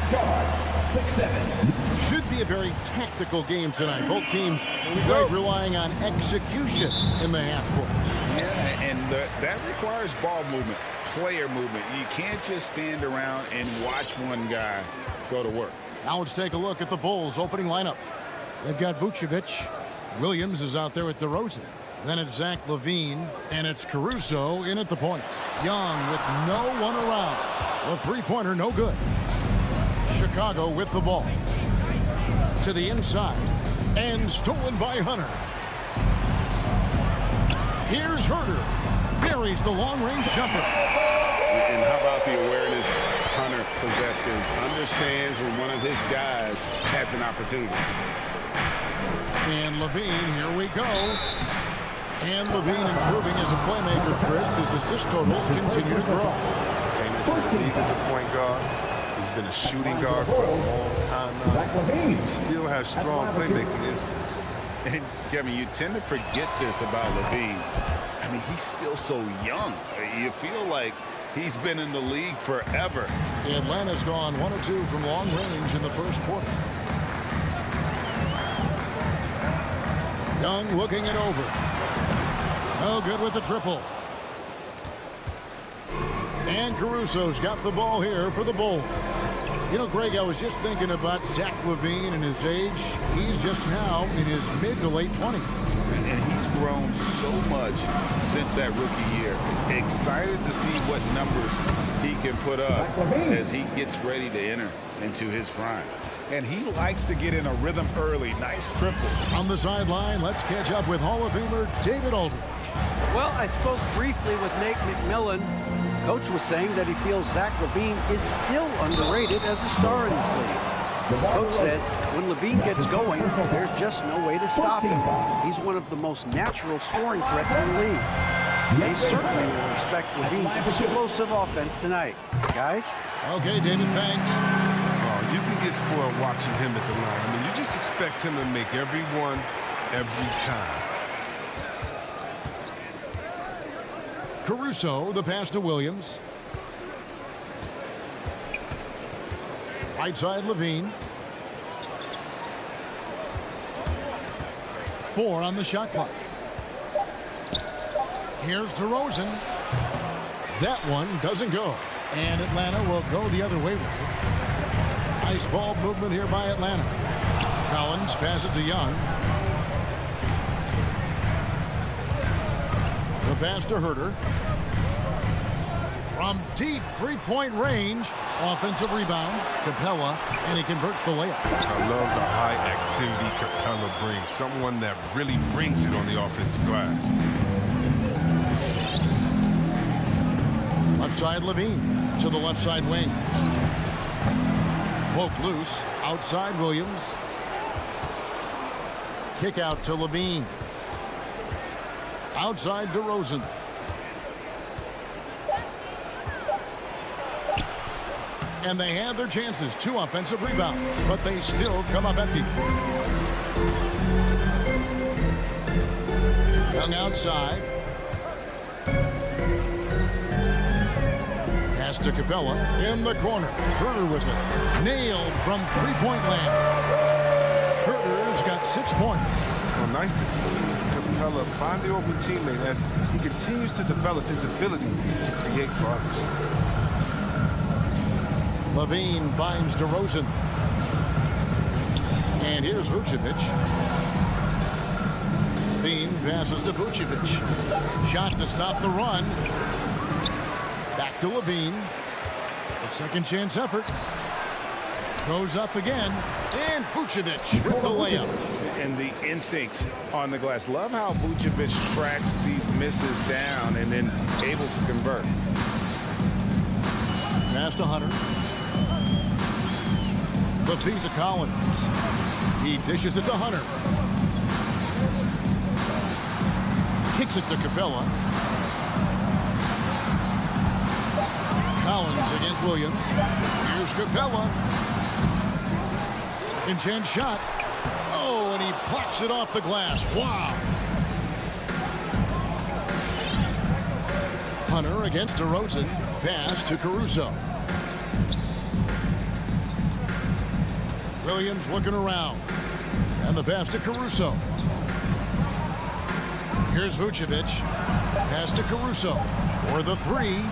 At guard, 6'7". Should be a very tactical game tonight. Both teams relying on execution in the half court. Yeah, and that requires ball movement, player movement. You can't just stand around and watch one guy go to work. Now let's take a look at the Bulls' opening lineup. They've got Vucevic. Williams is out there with DeRozan. Then it's Zach Levine, and it's Caruso in at the point. Young with no one around. The three-pointer no good. Chicago with the ball. To the inside. And stolen by Hunter. Here's Herter. Buries the long-range jumper. And how about the awareness Hunter possesses? Understands when one of his guys has an opportunity. And Levine, here we go. And Levine improving as a playmaker, Chris. His assist totals continue to grow. Came into the league as a point guard. He's been a shooting guard for a long time now. Zach Levine. Still has strong playmaking instincts. And, Kevin, you tend to forget this about Levine. I mean, he's still so young. You feel like he's been in the league forever. Atlanta's gone 1 of 2 from long range in the first quarter. Young looking it over. No good with the triple. And Caruso's got the ball here for the Bulls. You know, Greg, I was just thinking about Zach Levine and his age. He's just now in his mid to late 20s. And he's grown so much since that rookie year. Excited to see what numbers he can put up as he gets ready to enter into his prime. And he likes to get in a rhythm early. Nice triple. On the sideline, let's catch up with Hall of Famer David Aldridge. Well, I spoke briefly with Nate McMillan. Coach was saying that he feels Zach Levine is still underrated as a star in this league. Coach said when Levine gets going, there's just no way to stop him. He's one of the most natural scoring threats in the league. They certainly will respect Levine's explosive offense tonight. Guys? Okay, David, thanks. You can get spoiled watching him at the line. I mean, you just expect him to make every one, every time. Caruso, the pass to Williams. Right side, Levine. 4 on the shot clock. Here's DeRozan. That one doesn't go. And Atlanta will go the other way with it. Nice ball movement here by Atlanta. Collins passes it to Young. The pass to Herter. From deep three-point range. Offensive rebound. Capella. And he converts the layup. I love the high activity Capella brings. Someone that really brings it on the offensive glass. Left side Levine. To the left side wing. Poke loose. Outside Williams. Kick out to Levine. Outside DeRozan. And they had their chances. 2 offensive rebounds. But they still come up empty. Young outside. Pass to Capella in the corner. Herter with it. Nailed from three-point land. Herter's got 6 points. Well, nice to see Capella find the open teammate as he continues to develop his ability to create for others. Levine finds DeRozan. And here's Vucevic. Levine passes to Vucevic. Shot to stop the run. Back to Levine. A second chance effort. Goes up again. And Vucevic with the layup. And the instincts on the glass. Love how Vucevic tracks these misses down and then able to convert. Pass to Hunter. The feed to Collins. He dishes it to Hunter. Kicks it to Capella. Collins against Williams. Here's Capella. Second chance shot. Oh, and he plucks it off the glass. Wow. Hunter against DeRozan. Pass to Caruso. Williams looking around. And the pass to Caruso. Here's Vucevic. Pass to Caruso. For the three.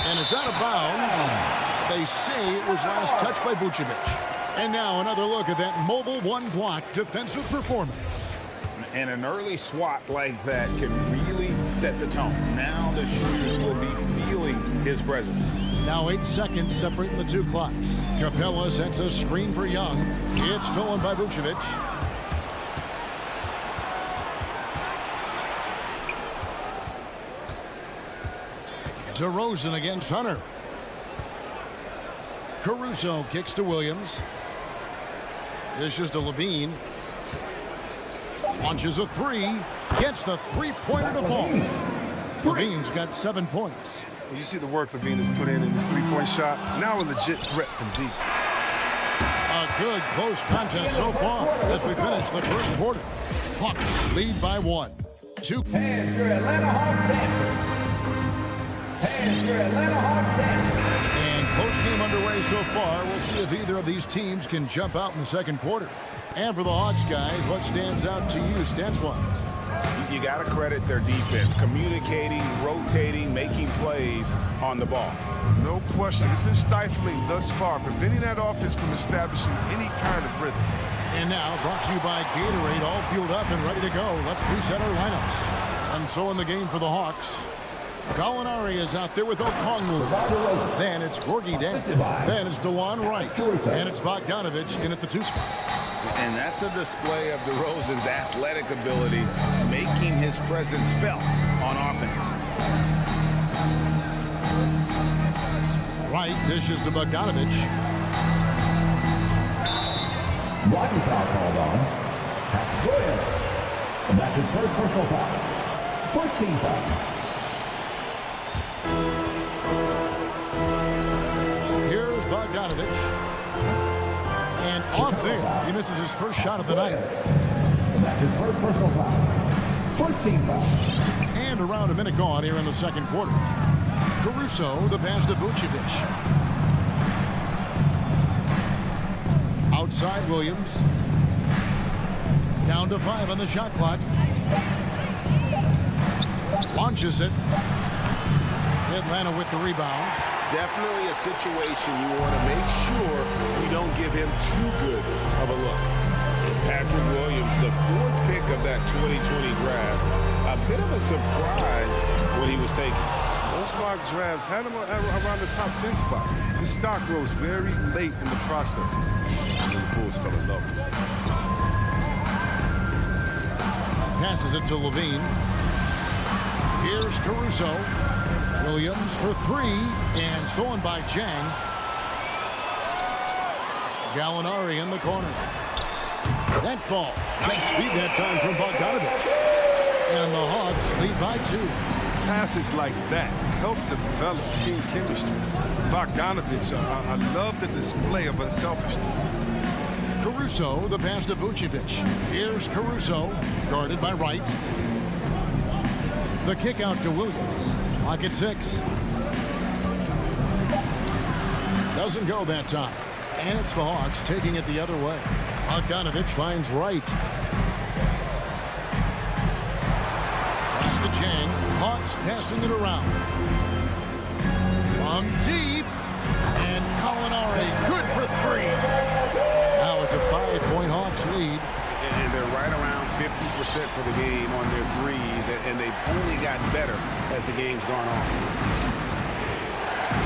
And it's out of bounds. They say it was last touched by Vucevic. And now another look at that mobile one-block defensive performance. And an early swat like that can really set the tone. Now the shooters will be feeling his presence. Now 8 seconds separating the two clocks. Capella sets a screen for Young. It's stolen by Vucevic. DeRozan against Hunter. Caruso kicks to Williams. Dishes to Levine. Launches a three. Gets the three-pointer to fall. Levine's got 7 points. You see the work Levine has put in this three-point shot. Now a legit threat from deep. A good close contest so far as we finish the first quarter. Hawks lead by 1. 2. And your Atlanta Hawks dancers. And your Atlanta Hawks dancers. And close game underway so far. We'll see if either of these teams can jump out in the second quarter. And for the Hawks guys, what stands out to you stance-wise? You got to credit their defense, communicating, rotating, making plays on the ball. No question. It's been stifling thus far, preventing that offense from establishing any kind of rhythm. And now, brought to you by Gatorade, all fueled up and ready to go. Let's reset our lineups. And so in the game for the Hawks, Gallinari is out there with Okongwu. Then it's Gorgie Dan. Then it's DeJuan Wright. And it's Bogdanovich in at the 2 spot. And that's a display of DeRozan's athletic ability, making his presence felt on offense. Wright dishes to Bogdanovich. Blocking foul called on. That's Williams. And that's his first personal foul. First team foul. Here's Bogdanovich. And off there, he misses his first shot of the night. And that's his first personal foul. First team foul. And around a minute gone here in the second quarter. Caruso, the pass to Vucevic. Outside Williams. Down to 5 on the shot clock. Launches it. Atlanta with the rebound. Definitely a situation you want to make sure you don't give him too good of a look. And Patrick Williams, the 4th pick of that 2020 draft, a bit of a surprise when he was taken. Those mock drafts had him around the top 10 spot. His stock rose very late in the process. And the Bulls fell in love with him. Passes it to Levine. Here's Caruso. Williams for 3 and stolen by Jang. Gallinari in the corner. That ball. Nice feed that time from Bogdanovich. And the Hawks lead by 2. Passes like that help develop team chemistry. Bogdanovich, I love the display of unselfishness. Caruso, the pass to Vucevic. Here's Caruso, guarded by Wright. The kick out to Williams. Clock at 6. Doesn't go that time. And it's the Hawks taking it the other way. Bogdanovich finds Wright. Pass to Jang. Hawks passing it around. From deep. And Gallinari good for 3. Now it's a 5-point Hawks lead. And they're right around 50% for the game on their threes, and they've only gotten better as the game's gone on.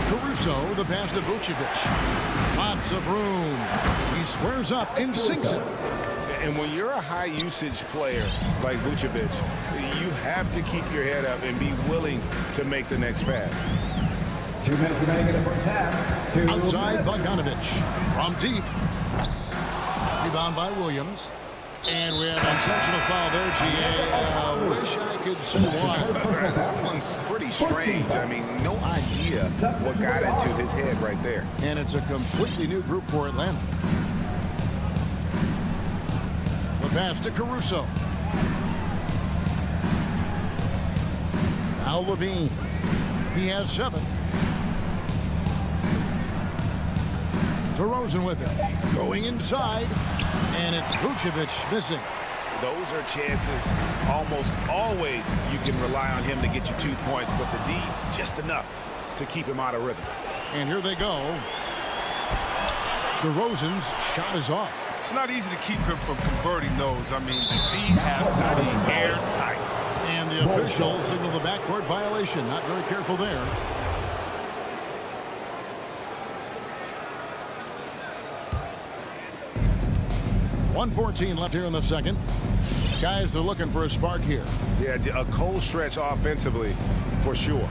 Caruso, the pass to Vucevic. Lots of room. He squares up and sinks it. And when you're a high-usage player like Vucevic, you have to keep your head up and be willing to make the next pass. 2 minutes remaining in the first half. Outside Bogdanovich. From deep. Rebound by Williams. And we have an intentional foul there, G.A. Wish I could say why. That one's pretty strange. I mean, no idea what got into his head right there. And it's a completely new group for Atlanta. The pass to Caruso. Now Levine. He has 7. DeRozan with it. Going inside. And it's Vucevic missing. Those are chances almost always you can rely on him to get you 2 points, but the D just enough to keep him out of rhythm. And here they go. DeRozan's shot is off. It's not easy to keep him from converting those. I mean, the D has to be airtight. And the official signaled the backcourt violation. Not very careful there. .114 left here in the second. Guys are looking for a spark here. Yeah, a cold stretch offensively for sure.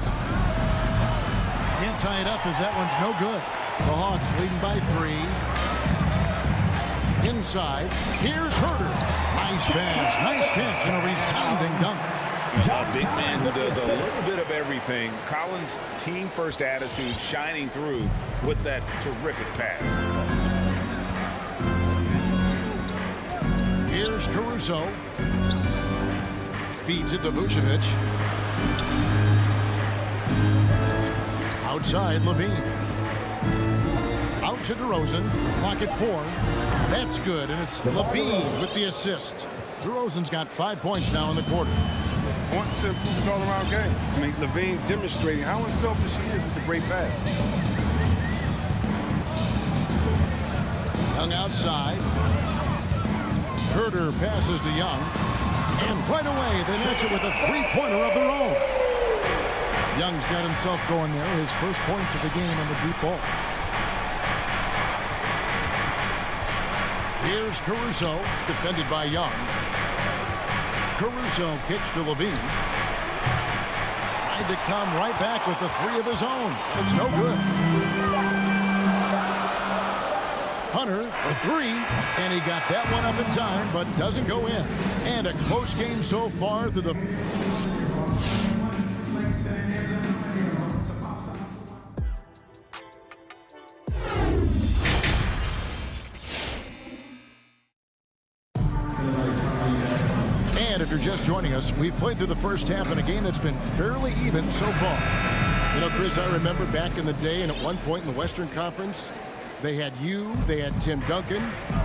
Can't tie it up as that one's no good. The Hawks leading by 3. Inside. Here's Herter. Nice pass. Nice catch and a resounding dunk. A big man who does a little bit of everything. Collins' team-first attitude shining through with that terrific pass. Here's Caruso. Feeds it to Vucevic. Outside, Levine. Out to DeRozan. Clock at 4. That's good, and it's Levine with the assist. DeRozan's got 5 points now in the quarter. Want to improve his all-around game. I mean, Levine demonstrating how unselfish he is with a great pass. Young outside. Herter passes to Young. And right away, they match it with a three-pointer of their own. Young's got himself going there. His first points of the game on the deep ball. Here's Caruso, defended by Young. Caruso kicks to Levine. Tried to come right back with the three of his own. It's no good. Hunter for 3, and he got that one up in time, but doesn't go in. And a close game so far through the... And if you're just joining us, we've played through the first half in a game that's been fairly even so far. You know, Chris, I remember back in the day, and at one point in the Western Conference, they had you, they had Tim Duncan,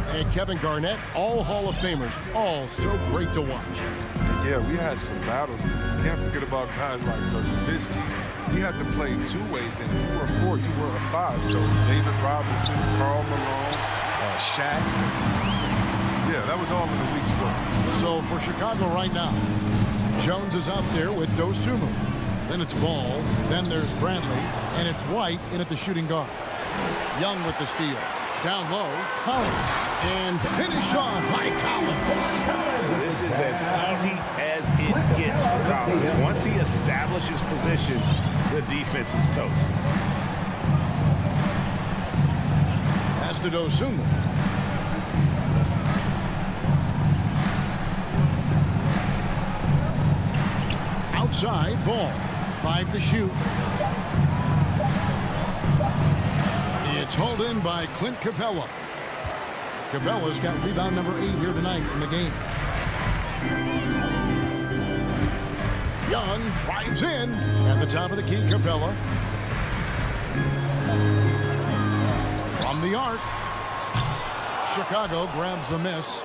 and Kevin Garnett, all Hall of Famers, all so great to watch. And yeah, we had some battles. You can't forget about guys like Dirk Nowitzki. We had to play 2 ways. Then if you were a 4, you were a 5. So David Robinson, Karl Malone, Shaq. Yeah, that was all in the week's work. So for Chicago right now, Jones is out there with Dosunmu. Then it's Ball. Then there's Bradley. And it's White in at the shooting guard. Young with the steal. Down low, Collins. And finished off by Collins. This is as easy as it gets for Collins. Once he establishes position, the defense is toast. Pass to Dosunmu. Outside, Ball. 5 to shoot. It's hauled in by Clint Capella. Capella's got rebound number 8 here tonight in the game. Young drives in at the top of the key. Capella from the arc. Chicago grabs the miss.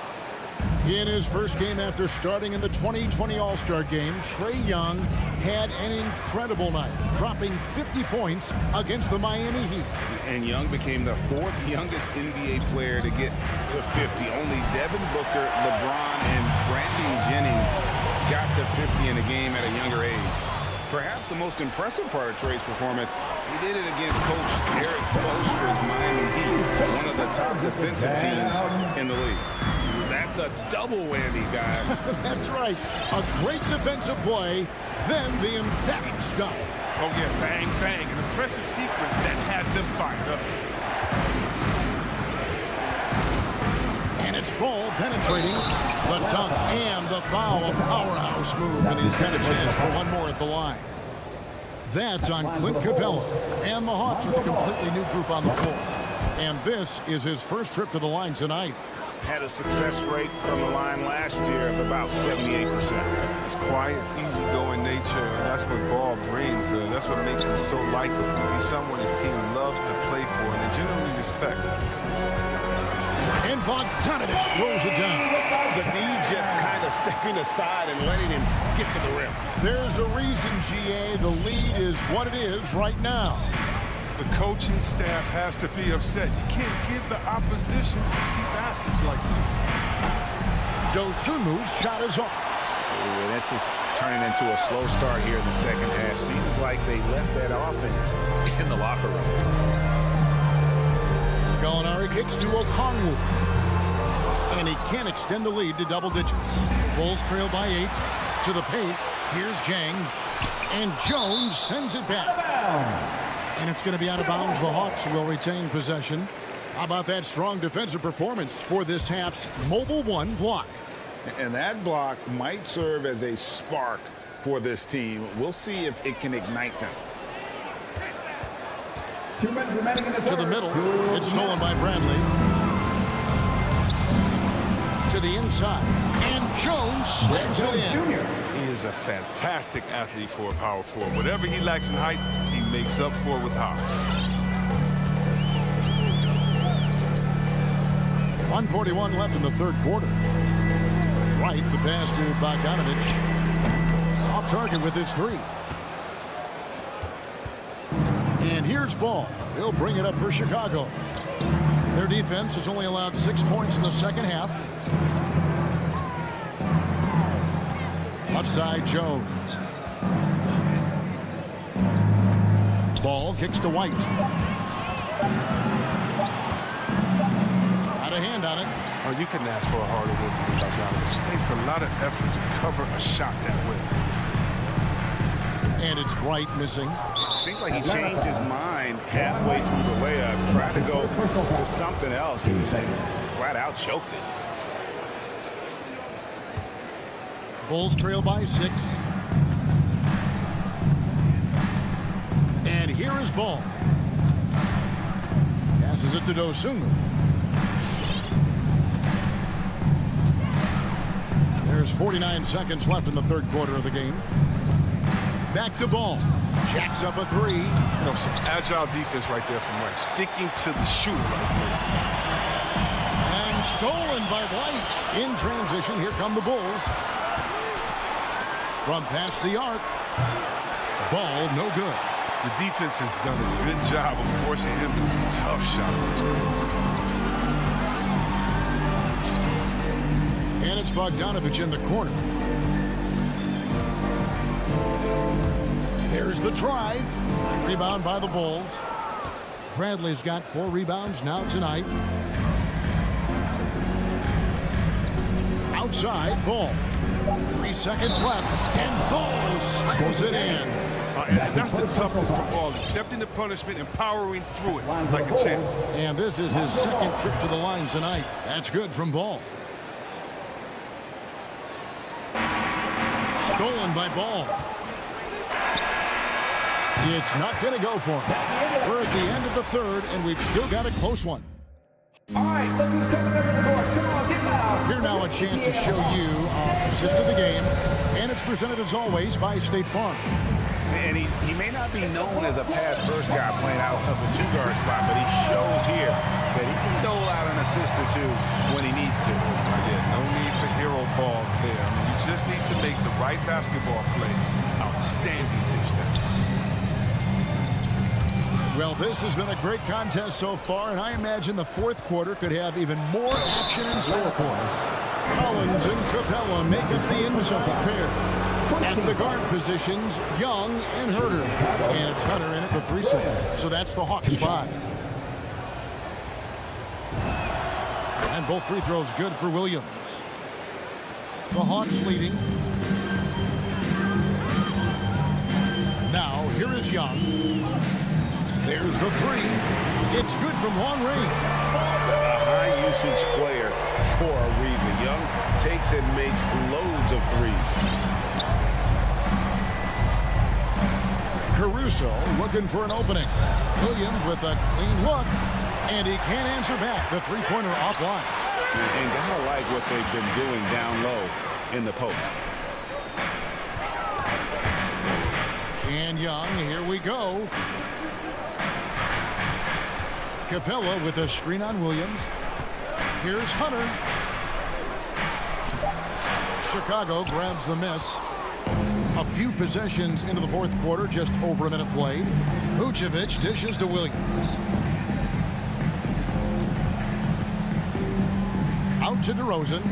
In his first game after starting in the 2020 All-Star game, Trae Young had an incredible night, dropping 50 points against the Miami Heat. And Young became the 4th youngest NBA player to get to 50. Only Devin Booker, LeBron, and Brandon Jennings got to 50 in a game at a younger age. Perhaps the most impressive part of Trae's performance, he did it against Coach Eric Spoelstra's Miami Heat, one of the top defensive teams in the league. That's a double whammy, guys. That's right. A great defensive play, then the emphatic stuff. Oh, yeah, bang, bang. An impressive sequence that has them fired up. And it's Ball penetrating the dunk and the foul. A powerhouse move, and he's got a chance for one more at the line. That's on Clint Capella. And the Hawks with a completely new group on the floor. And this is his first trip to the line tonight. Had a success rate from the line last year of about 78%. It's quiet, easygoing nature, and that's what Ball brings. That's what makes him so likable. He's someone his team loves to play for, and they generally respect respect. And Bogdanovich throws it down. The knee just kind of stepping aside and letting him get to the rim. There's a reason, GA. The lead is what it is right now. The coaching staff has to be upset. You can't give the opposition easy baskets like this. Dosunmu's shot is off. Ooh, this is turning into a slow start here in the second half. Seems like they left that offense in the locker room. Gallinari kicks to Okongwu. And he can't extend the lead to double digits. Bulls trail by 8. To the paint. Here's Jang. And Jones sends it back. And it's going to be out of bounds. The Hawks will retain possession. How about that strong defensive performance for this half's Mobile One block? And that block might serve as a spark for this team. We'll see if it can ignite them. 2 minutes remaining in the third. To the middle. It's stolen by Bradley. To the inside. And Jones slams it in. He is a fantastic athlete for a power forward. Whatever he lacks in height, he makes up for it with height. 1:41 left in the third quarter. Right, the pass to Bogdanovich. Off target with his 3. And here's Ball. He'll bring it up for Chicago. Their defense has only allowed 6 points in the second half. Left side, Jones. Ball kicks to White. Out of hand on it. Oh, you couldn't ask for a harder work than Bogdanovich. It takes a lot of effort to cover a shot that way. And it's Wright missing. It seemed like he changed his mind halfway through the layup, tried to go to something else. He flat out choked it. Bulls trail by 6. And here is Ball. Passes it to Dosunmu. There's 49 seconds left in the third quarter of the game. Back to Ball. Jacks up a 3. You know, some agile defense right there from White. Sticking to the shooter right there. And stolen by White. In transition, here come the Bulls. From past the arc. Ball no good. The defense has done a good job of forcing him to do tough shots. And it's Bogdanovich in the corner. There's the drive. Rebound by the Bulls. Bradley's got 4 rebounds now tonight. Outside, Ball. 3 seconds left. And Ball slams it in. And that's the toughest of all. Accepting the punishment and powering through it like a champ. And this is his second trip to the line tonight. That's good from Ball. Stolen by Ball. It's not going to go for him. We're at the end of the third, and we've still got a close one. All right, look who's coming over the board. Come on, get loud. Here now a chance to show you our assist of the game. And it's presented, as always, by State Farm. And he may not be known as a pass-first guy playing out of the 2-guard spot, but he shows here that he can dole out an assist or 2 when he needs to. Yeah, no need for hero ball there. I mean, you just need to make the right basketball play. Outstanding dish that. Well, this has been a great contest so far, and I imagine the fourth quarter could have even more action in store for us. Collins and Capella make up the inside pair. At the guard positions, Young and Herter. And it's Hunter in at the 3 slot. So that's the Hawks 5. And both free throws good for Williams. The Hawks leading. Now, here is Young. There's the 3. It's good from long range. A high-usage player for a reason. Young takes and makes loads of threes. Caruso looking for an opening. Williams with a clean look. And he can't answer back. The 3-pointer offline. And gotta like what they've been doing down low in the post. And Young, here we go. Capella with a screen on Williams. Here's Hunter. Chicago grabs the miss. A few possessions into the fourth quarter, just over a minute played. Vucevic dishes to Williams. Out to DeRozan.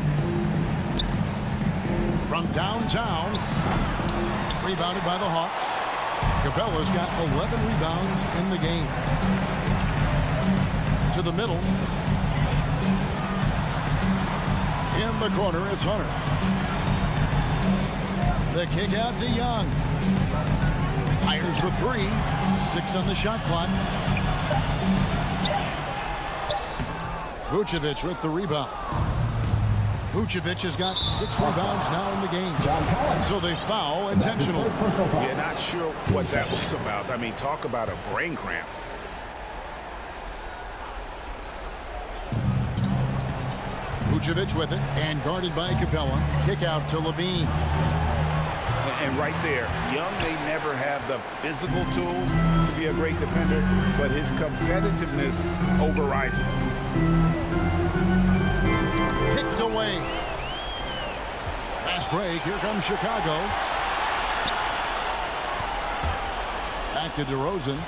From downtown. Rebounded by the Hawks. Capella's got 11 rebounds in the game. To the middle. In the corner, it's Hunter. The kick out to Young. Fires the three. 6 on the shot clock. Vucevic with the rebound. Vucevic has got 6 rebounds now in the game. And so they foul intentionally. Yeah, not sure what that was about. I mean, talk about a brain cramp. Vucevic with it and guarded by Capella. Kick out to Levine. And right there, Young may never have the physical tools to be a great defender, but his competitiveness overrides it. Picked away. Fast break. Here comes Chicago. Back to DeRozan.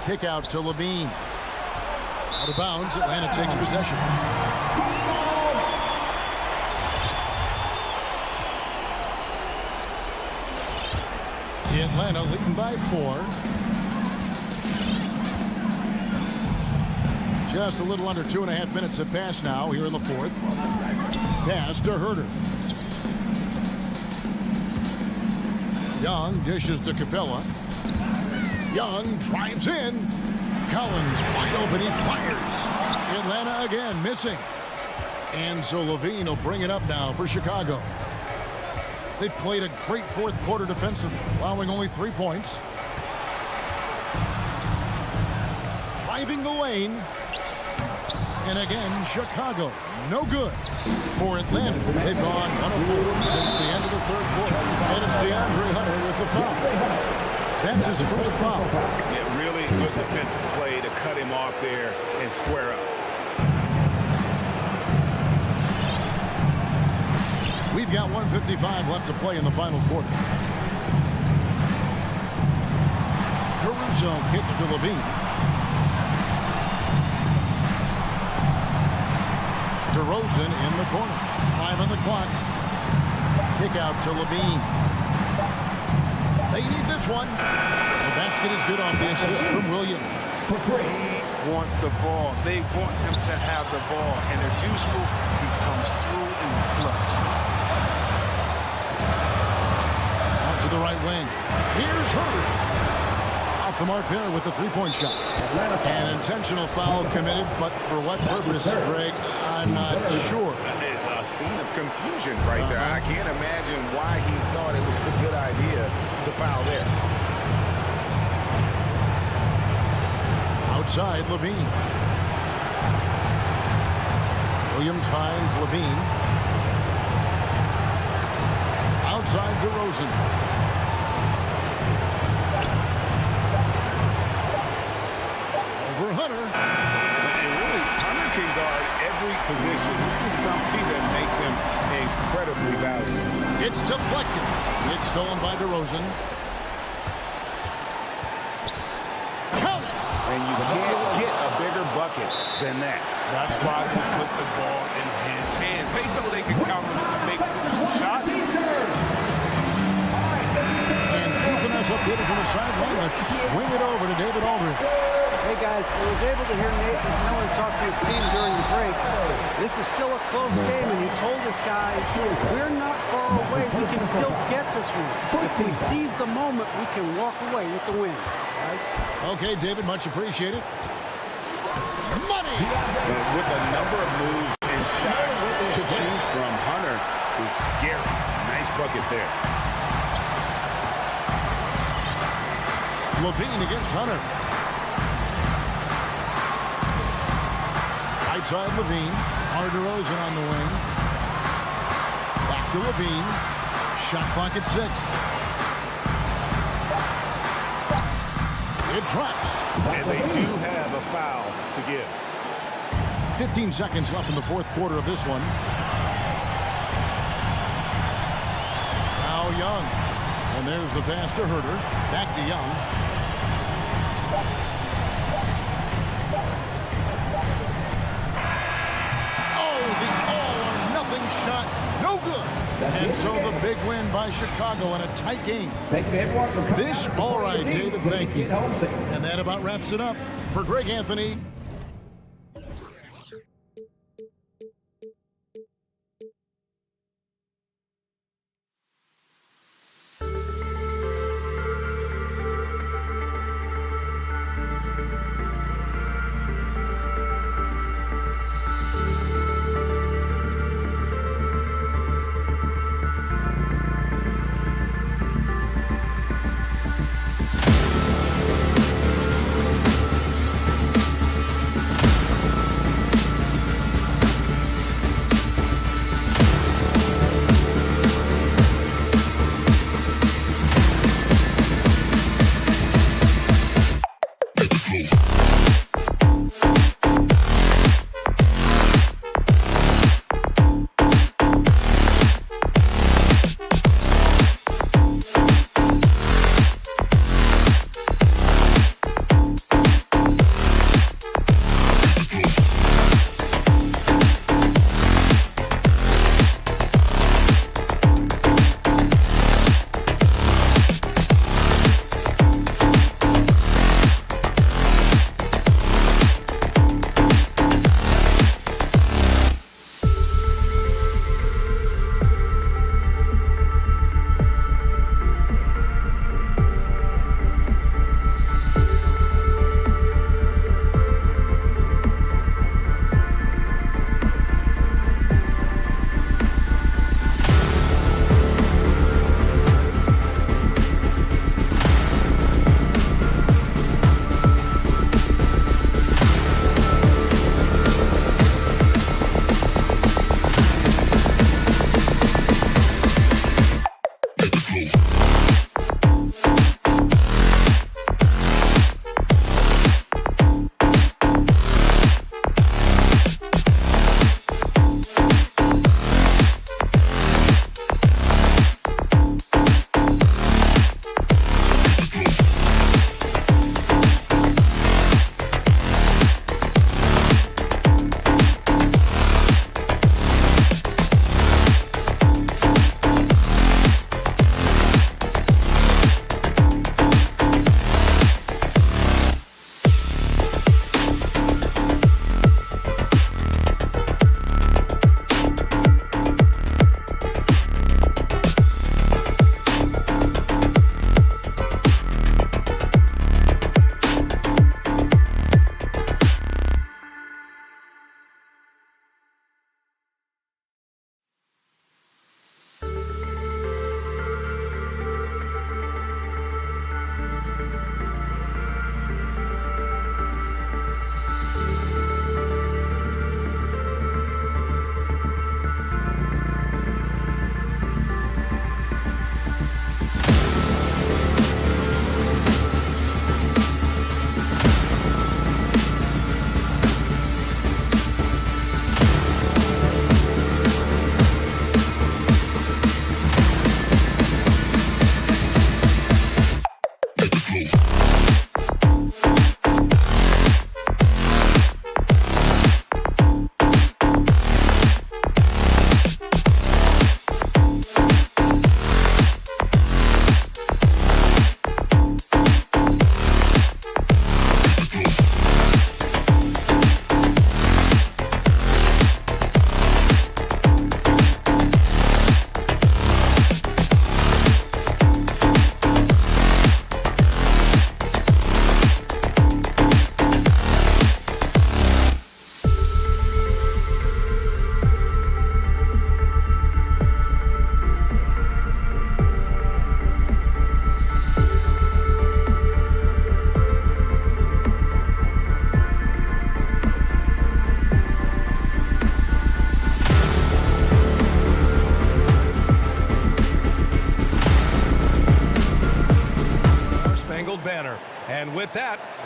Kick out to Levine. Out of bounds. Atlanta takes possession. Atlanta leading by 4. Just a little under 2.5 minutes have passed now here in the fourth. Pass to Herter. Young dishes to Capella. Young drives in. Collins wide open. He fires. Atlanta again missing. And so Levine will bring it up now for Chicago. They've played a great fourth quarter defensively, allowing only 3 points. Driving the lane. And again, Chicago, no good. For Atlanta, they've gone 1 of 4 since the end of the third quarter. And it's DeAndre Hunter with the foul. That's his first foul. Yeah, really good defensive play to cut him off there and square up. We've got 1:55 left to play in the final quarter. Caruso kicks to Levine. DeRozan in the corner. 5 on the clock. Kick out to Levine. They need this one. The basket is good off the assist from Williams. He wants the ball. They want him to have the ball. And as usual, he comes through in the clutch. To the right wing. Here's Herter. Off the mark there with the three-point shot. An intentional foul committed, but for what purpose, Greg, I'm not sure. A scene of confusion right there. I can't imagine why he thought it was a good idea to foul there. Outside, Levine. Williams finds Levine. Outside, DeRozan. Over Hunter. And really, Hunter can guard every position. This is something that makes him incredibly valuable. It's deflected. It's stolen by DeRozan. Count it. And you can't get a bigger bucket than that. That's why he put the ball in his hands. They know they can count him and make shots. And keeping us updated from the sideline, let's swing it over to David Aldridge. Hey guys, I was able to hear Nate McMillan talk to his team during the break. This is still a close game, and he told us guys, we're not far away. We can still get this one. If we seize the moment, we can walk away with the win. Guys. Okay, David, much appreciated. Money! With a number of moves and shots to choose from, Hunter is scary. Nice bucket there. Levine against Hunter. Right side Levine. DeRozan on the wing. Back to Levine. Shot clock at 6. It drops. And they do have a foul to give. 15 seconds left in the fourth quarter of this one. Now Young. And there's the pass to Herter. Back to Young. Oh, the all-or-nothing shot. No good. And so the big win by Chicago in a tight game. This, all right, David, thank you. And that about wraps it up. For Greg Anthony.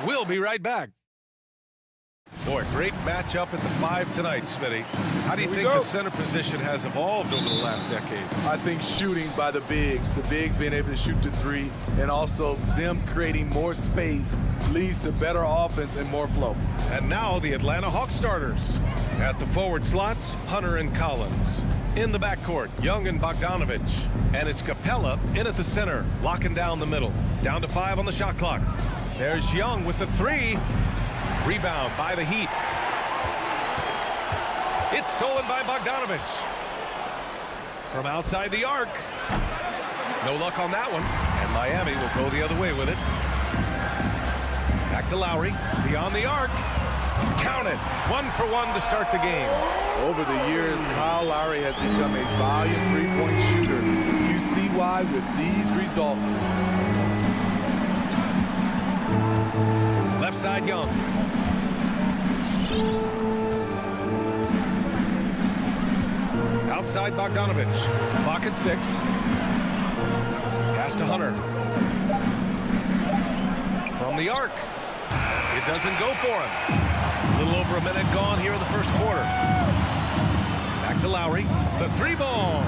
We'll be right back. Boy, great matchup at the 5 tonight, Smitty. How do you think the center position has evolved over the last decade? I think shooting by the bigs being able to shoot the 3, and also them creating more space leads to better offense and more flow. And now the Atlanta Hawks starters. At the forward slots, Hunter and Collins. In the backcourt, Young and Bogdanovich. And it's Capella in at the center, locking down the middle. Down to 5 on the shot clock. There's Young with the 3. Rebound by the Heat. It's stolen by Bogdanovich. From outside the arc. No luck on that one. And Miami will go the other way with it. Back to Lowry. Beyond the arc. Count it. 1 for 1 to start the game. Over the years, Kyle Lowry has become a volume three-point shooter. You see why with these results. Left side, Young. Outside Bogdanovich. Clock at 6. Pass to Hunter. From the arc. It doesn't go for him. A little over a minute gone here in the first quarter. Back to Lowry. The 3-ball.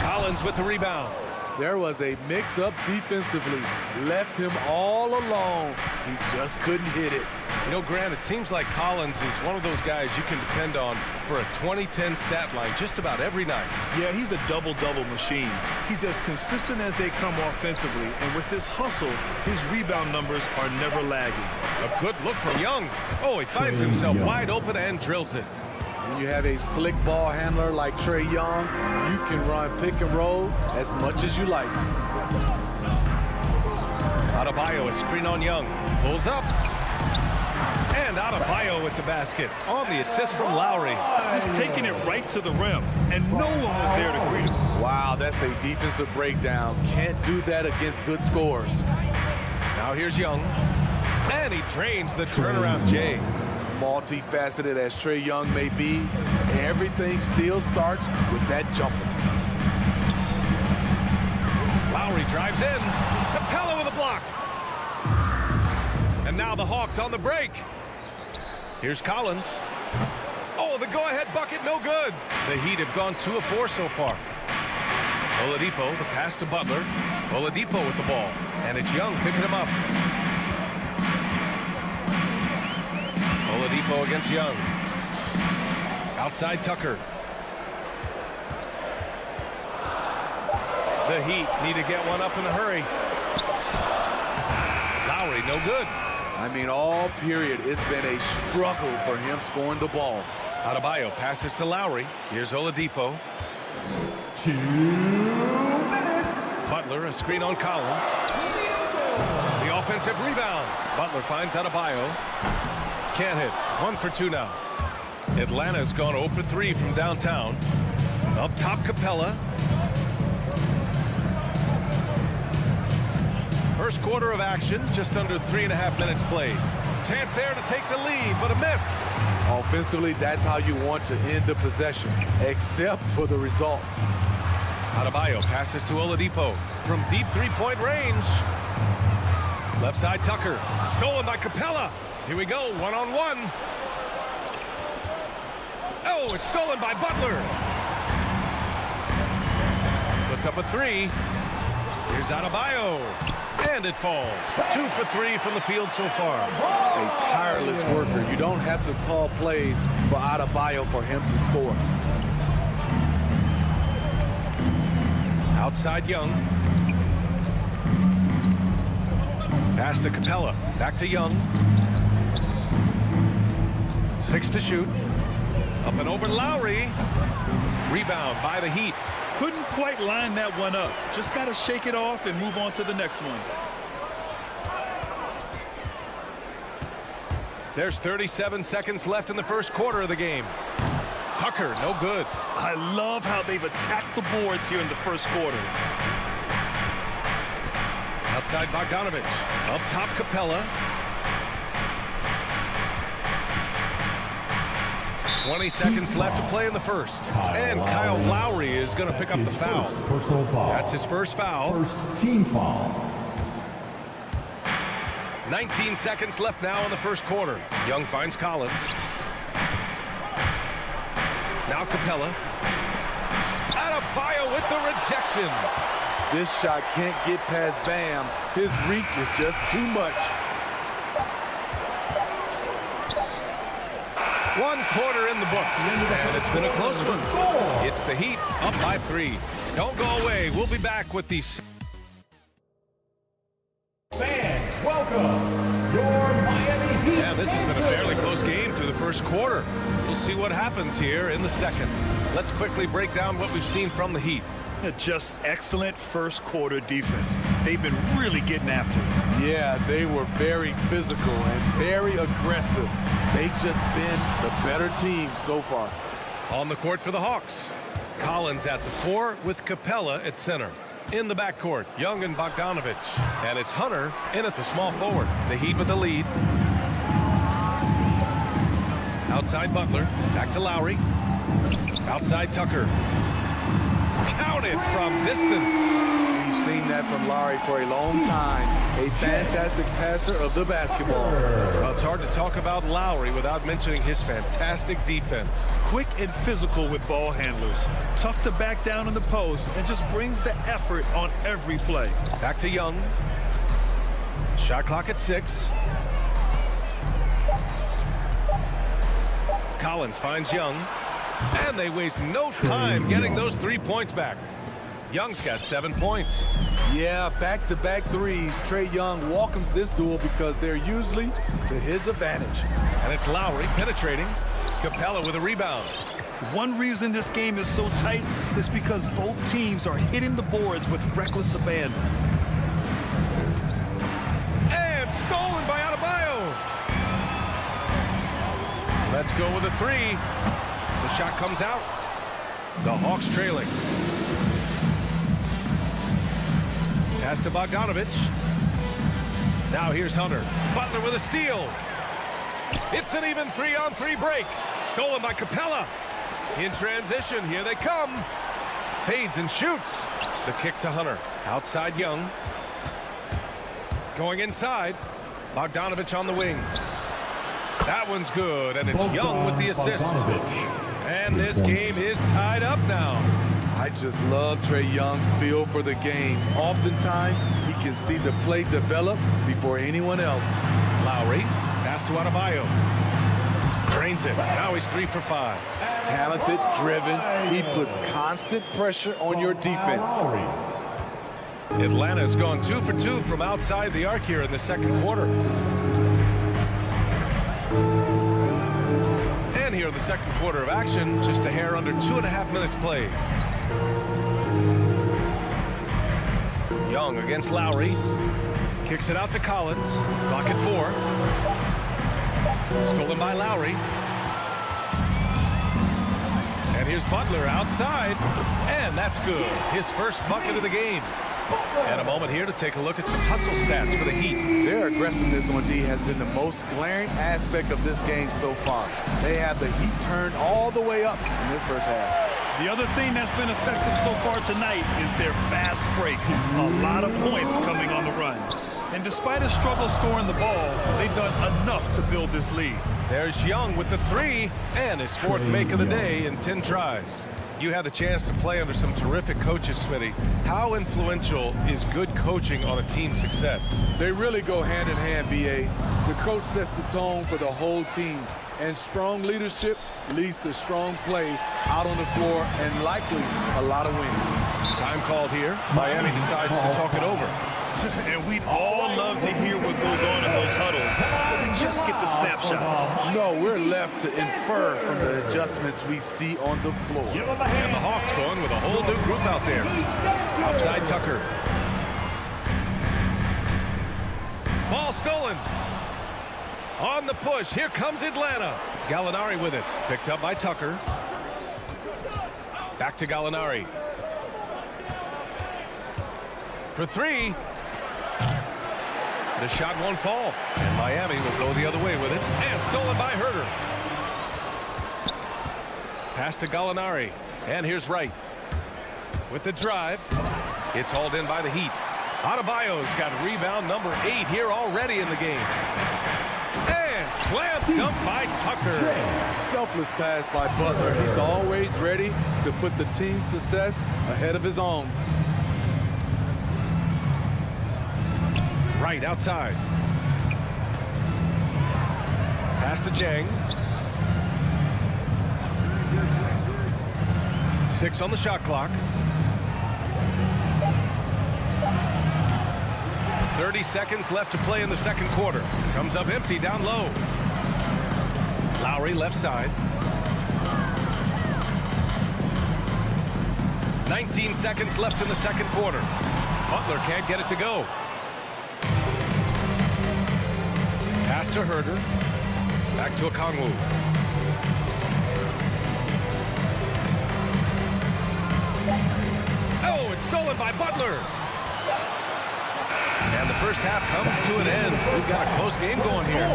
Collins with the rebound. There was a mix-up defensively. Left him all alone. He just couldn't hit it. You know, Grant, it seems like Collins is one of those guys you can depend on for a 2010 stat line just about every night. Yeah, he's a double-double machine. He's as consistent as they come offensively, and with this hustle, his rebound numbers are never lagging. A good look from Young. Oh, he finds himself wide open and drills it. When you have a slick ball handler like Trae Young, you can run pick and roll as much as you like. Adebayo, a screen on Young. Pulls up. And Adebayo with the basket on the assist from Lowry. Just taking it right to the rim, and no one was there to greet him. Wow, that's a defensive breakdown. Can't do that against good scores. Now here's Young. And he drains the turnaround J. Multifaceted as Trae Young may be, everything still starts with that jumper. Lowry drives in. Capella with a block. And now the Hawks on the break. Here's Collins. Oh, the go-ahead bucket, no good. The Heat have gone 2 of 4 so far. Oladipo, the pass to Butler. Oladipo with the ball. And it's Young picking him up. Oladipo against Young. Outside Tucker. The Heat need to get one up in a hurry. Lowry, no good. I mean, all period, it's been a struggle for him scoring the ball. Adebayo passes to Lowry. Here's Oladipo. 2 minutes. Butler, a screen on Collins. The offensive rebound. Butler finds Adebayo. Can't hit. 1 for 2 now. Atlanta's gone 0 for 3 from downtown. Up top, Capella. First quarter of action, just under 3.5 minutes played. Chance there to take the lead, but a miss. Offensively, that's how you want to end the possession, except for the result. Adebayo passes to Oladipo from deep three-point range. Left side, Tucker. Stolen by Capella. Here we go, one-on-one. Oh, it's stolen by Butler. Puts up a 3. Here's Adebayo. And it falls. 2 for 3 from the field so far. A tireless worker. You don't have to call plays for Adebayo for him to score. Outside Young. Pass to Capella. Back to Young. 6 to shoot. Up and over Lowry. Rebound by the Heat. Couldn't quite line that one up. Just got to shake it off and move on to the next one. There's 37 seconds left in the first quarter of the game. Tucker, no good. I love how they've attacked the boards here in the first quarter. Outside Bogdanovich. Up top, Capella. 20 seconds left to play in the first. And Kyle Lowry is going to pick up the foul. Personal foul. That's his first foul. First team foul. 19 seconds left now in the first quarter. Young finds Collins. Now Capella. Adebayo with the rejection. This shot can't get past Bam. His reach is just too much. 1 quarter in the books, and it's been a close one. It's the Heat up by 3. Don't go away. We'll be back with these. Fans, welcome your Miami Heat. Yeah, this has been a fairly close game through the first quarter. We'll see what happens here in the second. Let's quickly break down what we've seen from the Heat. Just excellent first quarter defense. They've been really getting after it. Yeah, they were very physical and very aggressive. They've just been the better team so far. On the court for the Hawks. Collins at the 4 with Capella at center. In the backcourt, Young and Bogdanovich. And it's Hunter in at the small forward. The Heat with the lead. Outside Butler. Back to Lowry. Outside Tucker. Counted from distance. We've seen that from Lowry for a long time. A fantastic passer of the basketball. Well, it's hard to talk about Lowry without mentioning his fantastic defense. Quick and physical with ball handlers. Tough to back down in the post and just brings the effort on every play. Back to Young. Shot clock at 6. Collins finds Young. And they waste no time getting those 3 points back. Young's got 7 points. Yeah, back-to-back threes. Trae Young welcomes this duel because they're usually to his advantage. And it's Lowry penetrating. Capella with a rebound. One reason this game is so tight is because both teams are hitting the boards with reckless abandon. And stolen by Adebayo. Let's go with a 3. The shot comes out. The Hawks trailing. Pass to Bogdanovich. Now here's Hunter. Butler with a steal. It's an even 3-on-3 break. Stolen by Capella. In transition, here they come. Fades and shoots. The kick to Hunter. Outside Young. Going inside. Bogdanovich on the wing. That one's good, and it's Young with the assist. And this game is tied up now. I just love Trae Young's feel for the game. Oftentimes, he can see the play develop before anyone else. Lowry, pass to Adebayo. Drains it. Now he's 3 for 5. Talented, driven. He puts constant pressure on your defense. Atlanta's gone 2 for 2 from outside the arc here in the second quarter. And here in the second quarter of action, just a hair under 2.5 minutes played. Young against Lowry. Kicks it out to Collins. Clock at 4. Stolen by Lowry. And here's Butler outside. And that's good. His first bucket of the game. And a moment here to take a look at some hustle stats for the Heat. Their aggressiveness on D has been the most glaring aspect of this game so far. They have the Heat turned all the way up in this first half. The other thing that's been effective so far tonight is their fast break. A lot of points coming on the run. And despite a struggle scoring the ball, they've done enough to build this lead. There's Young with the 3 and his 4th make of the day in 10 tries. You had the chance to play under some terrific coaches, Smitty. How influential is good coaching on a team's success? They really go hand in hand, B.A. The coach sets the tone for the whole team. And strong leadership leads to strong play out on the floor and likely a lot of wins. Time called here. Miami decides to talk it over. And we'd all love to hear what goes on in those huddles. We just get the snapshots. No, we're left to infer from the adjustments we see on the floor. And the Hawks going with a whole new group out there. Outside Tucker. Ball stolen. On the push. Here comes Atlanta. Gallinari with it. Picked up by Tucker. Back to Gallinari. For 3. The shot won't fall. And Miami will go the other way with it. And stolen by Herter. Pass to Gallinari. And here's Wright. With the drive. It's hauled in by the Heat. Adebayo's got rebound number 8 here already in the game. And slam dunk by Tucker. Selfless pass by Butler. He's always ready to put the team's success ahead of his own. Right outside. Pass to Jang. 6 on the shot clock. 30 seconds left to play in the second quarter. Comes up empty down low. Lowry left side. 19 seconds left in the second quarter. Butler can't get it to go. Pass to Herder. Back to Okongwu. Oh, it's stolen by Butler. And the first half comes to an end. We've got a close game going here.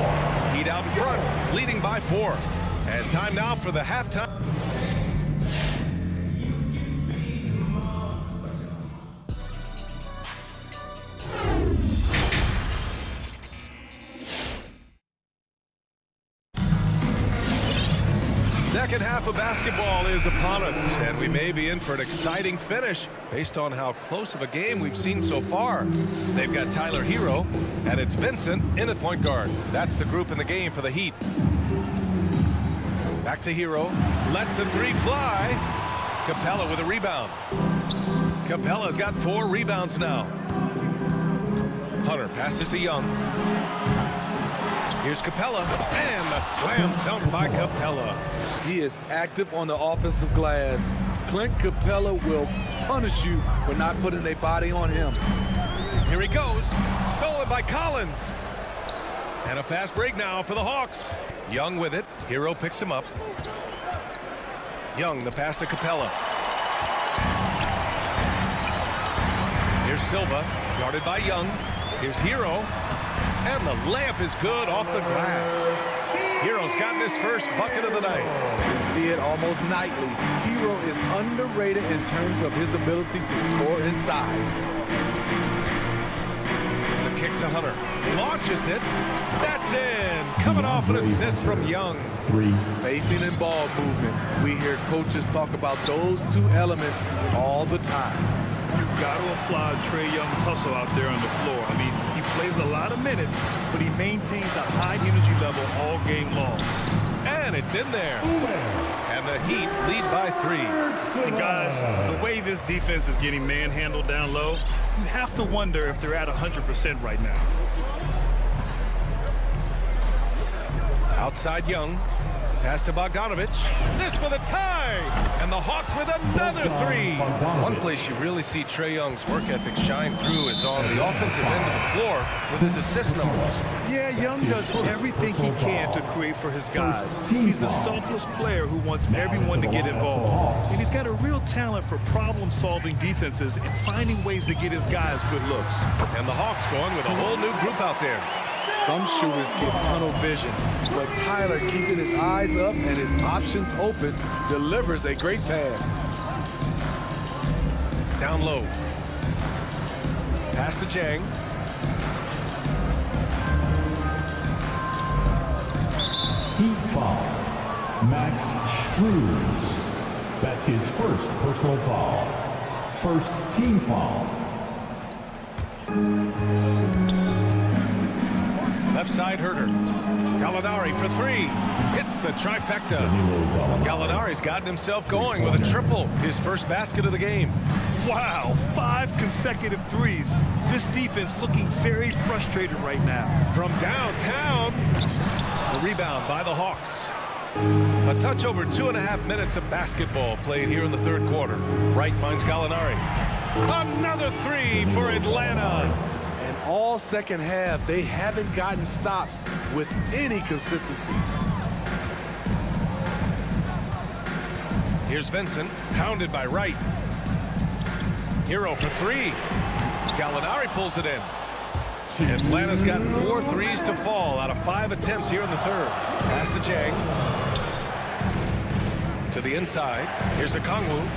Heat out in front, leading by 4. And time now for the halftime. Second half of basketball is upon us, and we may be in for an exciting finish based on how close of a game we've seen so far. They've got Tyler Hero, and it's Vincent in at point guard. That's the group in the game for the Heat. Back to Hero. Lets the 3 fly. Capella with a rebound. Capella's got 4 rebounds now. Hunter passes to Young. Here's Capella, and the slam dunk by Capella. He is active on the offensive glass. Clint Capella will punish you for not putting a body on him. Here he goes, stolen by Collins. And a fast break now for the Hawks. Young with it. Hero picks him up. Young, the pass to Capella. Here's Silva, guarded by Young. Here's Hero. And the layup is good off the glass. Hero's gotten his first bucket of the night. You see it almost nightly. Hero is underrated in terms of his ability to score inside. The kick to Hunter. Launches it. That's in. Coming off an assist from Young. 3. Spacing and ball movement. We hear coaches talk about those 2 elements all the time. You've got to applaud Trae Young's hustle out there on the floor. I mean, he plays a lot of minutes, but he maintains a high energy level all game long. And it's in there. And the Heat lead by 3. And guys, the way this defense is getting manhandled down low, you have to wonder if they're at 100% right now. Outside Young. Pass to Bogdanovich. This for the tie. And the Hawks with another 3. One place you really see Trae Young's work ethic shine through is on the offensive end of the floor with his assist numbers. Yeah, Young does everything he can to create for his guys. He's a selfless player who wants everyone to get involved. And he's got a real talent for problem-solving defenses and finding ways to get his guys good looks. And the Hawks going with a whole new group out there. Some shooters get tunnel vision, but Tyler, keeping his eyes up and his options open, delivers a great pass. Down low. Pass to Jang. Heat foul. Max Struz. That's his first personal foul. First team foul. Left side Herder. Gallinari for 3. Hits the trifecta. Gallinari's gotten himself going with a triple. His first basket of the game. Wow, 5 consecutive threes. This defense looking very frustrated right now. From downtown, the rebound by the Hawks. A touch over 2.5 minutes of basketball played here in the third quarter. Wright finds Gallinari. Another 3 for Atlanta. And all second half, they haven't gotten stops with any consistency. Here's Vincent, hounded by Wright. Hero for 3. Gallinari pulls it in. Atlanta's gotten 4 threes to fall out of 5 attempts here in the third. Pass to Jang. To the inside. Here's Okongwu.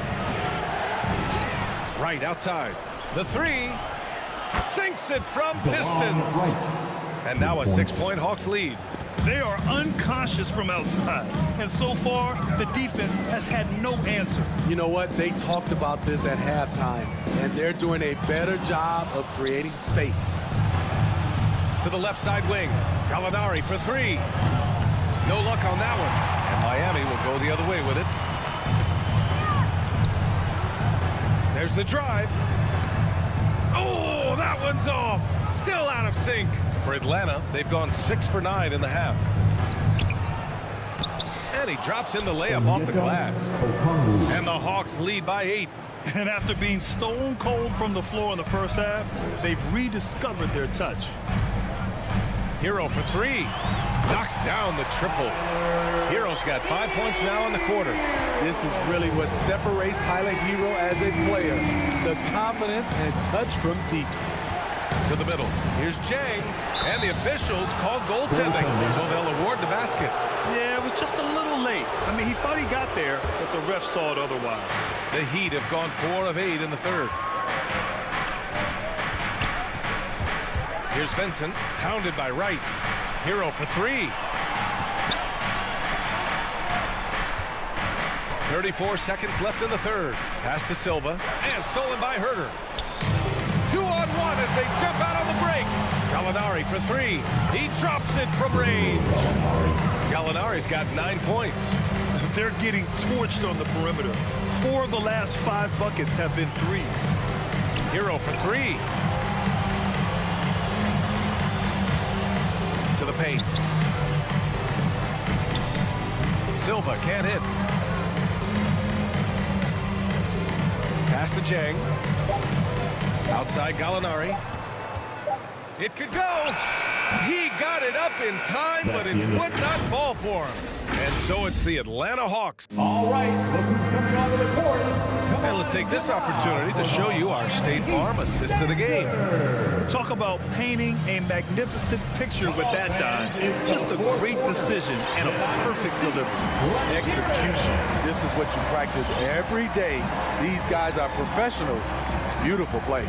Right outside. The 3. Sinks it from distance. And now a 6-point Hawks lead. They are unconscious from outside, and so far, the defense has had no answer. You know what? They talked about this at halftime, and they're doing a better job of creating space. To the left side wing. Gallinari for 3. No luck on that one. And Miami will go the other way with it. There's the drive. Oh, that one's off. Still out of sync. For Atlanta, they've gone 6 for 9 in the half. And he drops in the layup off the glass. And the Hawks lead by 8. And after being stone cold from the floor in the first half, they've rediscovered their touch. Hero for 3. Knocks down the triple. Hero's got 5 points now in the quarter. This is really what separates Tyler Hero as a player. The confidence and touch from deep. To the middle. Here's Jang. And the officials call goaltending, so they'll award the basket. Yeah, it was just a little late. I mean, he thought he got there, but the ref saw it otherwise. The Heat have gone 4 of 8 in the third. Here's Vincent, pounded by Wright. Hero for 3. 34 seconds left in the third. Pass to Silva, and stolen by Herter. 2-on-1 as they jump out on the break. Gallinari for 3. He drops it from range. Gallinari's got 9 points. They're getting torched on the perimeter. 4 of the last 5 buckets have been threes. Hero for 3. To the paint. Silva can't hit. Pass to Jang. Outside Gallinari. It could go. He got it up in time, but it would not fall for him. And so it's the Atlanta Hawks. All right, look who's coming onto the court. And let's take this opportunity to show you our State Farm assist to the game. Talk about painting a magnificent picture with that dive. Just a great decision and a perfect delivery. Execution. This is what you practice every day. These guys are professionals. Beautiful play.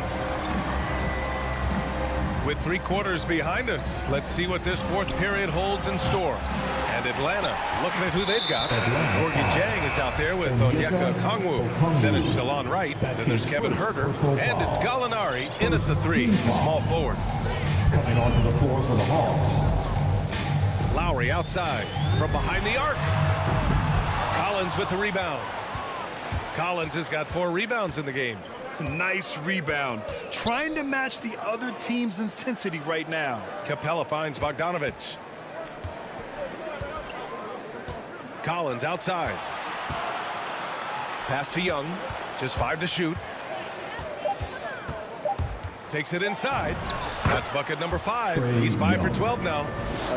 With 3 quarters behind us, let's see what this fourth period holds in store. And Atlanta, looking at who they've got. Gorgie Jang is out there with Onyeka Okongwu. Then it's Delon Wright. Then there's Kevin Herter. And it's Gallinari in at the 3, the small forward. Coming onto the floor for the Hawks. Lowry outside from behind the arc. Collins with the rebound. Collins has got 4 rebounds in the game. Nice rebound. Trying to match the other team's intensity right now. Capella finds Bogdanovich. Collins outside. Pass to Young. Just 5 to shoot. Takes it inside. That's bucket number 5. He's 5 for 12 now.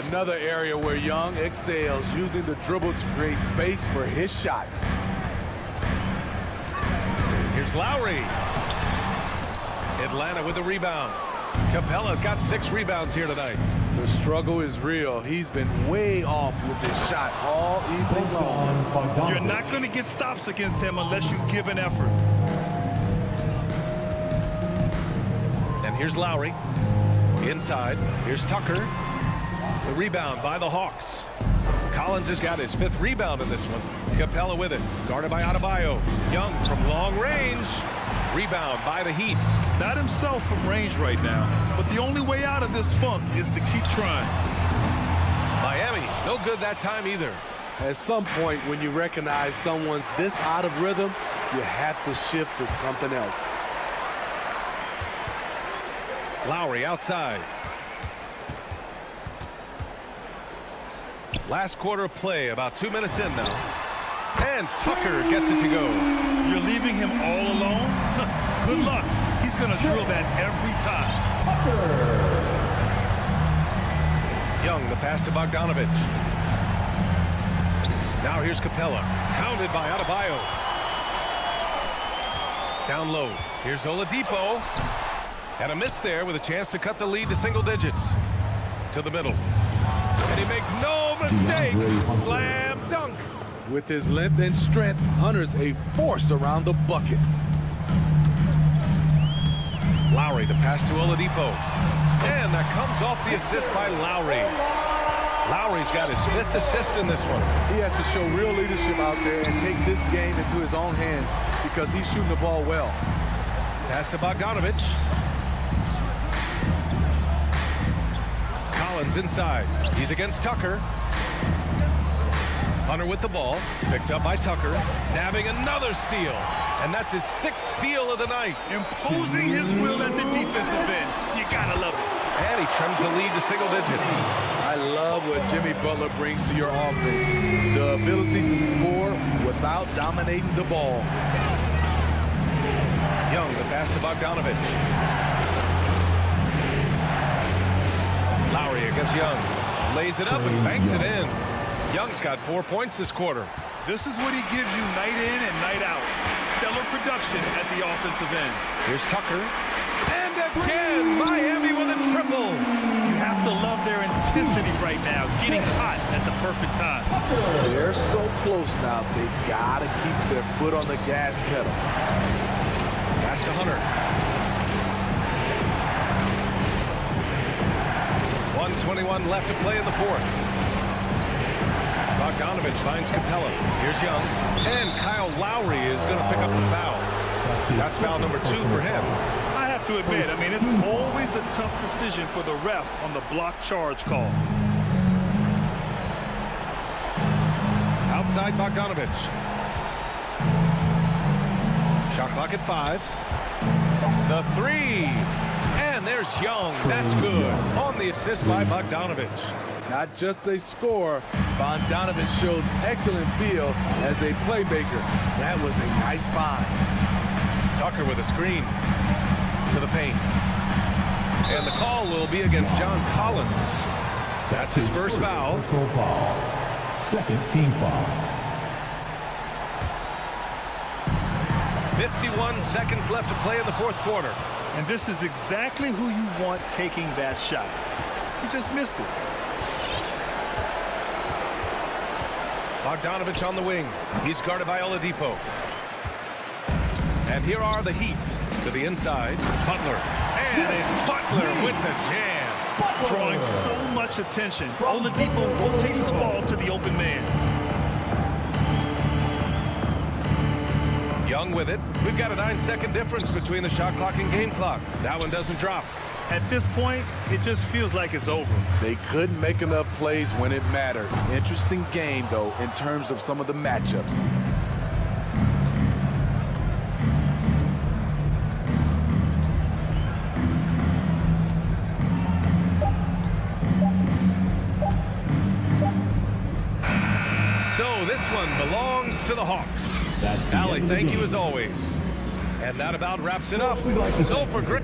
Another area where Young excels, using the dribble to create space for his shot. Here's Lowry. Atlanta with the rebound. Capella's got 6 rebounds here tonight. The struggle is real. He's been way off with his shot all evening long. You're not going to get stops against him unless you give an effort. And here's Lowry. Inside. Here's Tucker. The rebound by the Hawks. Collins has got his 5th rebound in this one. Capella with it. Guarded by Adebayo. Young from long range. Rebound by the Heat. Not himself from range right now, but the only way out of this funk is to keep trying. Miami, no good that time either. At some point, when you recognize someone's this out of rhythm, you have to shift to something else. Lowry outside. Last quarter of play, about 2 minutes in now. And Tucker gets it to go. You're leaving him all alone? Good luck. He's going to drill that every time. Young, the pass to Bogdanovich. Now here's Capella. Pounded by Adebayo. Down low. Here's Oladipo. And a miss there with a chance to cut the lead to single digits. To the middle. And he makes no mistake. Slam dunk. With his length and strength, Hunter's a force around the bucket. Lowry to pass to Oladipo. And that comes off the assist by Lowry. Lowry's got his 5th assist in this one. He has to show real leadership out there and take this game into his own hands because he's shooting the ball well. Pass to Bogdanovich. Collins inside. He's against Tucker. Hunter with the ball. Picked up by Tucker. Nabbing another steal. And that's his 6th steal of the night. Imposing his will at the defensive end. You gotta love it. And he trims the lead to single digits. I love what Jimmy Butler brings to your offense. The ability to score without dominating the ball. Young, the pass to Bogdanovich. Lowry against Young. Lays it up and banks it in. Young's got 4 points this quarter. This is what he gives you night in and night out. Stellar production at the offensive end. Here's Tucker. And again, Miami with a triple. You have to love their intensity right now, getting hot at the perfect time. They're so close now, they've got to keep their foot on the gas pedal. Pass to Hunter. 1:21 left to play in the 4th. Bogdanovich finds Capella. Here's Young. And Kyle Lowry is going to pick up the foul. That's foul number 2 for him. I have to admit, it's always a tough decision for the ref on the block charge call. Outside Bogdanovich. Shot clock at 5. The 3. And there's Young. That's good. On the assist by Bogdanovich. Not just a scorer, Bogdanovich shows excellent feel as a playmaker. That was a nice find. Tucker with a screen to the paint. And the call will be against John Collins. That's his first foul. Personal foul. 2nd team foul. 51 seconds left to play in the 4th quarter. And this is exactly who you want taking that shot. He just missed it. Bogdanovich on the wing. He's guarded by Oladipo. And here are the Heat to the inside. Butler. And it's Butler with the jam. Drawing so much attention. Oladipo rotates the ball to the open man. Young with it. We've got a 9-second difference between the shot clock and game clock. That one doesn't drop. At this point, it just feels like it's over. They couldn't make enough plays when it mattered. Interesting game, though, in terms of some of the matchups. So this one belongs to the Hawks. Allie, thank you as always. And that about wraps it up. So for great.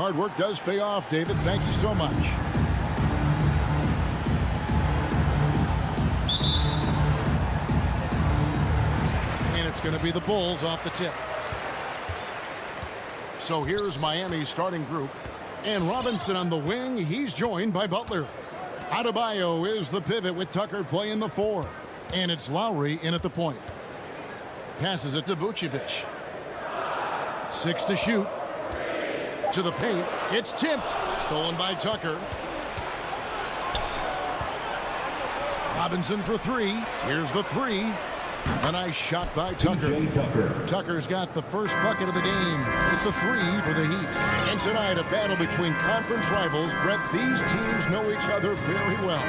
hard work does pay off, David. Thank you so much. And it's going to be the Bulls off the tip. So here's Miami's starting group. And Robinson on the wing. He's joined by Butler. Adebayo is the pivot with Tucker playing the 4. And it's Lowry in at the point. Passes it to Vucevic. 6 to shoot. To the paint. It's tipped. Stolen by Tucker. Robinson for 3. Here's the 3. A nice shot by Tucker. Tucker's got the first bucket of the game with the 3 for the Heat. And tonight, a battle between conference rivals. Brett, these teams know each other very well.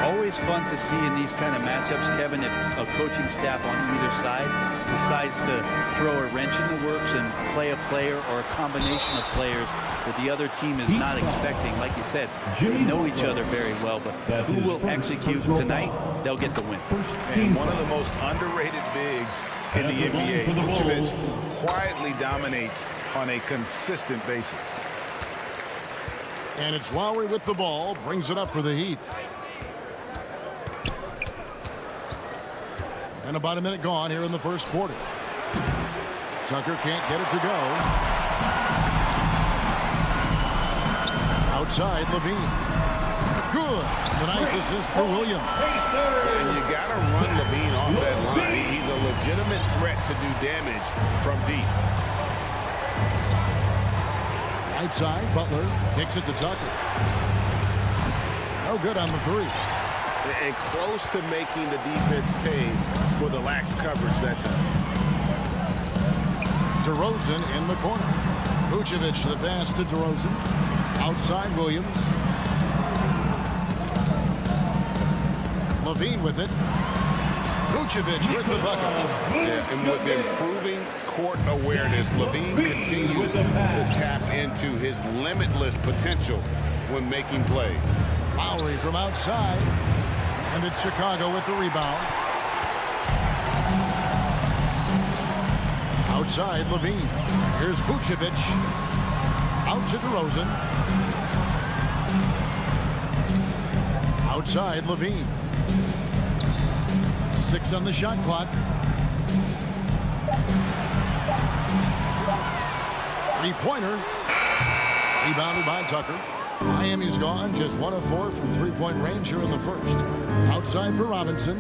Always fun to see in these kind of matchups, Kevin, if a coaching staff on either side decides to throw a wrench in the works and play a player or a combination of players that the other team is not expecting. Like you said, they know each other very well, but who will execute tonight, they'll get the win. And one of the most underrated bigs in the NBA, Vucevic, quietly dominates on a consistent basis. And it's Lowry with the ball, brings it up for the Heat. And about a minute gone here in the first quarter. Tucker can't get it to go. Outside, Levine. Good. The nice assist for Williams. And you got to run Levine off that line. He's a legitimate threat to do damage from deep. Right side, Butler kicks it to Tucker. No good on the 3. And close to making the defense pay for the lax coverage that time. DeRozan in the corner. Vucevic the pass to DeRozan. Outside Williams. Levine with it. Vucevic with the bucket. Yeah, and with improving court awareness, Levine continues to tap into his limitless potential when making plays. Lowry from outside. And it's Chicago with the rebound. Outside, Levine. Here's Vucevic. Out to DeRozan. Outside, Levine. 6 on the shot clock. Three-pointer. Rebounded by Tucker. Miami's gone, just 1 of 4 from three-point range here in the first. Outside for Robinson.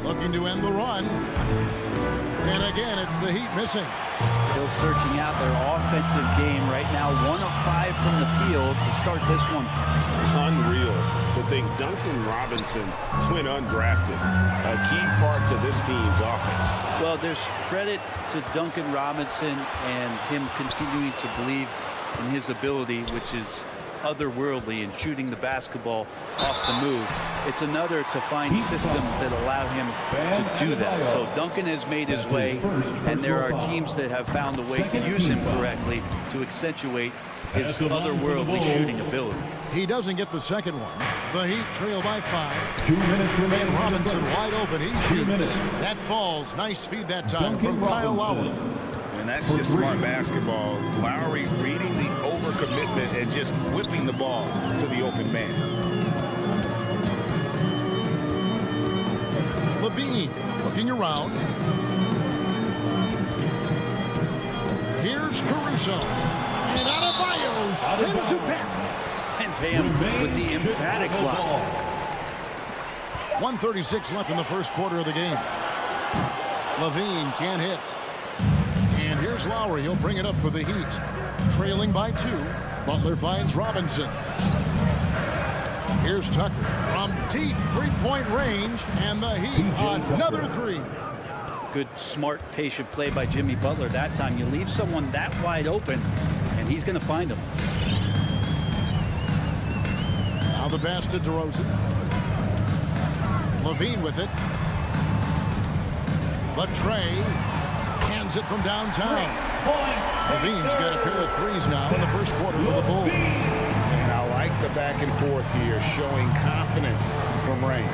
Looking to end the run. And again, it's the Heat missing. Still searching out their offensive game right now. 1 of 5 from the field to start this one. Unreal to think Duncan Robinson went undrafted. A key part to this team's offense. Well, there's credit to Duncan Robinson and him continuing to believe in his ability, which is otherworldly in shooting the basketball off the move. It's another to find systems that allow him to do that. So Duncan has made his way, and there are teams that have found a way to use him correctly to accentuate his otherworldly shooting ability. He doesn't get the second one. The Heat trail by 5. 2 minutes remaining. And Robinson wide open. He shoots. That falls. Nice feed that time from Kyle Lowry. And that's just smart basketball. Lowry reading the overcommitment and just whipping the ball to the open man. Levine looking around. Here's Caruso. And Adebayo sends it back. And Bam with the emphatic block. 1:36 left in the first quarter of the game. Levine can't hit. And here's Lowry. He'll bring it up for the Heat. Trailing by 2. Butler finds Robinson. Here's Tucker from deep three-point range. And the Heat another 3. Good, smart, patient play by Jimmy Butler that time. You leave someone that wide open, and he's going to find him. Now the pass to DeRozan. Levine with it. But Trey hands it from downtown. Levine's got a pair of 3s now in the first quarter for the Bulls. And I like the back and forth here, showing confidence from Ray.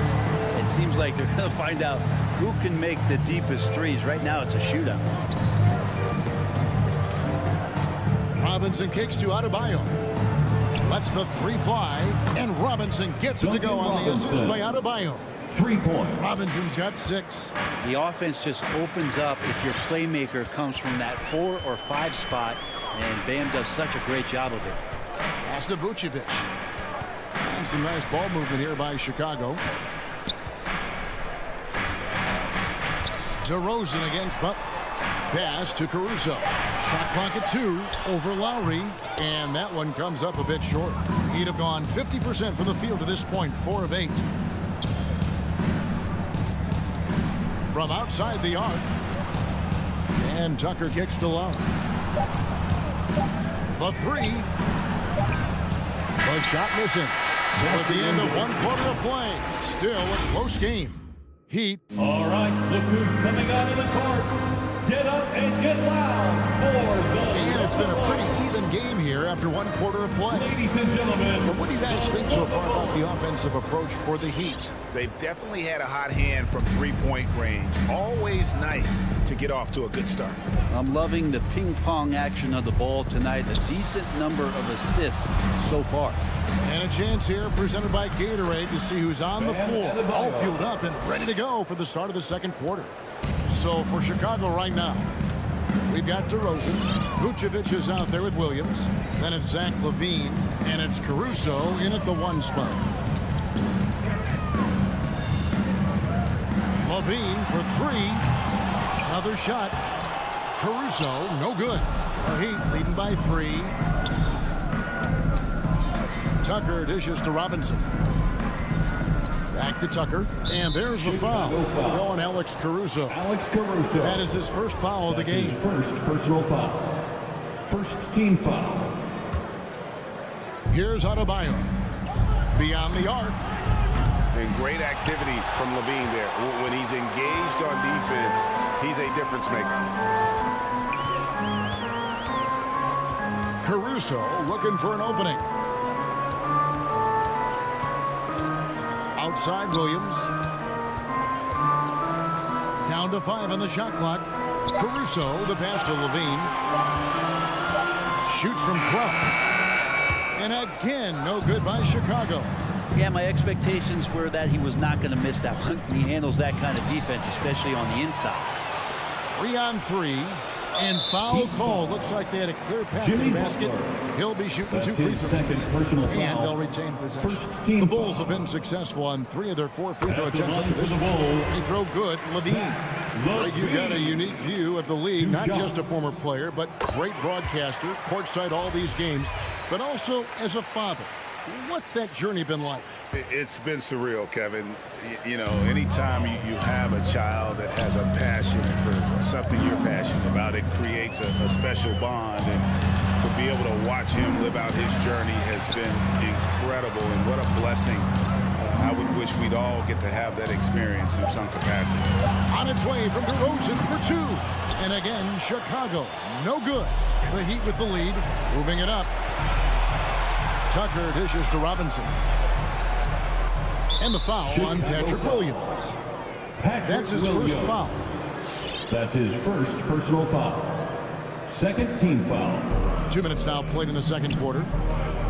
It seems like they're going to find out who can make the deepest 3s. Right now, it's a shootout. Robinson kicks to Adebayo. Lets the three fly, and Robinson gets it to go on the assist by Adebayo. 3 points. Robinson's got 6. The offense just opens up if your playmaker comes from that 4 or 5 spot, and Bam does such a great job of it. Pass to Vucevic. And some nice ball movement here by Chicago. DeRozan against Butler. Pass to Caruso. Shot clock at 2 over Lowry, and that one comes up a bit short. He'd have gone 50% from the field to this point, 4 of 8. From outside the arc, and Tucker kicks to Lowry. The 3. The shot missing. So at the end of 1 quarter of play, still a close game. Heat. All right, look who's coming out of the court. Get up and get loud for the... And it's been a pretty even game here after 1 quarter of play. Ladies and gentlemen. But what do you guys think so far about the offensive approach for the Heat? They've definitely had a hot hand from three-point range. Always nice to get off to a good start. I'm loving the ping-pong action of the ball tonight. A decent number of assists so far. And a chance here presented by Gatorade to see who's on the floor. All fueled up and ready to go for the start of the second quarter. So for Chicago right now, we've got DeRozan. Vucevic is out there with Williams. Then it's Zach Levine. And it's Caruso in at the 1 spot. Levine for 3. Another shot. Caruso, no good. The Heat leading by 3. Tucker dishes to Robinson. Back to Tucker. And there's the foul. Going Alex Caruso. Alex Caruso. That is his first foul of the game. First personal foul. First team foul. Here's Adebayo. Beyond the arc. And great activity from Levine there. When he's engaged on defense, he's a difference maker. Caruso looking for an opening. Outside Williams. Down to 5 on the shot clock. Caruso, the pass to Levine. Shoots from 12. And again, no good by Chicago. Yeah, my expectations were that he was not going to miss that one. He handles that kind of defense, especially on the inside. 3 on 3. And foul call. Looks like they had a clear path to the basket. He'll be shooting 2 free throws. And they'll retain possession. The Bulls have been successful on 3 of their 4 free throw attempts up to this point. They throw good. Levine. Greg, you got a unique view of the league. Not just a former player, but great broadcaster. Courtside all these games. But also as a father. What's that journey been like? It's been surreal, Kevin. You know, anytime you have a child that has a passion for something you're passionate about, it creates a special bond. And to be able to watch him live out his journey has been incredible. And what a blessing. I would wish we'd all get to have that experience in some capacity. On its way from DeRozan for 2. And again, Chicago, no good. The Heat with the lead, moving it up. Tucker dishes to Robinson. And the foul on Patrick Williams. That's his first foul. That's his first personal foul. Second team foul. 2 minutes now played in the second quarter.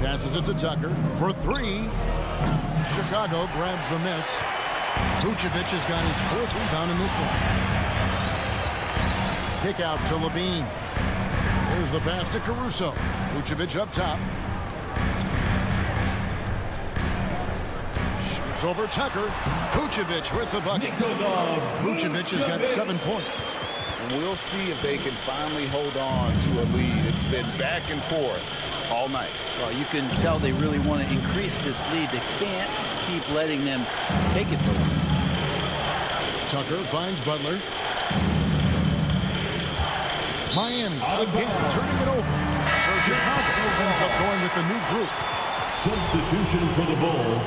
Passes it to Tucker for 3. Chicago grabs the miss. Vucevic has got his 4th rebound in this one. Kick out to Levine. There's the pass to Caruso. Vucevic up top. Shoots over Tucker. Vucevic with the bucket. Vucevic has got 7 points. And we'll see if they can finally hold on to a lead. It's been back and forth all night. Well, you can tell they really want to increase this lead. They can't keep letting them take it for them. Tucker finds Butler. Miami again turning it over. So Chicago ends up going with the new group. Substitution for the Bulls.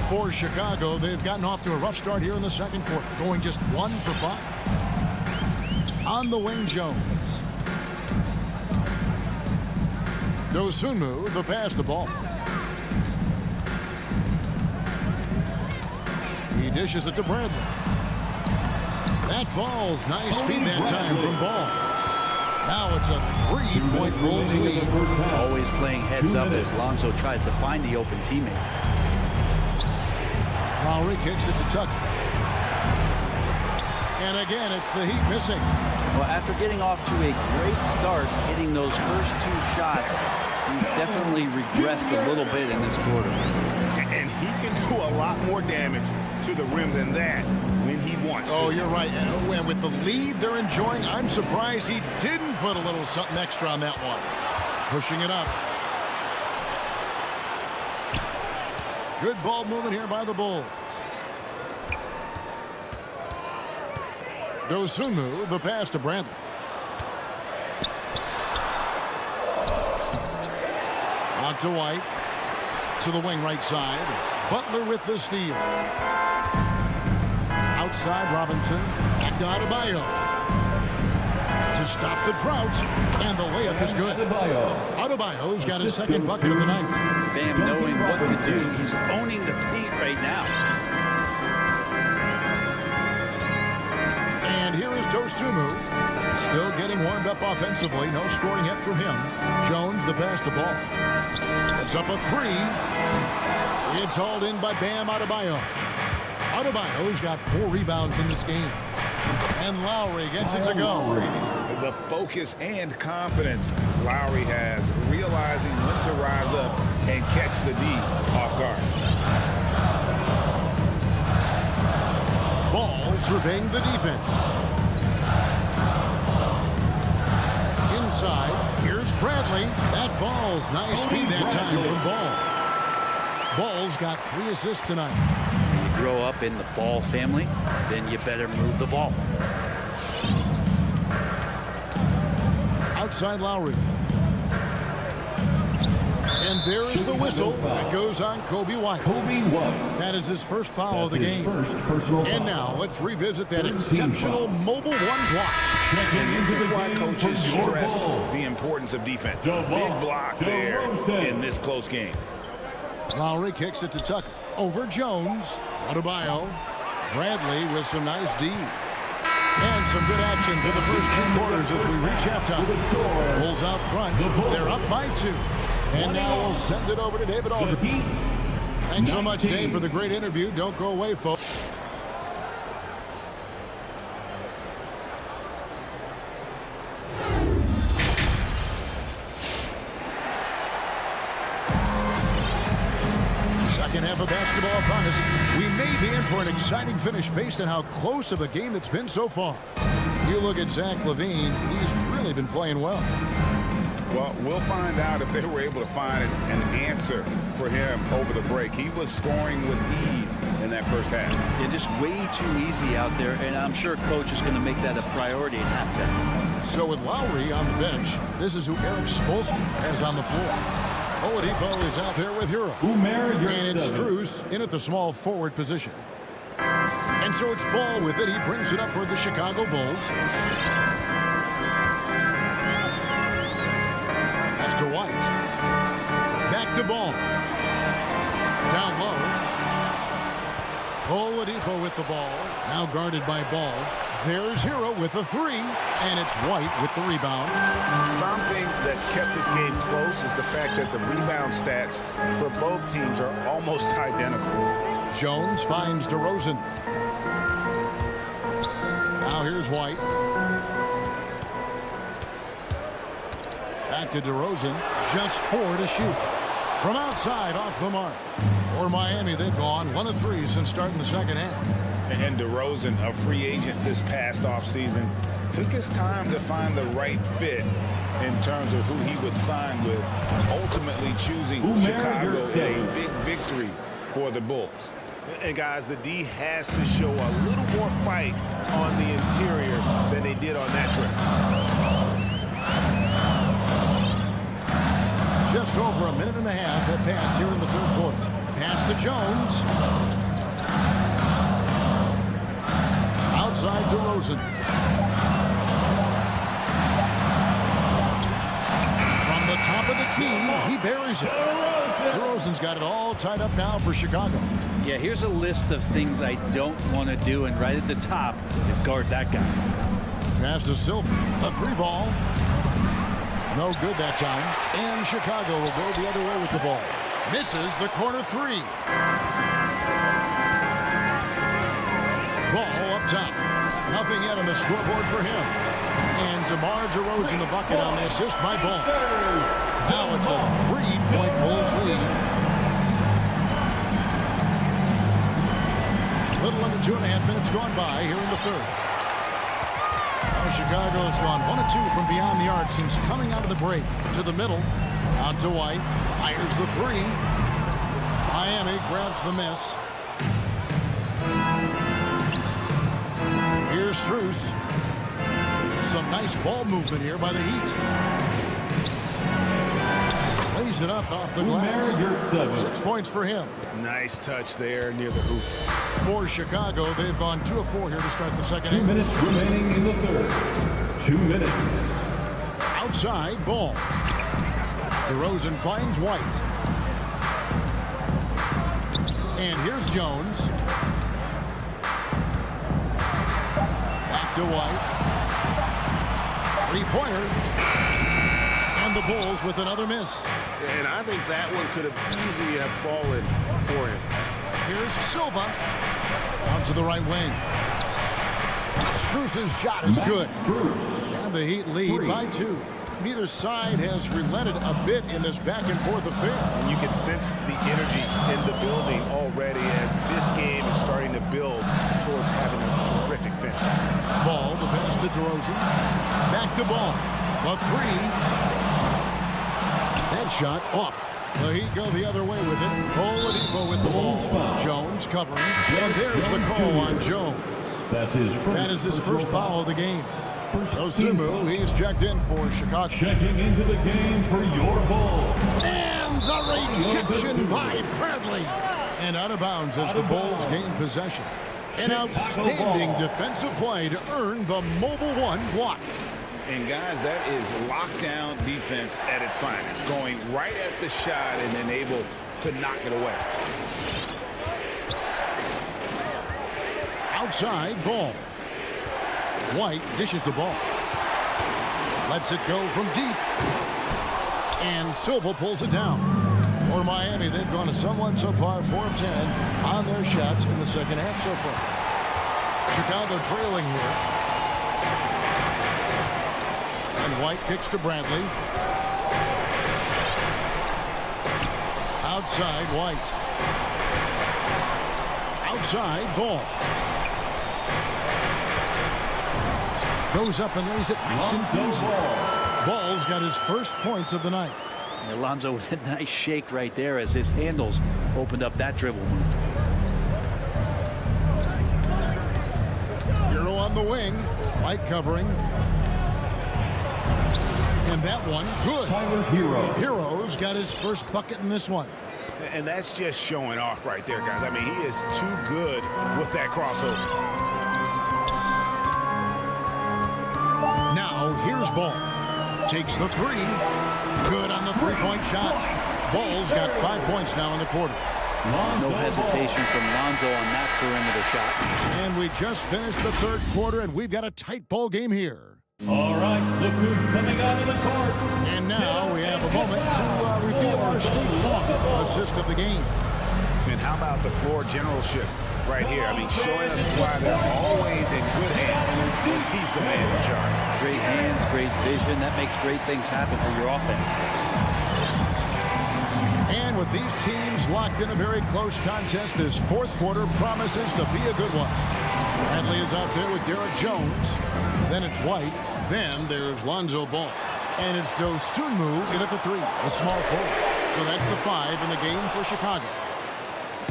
For Chicago, they've gotten off to a rough start here in the second quarter, going just 1 for 5. On the wing, Jones. Dosunmu, the pass to Ball. He dishes it to Bradley. That falls. Nice feed that time from Ball. Now it's a 3-point Bulls lead. Always playing heads up as Lonzo tries to find the open teammate. Lowry kicks it to Tucker. And again, it's the Heat missing. Well, after getting off to a great start, hitting those first 2 shots, he's definitely regressed a little bit in this quarter. And he can do a lot more damage to the rim than that when he wants to. Oh, you're right. And with the lead they're enjoying, I'm surprised he didn't put a little something extra on that one. Pushing it up. Good ball movement here by the Bulls. Dosunmu, the pass to Bradley. Out to White. To the wing right side. Butler with the steal. Outside Robinson. Back to Adebayo. To stop the drought. And the layup is good. Adebayo's got his second bucket of the night. Bam knowing what to do. He's owning the paint right now. And here is Dosunmu. Still getting warmed up offensively. No scoring yet from him. Jones the pass to Ball. It's up a 3. It's hauled in by Bam Adebayo. Adebayo's got 4 rebounds in this game. And Lowry gets it to go. The focus and confidence Lowry has, realizing when to rise up and catch the D off guard. Ball surveying the defense. Inside, here's Bradley. That falls. Nice feed that time from Ball. Ball's got 3 assists tonight. You grow up in the Ball family, then you better move the ball. Outside Lowry. And there is the whistle. It goes on Kobe White. That is his first foul of the game. And now let's revisit that exceptional mobile 1 block. And this is why coaches stress the importance of defense. Big block there in this close game. Lowry kicks it to Tucker. Over Jones. Adebayo. Bradley with some nice D. And some good action through the first 2 quarters as we reach halftime. Bulls out front. They're up by 2. And now we'll send it over to David Aldridge. Thanks so much, Dave, for the great interview. Don't go away, folks. Second half of basketball upon us. We may be in for an exciting finish based on how close of a game it's been so far. You look at Zach Levine, he's really been playing well. Well, we'll find out if they were able to find an answer for him over the break. He was scoring with ease in that first half. Yeah, just way too easy out there, and I'm sure coach is going to make that a priority at halftime. So with Lowry on the bench, this is who Eric Spoelstra has on the floor. Oladipo is out there with Hero. And it's Strus in at the small forward position. And so it's Ball with it. He brings it up for the Chicago Bulls. Pass to White. Back to Ball. Down low. Oladipo with the ball. Now guarded by Ball. There's Hero with the 3, and it's White with the rebound. Something that's kept this game close is the fact that the rebound stats for both teams are almost identical. Jones finds DeRozan. Now here's White. Back to DeRozan. Just 4 to shoot. From outside, off the mark. For Miami, they've gone 1 of 3 since starting the second half. And DeRozan, a free agent this past offseason, took his time to find the right fit in terms of who he would sign with, ultimately choosing Chicago in a big victory for the Bulls. And guys, the D has to show a little more fight on the interior than they did on that trip. Just over a minute and a half have passed here in the third quarter. Pass to Jones. Outside DeRozan. From the top of the key, he buries it. DeRozan's got it all tied up now for Chicago. Yeah, here's a list of things I don't want to do, and right at the top is guard that guy. Pass to Silver. A 3 ball. No good that time. And Chicago will go the other way with the ball. Misses the corner three. Ball up top. Nothing yet on the scoreboard for him. And DeMar DeRozan the bucket on the assist by Ball. Now it's a 3-point Bulls lead. A little under 2.5 minutes gone by here in the third. Now Chicago has gone 1 of 2 from beyond the arc since coming out of the break. To the middle. Out to White. Fires the three. Miami grabs the miss. Here's Strus. Some nice ball movement here by the Heat. Lays it up off the glass. 6 points for him. Nice touch there near the hoop. For Chicago, they've gone 2 of 4 here to start the second 2 half. minutes remaining in the third. 2 minutes. Outside Ball. DeRozan finds White. And here's Jones. Back to White. Three-pointer. And the Bulls with another miss. And I think that one could have easily have fallen for him. Here's Silva. Out to the right wing. Strus's shot is good. And the Heat lead by 2. Neither side has relented a bit in this back-and-forth affair. And you can sense the energy in the building already as this game is starting to build towards having a terrific finish. Ball, the pass to DeRozan. Back to Ball. A three. That shot off. The Heat go the other way with it. Oladipo with the ball. Jones covering. And there's the call on Jones. That is his first foul of the game. Osumu, he's checked in for Chicago. Checking into the game for your Bulls. And the rejection by Bradley. And out of bounds as the Bulls gain possession. An outstanding defensive play to earn the Mobile One block. And guys, that is lockdown defense at its finest. Going right at the shot and then able to knock it away. Outside Ball. White dishes the ball. Lets it go from deep. And Silva pulls it down. For Miami, they've gone a somewhat subpar 4 of 10 on their shots in the second half so far. Chicago trailing here. And White kicks to Bradley. Outside White. Outside Ball. Goes up and lays it nice and easy. Ball's got his first points of the night. Alonzo with a nice shake right there as his handles opened up that dribble move. Hero on the wing. White covering. And that one, good. Hero's got his first bucket in this one. And that's just showing off right there, guys. I mean, he is too good with that crossover. Now, here's Ball. Takes the three. Good on the three-point shot. Ball's got 5 points now in the quarter. No hesitation from Lonzo on that perimeter shot. And we just finished the third quarter, and we've got a tight ball game here. All right, look who's coming out of the court. And now we have a moment to reveal our state assist of the game. And how about the floor generalship right here? I mean, showing us why they're always in good hands. And he's the man in charge. Great hands, great vision. That makes great things happen for your offense. And with these teams locked in a very close contest, this fourth quarter promises to be a good one. Bradley is out there with Derek Jones. Then it's White. Then there's Lonzo Ball. And it's Dosunmu in at the three, a small forward. So that's the 5 in the game for Chicago.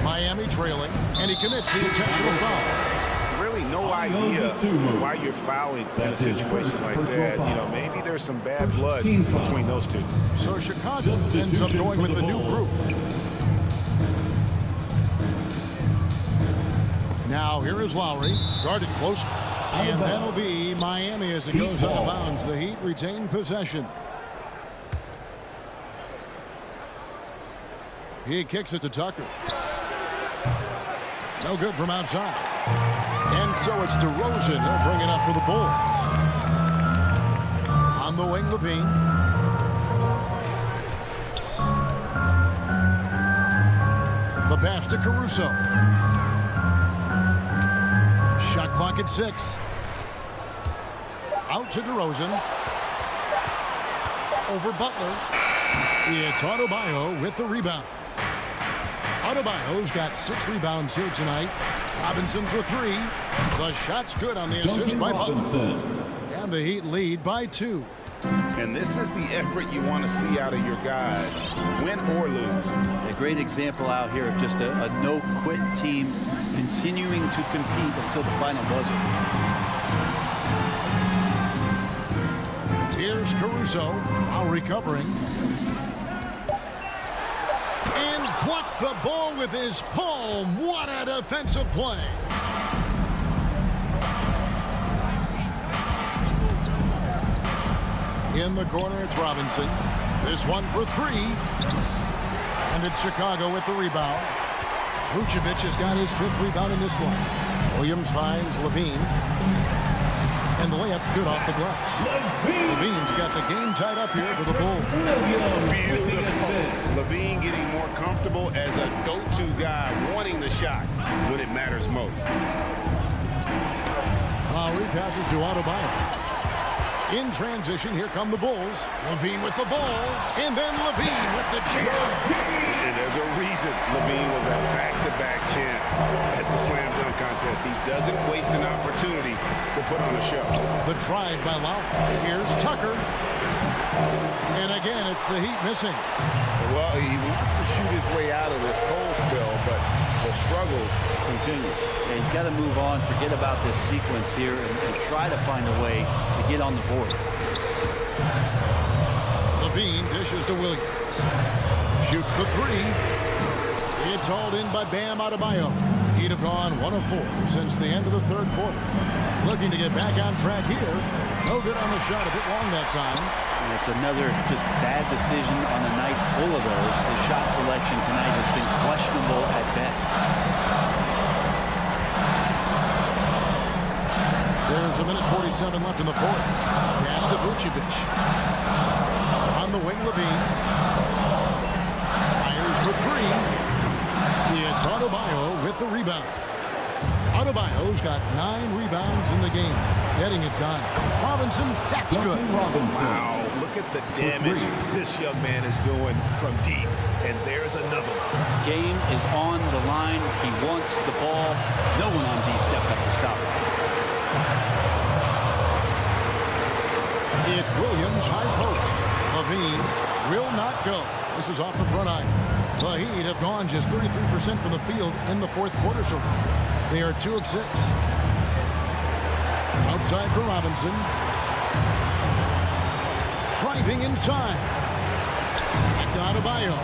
Miami trailing, and he commits the intentional foul. Really no idea why you're fouling in a situation like that. You know, maybe there's some bad blood between those two. So Chicago ends up going with the new group. Now here is Lowry, guarded close. And that'll be Miami as it goes out of bounds. The Heat retain possession. He kicks it to Tucker. No good from outside. And so it's DeRozan. He'll bring it up for the Bulls. On the wing, Levine. pass to Caruso. Shot clock at 6. Out to DeRozan. Over Butler. It's Adebayo with the rebound. Adebayo's got 6 rebounds here tonight. Robinson for 3. The shot's good on the assist by Butler. And the Heat lead by 2. And this is the effort you want to see out of your guys, win or lose. A great example out here of just a no-quit team continuing to compete until the final buzzer. Here's Caruso, now recovering. And blocked the ball with his palm. What a defensive play. In the corner, it's Robinson. This one for 3. And it's Chicago with the rebound. Vucevic has got his 5th rebound in this one. Williams finds Levine. And the layup's good off the glass. Levine's got the game tied up here for the Bulls. Levine getting more comfortable as a go-to guy, wanting the shot when it matters most. Lowry passes to Adebayo. In transition, here come the Bulls. Levine with the ball, and then Levine with the jam. And there's a reason Levine was a back-to-back champ at the slam dunk contest. He doesn't waste an opportunity to put on a show. The drive by Lowry. Here's Tucker. And again, it's the Heat missing. Well, he wants to shoot his way out of this cold spell, but the struggles continue. Yeah, he's got to move on, forget about this sequence here, and try to find a way to get on the board. Levine dishes to Williams. Shoots the 3. It's hauled in by Bam Adebayo. He'd have gone 1 of 4 since the end of the 3rd quarter. Looking to get back on track here. No good on the shot, a bit long that time. And it's another just bad decision on a night full of those. His shot selection tonight has been questionable at best. There's a minute 47 left in the 4th. Pass to Vucevic. On the wing, Levine. Fires for 3. It's Adebayo with the rebound. Adebayo's got 9 rebounds in the game. Getting it done. Robinson, that's good. Wow, look at the damage this young man is doing from deep. And there's another one. Game is on the line. He wants the ball. No one on D stepped up to stop it. It's Williams, high post. Levine will not go. This is off the front eye. The Heat have gone just 33% from the field in the 4th quarter so far. They are 2 of 6. Outside for Robinson. Driving inside. Adebayo.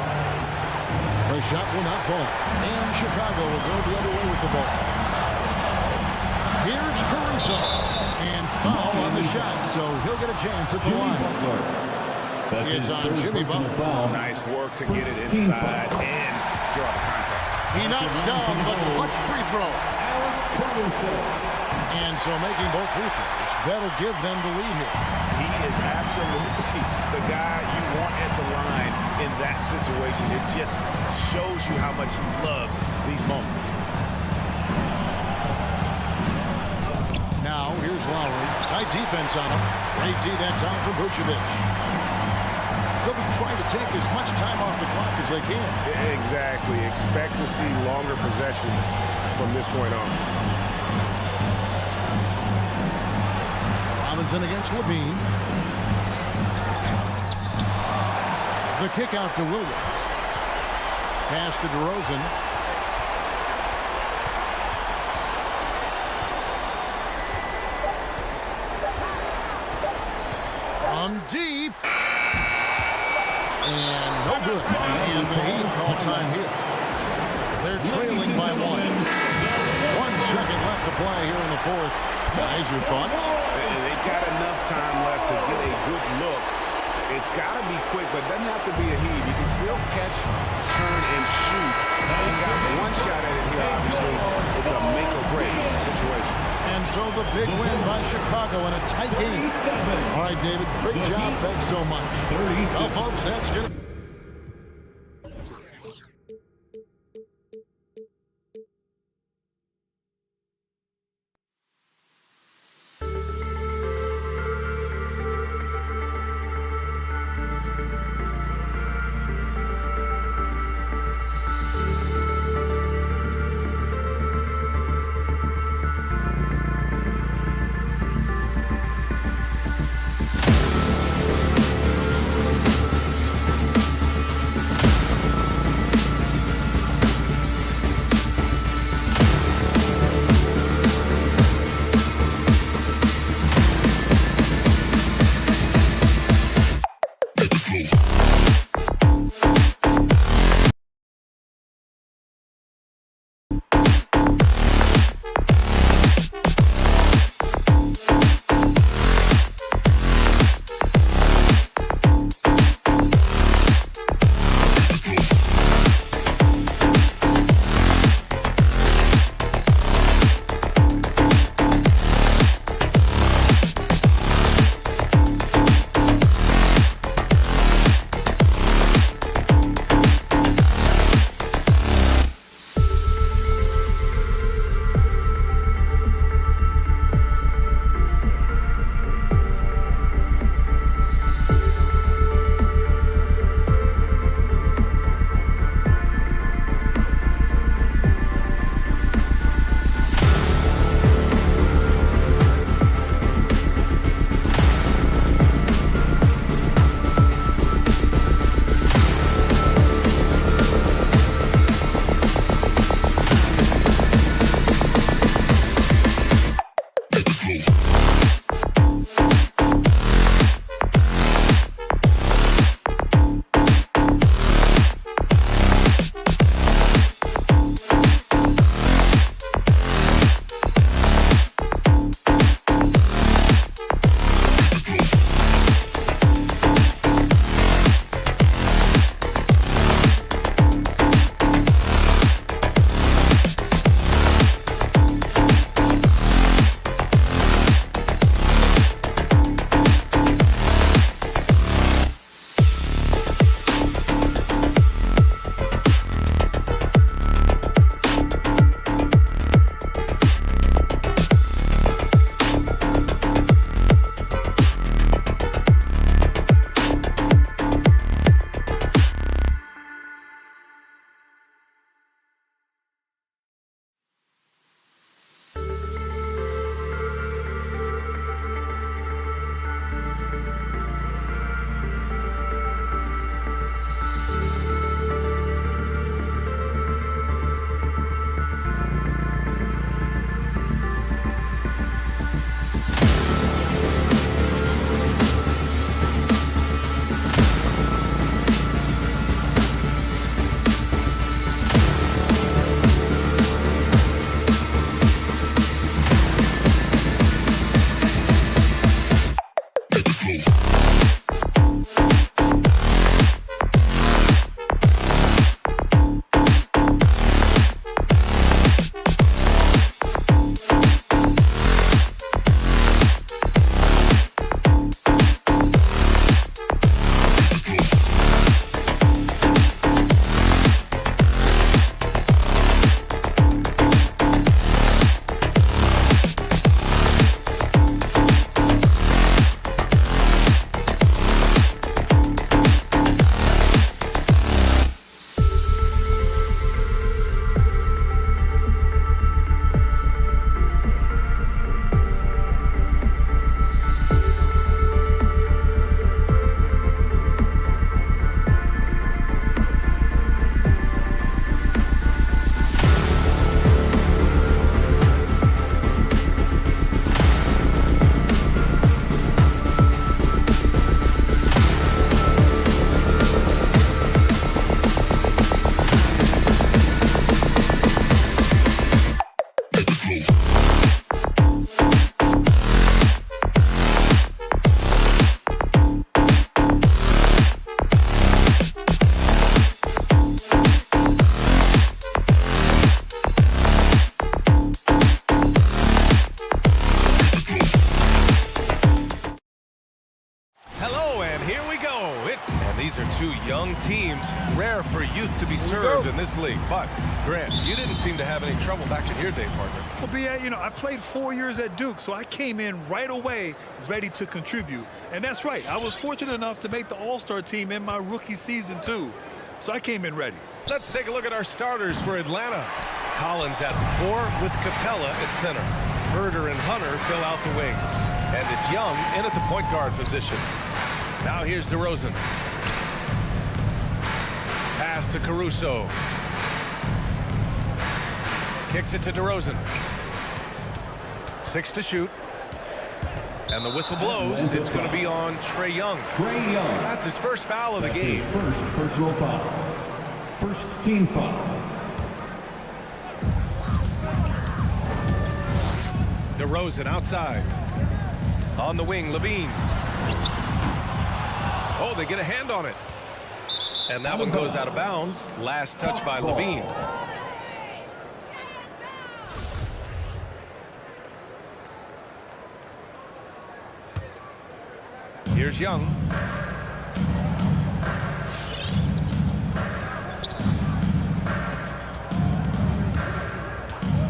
The shot will not fall. And Chicago will go the other way with the ball. Here's Caruso. And foul on the shot, so he'll get a chance at the line. It's on Jimmy Butler. Nice work to get it inside and draw the contact. He knocks down the clutch free throw. And so making both free throws, that'll give them the lead here. He is absolutely the guy you want at the line in that situation. It just shows you how much he loves these moments. Now, here's Lowry. Tight defense on him. Great D that time for Vucevic. They'll be trying to take as much time off the clock as they can. Exactly. Expect to see longer possessions from this point on. Robinson against Levine. The kick out to Williams. Pass to DeRozan. From deep. And no good. And the Heat call time here. They're trailing by 1. 1 second left to play here in the 4th. Guys, your thoughts? They've got enough time left to get a good look. It's got to be quick, but it doesn't have to be a heave. You can still catch, turn, and shoot. They got 1 shot at it here, obviously. It's a make-or-break situation. And so the big win by Chicago in a tight game. All right, David, great job. Thanks so much. Well, folks, that's good. here we go. And these are two young teams. Rare for youth to be served in this league. But, Grant, you didn't seem to have any trouble back in your day, partner. Well, B.A., you know, I played 4 years at Duke, so I came in right away ready to contribute. And that's right. I was fortunate enough to make the All-Star team in my rookie season, too. So I came in ready. Let's take a look at our starters for Atlanta. Collins at the 4 with Capella at center. Herder and Hunter fill out the wings. And it's Young in at the point guard position. Now here's DeRozan. Pass to Caruso. Kicks it to DeRozan. 6 to shoot. And the whistle blows. It's going to be on Trae Young. Trae Young. That's his first foul of the game. First personal foul. First team foul. DeRozan outside. On the wing, Levine. Oh, they get a hand on it. And that one goes out of bounds. Last touch by Levine. Here's Young.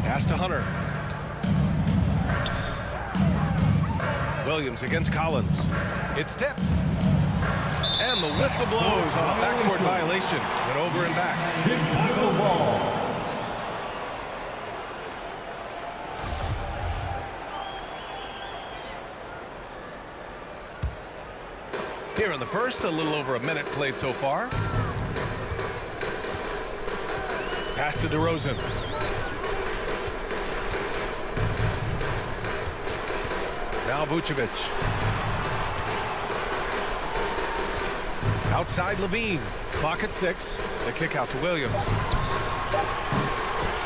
Pass to Hunter. Williams against Collins. It's tipped. And the whistle blows on a backcourt violation. Went over and back. Chicago ball. Here in the first, a little over a minute played so far. Pass to DeRozan. Now Vucevic. Outside Levine. Clock at 6. The kick out to Williams.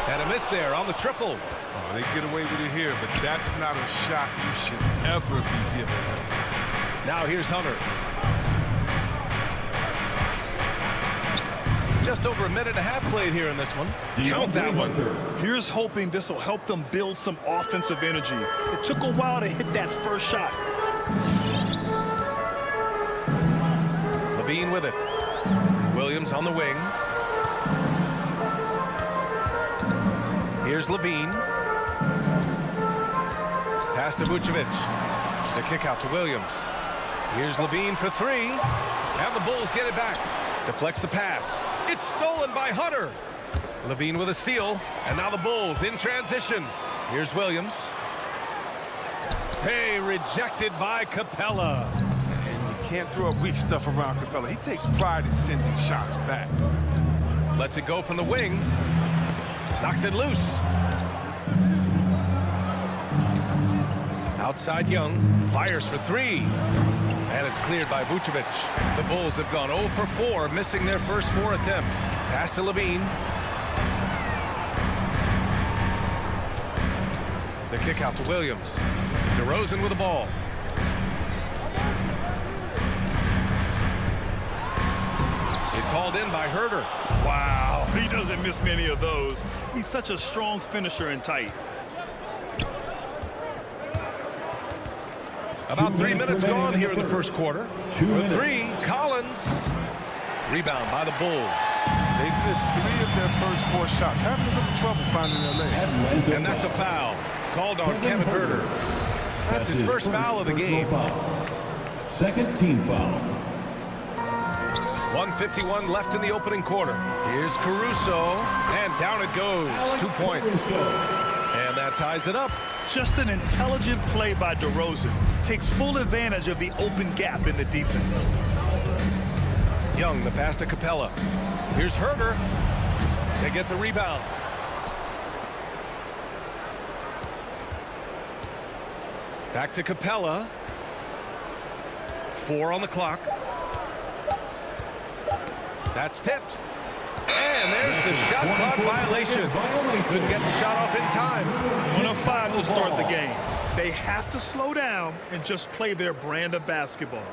And a miss there on the triple. Oh, they get away with it here, but that's not a shot you should ever be given. Now here's Hunter. Just over a minute and a half played here in this one. Count that one. Here's hoping this will help them build some offensive energy. It took a while to hit that first shot. Levine with it. Williams on the wing. Here's Levine. Pass to Vucevic. The kick out to Williams. Here's Levine for 3. And the Bulls get it back. Deflects the pass. It's stolen by Hunter. Levine with a steal. And now the Bulls in transition. Here's Williams. Hey, rejected by Capella. And you can't throw weak stuff around Capella. He takes pride in sending shots back. Lets it go from the wing. Knocks it loose. Outside Young. Fires for 3. And it's cleared by Vucevic. The Bulls have gone 0 for 4, missing their first 4 attempts. Pass to Levine. The kick out to Williams. DeRozan with the ball. It's hauled in by Herder. Wow, he doesn't miss many of those. He's such a strong finisher and tight. About 3 minutes gone here in the first quarter. For 3, Collins. Rebound by the Bulls. They've missed 3 of their first 4 shots. Having a little trouble finding their lanes. And that's a foul. Called on Kevin Herder. That's his first foul of the game. Second team foul. 1:51 left in the opening quarter. Here's Caruso. And down it goes. 2 points. And that ties it up. Just an intelligent play by DeRozan. Takes full advantage of the open gap in the defense. Young, the pass to Capella. Here's Herder. They get the rebound. Back to Capella. 4 on the clock. That's tipped. And there's the shot clock violation. Couldn't get the shot off in time. 1 of 5 to start the game. They have to slow down and just play their brand of basketball.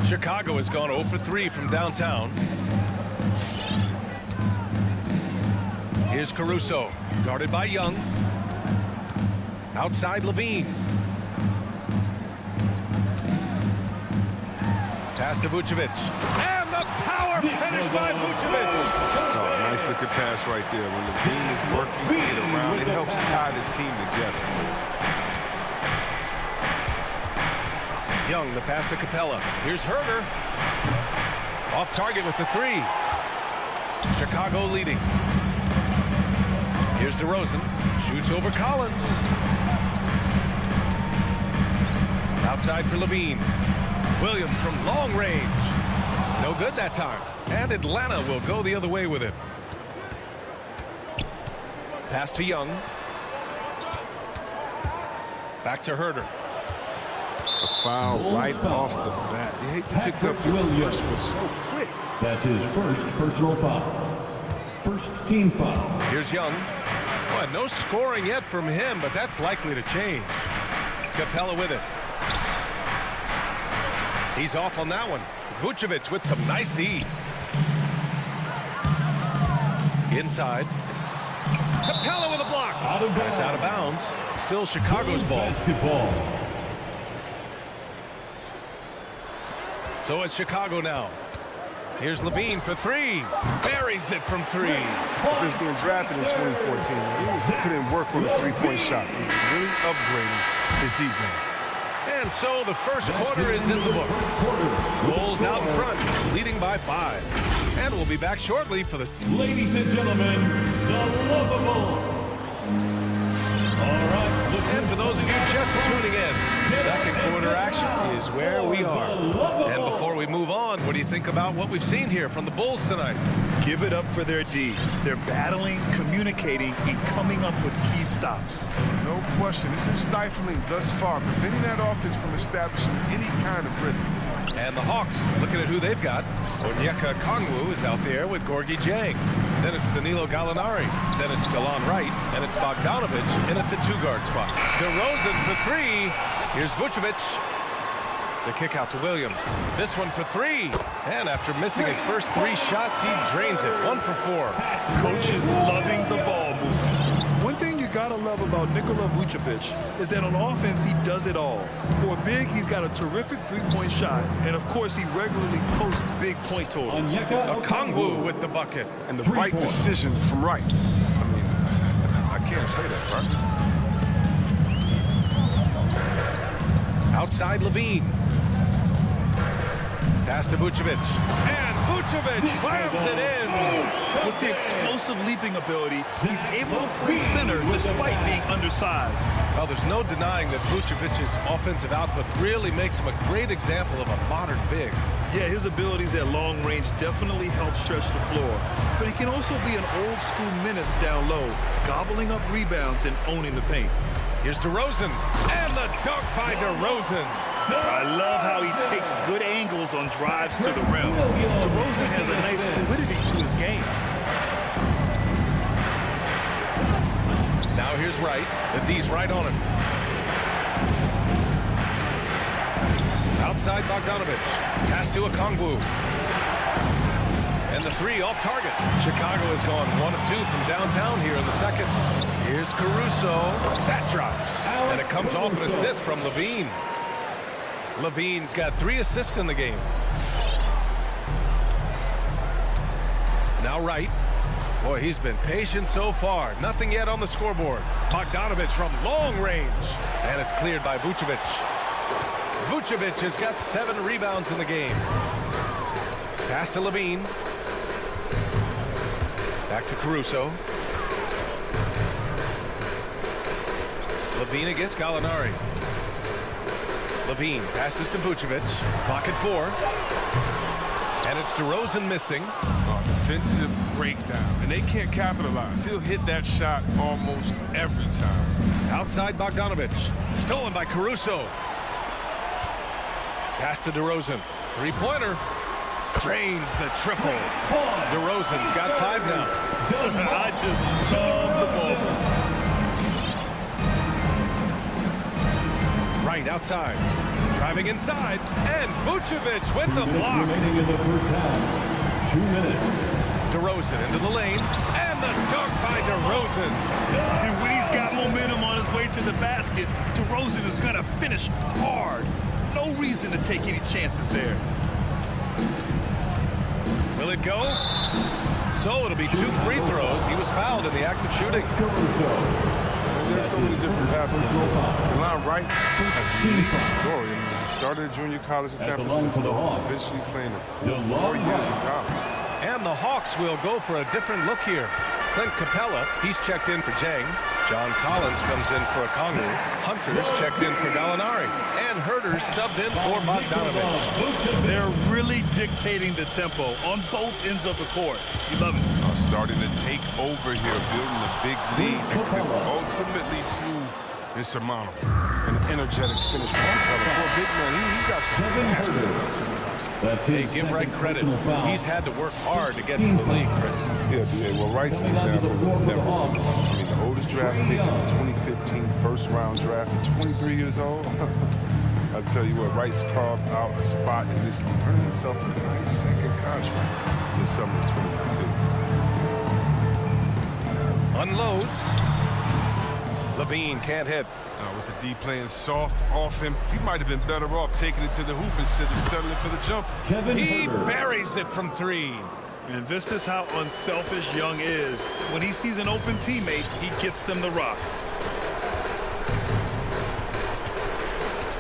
Chicago has gone 0 for 3 from downtown. Here's Caruso, guarded by Young. Outside Levine. Pass to Vucevic. And the power finish by Vucevic. Oh, nice looking pass right there. When Levine is working it around, it helps tie the team together. Young, the pass to Capella. Here's Herder. Off target with the three. Chicago leading. Here's DeRozan. Shoots over Collins. Outside for Levine. Williams from long range. No good that time. And Atlanta will go the other way with it. Pass to Young. Back to Herder. A foul right off the bat. You hate to pick up your first one so quick. That's his first personal foul. First team foul. Here's Young. Well, no scoring yet from him, but that's likely to change. Capella with it. He's off on that one. Vucevic with some nice D. Inside. Capella with a block. And it's out of bounds. Still Chicago's ball. Basketball. So it's Chicago now. Here's Levine for three. Buries it from three. Since being drafted in 2014, he put in work on his three-point shot. He's really upgrading his deep game. And so the first quarter is in the books. Bulls out in front, leading by 5. And we'll be back shortly for the... Ladies and gentlemen, the lovable. All right. And for those of you just tuning in, second quarter action is where we are. And before we move on, what do you think about what we've seen here from the Bulls tonight? Give it up for their D. They're battling, communicating, and coming up with key stops. No question. It's been stifling thus far, preventing that offense from establishing any kind of rhythm. And the Hawks, looking at who they've got. Onyeka Okongwu is out there with Gorgui Dieng. Then it's Danilo Gallinari. Then it's Delon Wright. And it's Bogdanovic in at the 2-guard spot. DeRozan for three. Here's Vucevic. The kick out to Williams. This one for three. And after missing his first 3 shots, he drains it. 1 for 4. Coach is loving the ball movement. One thing you gotta love about Nikola Vucevic is that on offense, he does it all. For a big, he's got a terrific three-point shot. And of course, he regularly posts big point totals. Okongwu with the bucket. And the right decision from Wright. I mean, I can't say that, right? Outside Levine. Pass to Vucevic. And Vucevic slams it in. With the explosive leaping ability, he's able to play center despite being undersized. Well, there's no denying that Vucevic's offensive output really makes him a great example of a modern big. Yeah, his abilities at long range definitely help stretch the floor. But he can also be an old-school menace down low, gobbling up rebounds and owning the paint. Here's DeRozan. And the dunk by DeRozan. I love how he takes good angles on drives to the rim. DeRozan has a nice fluidity to his game. Now here's Wright. The D's right on him. Outside Bogdanovic. Pass to Okongwu. And the 3 off target. Chicago has gone 1 of 2 from downtown here in the second. Here's Caruso. That drops. And it comes off an assist from Levine. Levine's got 3 assists in the game. Now Wright. Boy, he's been patient so far. Nothing yet on the scoreboard. Bogdanovic from long range. And it's cleared by Vucevic. Vucevic has got 7 rebounds in the game. Pass to Levine. Back to Caruso. Levine against Gallinari. Levine passes to Vucevic. Clock at 4. And it's DeRozan missing. Defensive breakdown. And they can't capitalize. He'll hit that shot almost every time. Outside Bogdanovic. Stolen by Caruso. Pass to DeRozan. 3-pointer. Drains the triple. DeRozan's got 5 now. I just love the ball. Right outside. Driving inside. And Vucevic with the block. Remaining in the first half. 2 minutes. DeRozan into the lane. And the dunk by DeRozan. And when he's got momentum on his way to the basket, DeRozan is going to finish hard. No reason to take any chances there. Will it go? So it'll be 2 free throws. He was fouled in the act of shooting. There's so many different paths. Delon Wright has a unique story. I mean, he started at junior college in San Francisco, eventually playing the full 4 years in college. And the Hawks will go for a different look here. Clint Capella, he's checked in for Jang. John Collins comes in for Okongu. Hunter's checked in for Gallinari. And Herter's subbed in for Bogdanovich. They're really dictating the tempo on both ends of the court. You love it. Starting to take over here, building a big lead that could ultimately prove insurmountable. An energetic finish from Capella. For a big man, he got some nasty touch in his arms. Hey, give Wright credit. He's had to work hard to get to the league, Chris. Yeah, well, Wright's an example of never. I mean, the oldest draft pick in the 2015 first-round draft at 23 years old. I'll tell you what, Wright's carved out a spot in this league, earning himself a nice second contract in the summer of 2019. Unloads. Levine can't hit. With the D playing soft off him, he might have been better off taking it to the hoop instead of settling for the jump. He buries it from 3. And this is how unselfish Young is. When he sees an open teammate, he gets them the rock.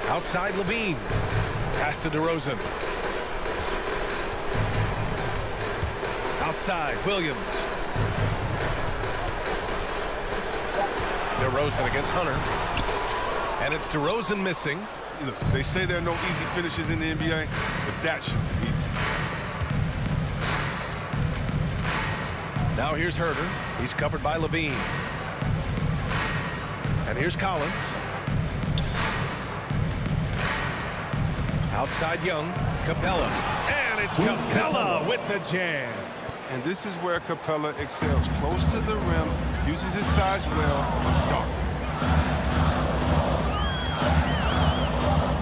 Outside Levine. Pass to DeRozan. Outside Williams. DeRozan against Hunter. And it's DeRozan missing. Look, they say there are no easy finishes in the NBA, but that should be easy. Now here's Herter. He's covered by Levine. And here's Collins. Outside Young. Capella. And it's Capella with the jam. And this is where Capella excels. Close to the rim, uses his size well to dunk.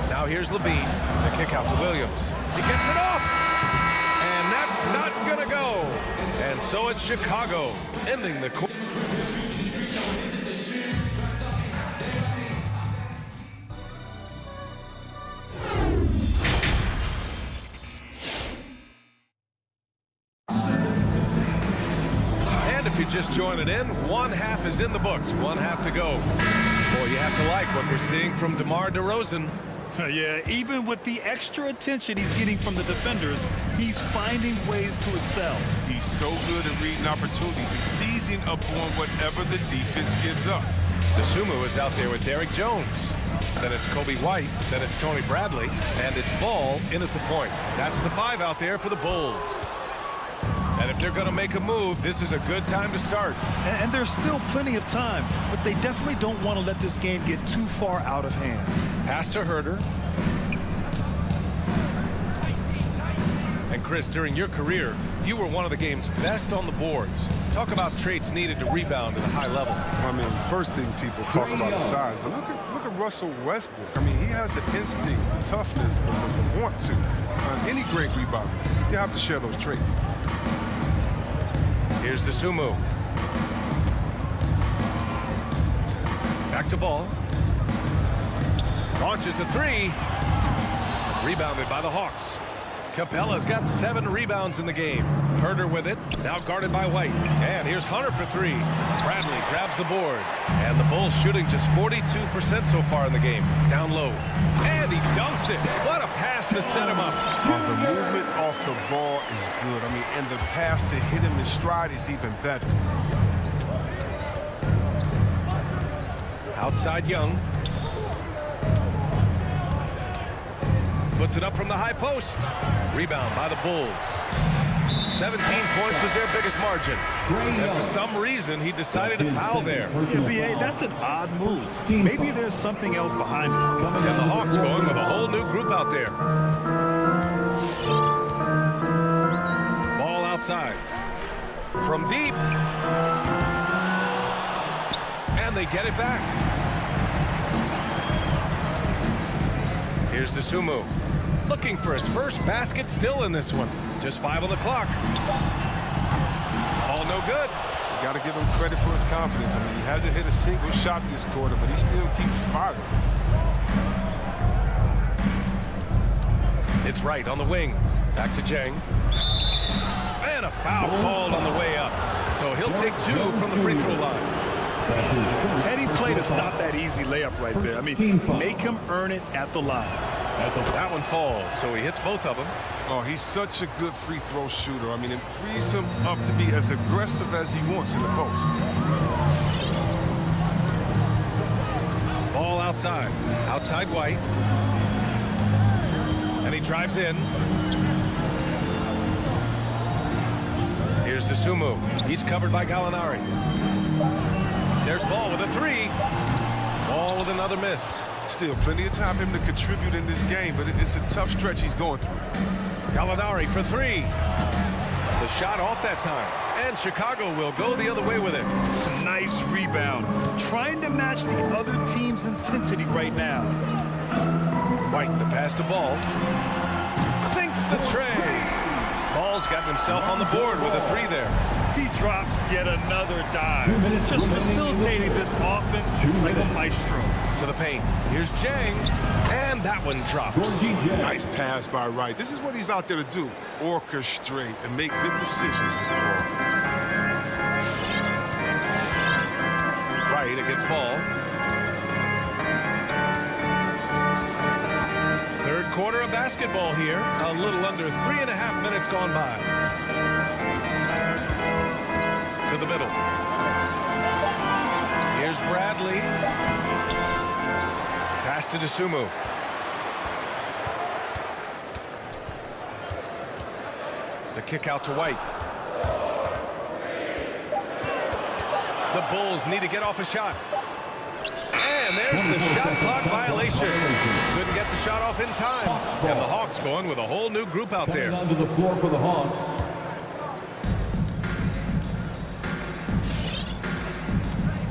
Now here's Levine. The kick out to Williams. He gets it off. And that's not going to go. And so it's Chicago ending the quarter. And if you're just joining in, 1 half is in the books. 1 half to go. Boy, you have to like what we're seeing from DeMar DeRozan. Yeah, even with the extra attention he's getting from the defenders, he's finding ways to excel. He's so good at reading opportunities and seizing upon whatever the defense gives up. The Sumo is out there with Derrick Jones. Then it's Kobe White. Then it's Tony Bradley. And it's Ball in at the point. That's the 5 out there for the Bulls. And if they're going to make a move, this is a good time to start. And there's still plenty of time, but they definitely don't want to let this game get too far out of hand. Pass to Herter. And Chris, during your career, you were one of the game's best on the boards. Talk about traits needed to rebound at a high level. I mean, first thing people talk about is size, but look at Russell Westbrook. I mean, he has the instincts, the toughness, the want to. Any great rebounder, you have to share those traits. Here's the Sumo. Back to Ball. Launches a 3. Rebounded by the Hawks. Capella's got 7 rebounds in the game. Herter with it. Now guarded by White. And here's Hunter for 3. Bradley grabs the board. And the Bulls shooting just 42% so far in the game. Down low. And he dunks it. What a pass to set him up. The movement off the ball is good. I mean, and the pass to hit him in stride is even better. Outside Young. Puts it up from the high post. Rebound by the Bulls. 17 points was their biggest margin. And for some reason, he decided to foul there. Yeah, B.A., that's an odd move. Maybe there's something else behind it. And the Hawks going with a whole new group out there. Ball outside. From deep. And they get it back. Here's DeSumo. Looking for his first basket still in this one. Just 5 on the clock. All no good. You got to give him credit for his confidence. I mean, he hasn't hit a single shot this quarter, but he still keeps firing. It's Wright on the wing. Back to Jang. And a foul called on the way up. So he'll take 2 from the free throw line. Heady play to stop that easy layup right there. I mean, make him earn it at the line. That one falls, so he hits both of them. Oh, he's such a good free throw shooter. I mean, it frees him up to be as aggressive as he wants in the post. Ball outside. Outside White. And he drives in. Here's DeSumo. He's covered by Gallinari. There's Ball with a 3. Ball with another miss. Still plenty of time for him to contribute in this game, but it's a tough stretch he's going through. Gallinari for 3. The shot off that time. And Chicago will go the other way with it. Nice rebound. Trying to match the other team's intensity right now. White, the pass to Ball. Sinks the tray. Ball's got himself on the board with a 3 there. He drops yet another dive. Just facilitating this offense like a maestro. To the paint. Here's Jang. And that one drops. Nice pass by Wright. This is what he's out there to do. Orchestrate and make good decisions with the ball. Wright against Ball. Third quarter of basketball here. A little under 3.5 minutes gone by. To the middle. Here's Bradley. Pass to DeSumo. The kick out to White. The Bulls need to get off a shot. And there's the shot clock violation. Couldn't get the shot off in time. And the Hawks going with a whole new group out there. Onto the floor for the Hawks.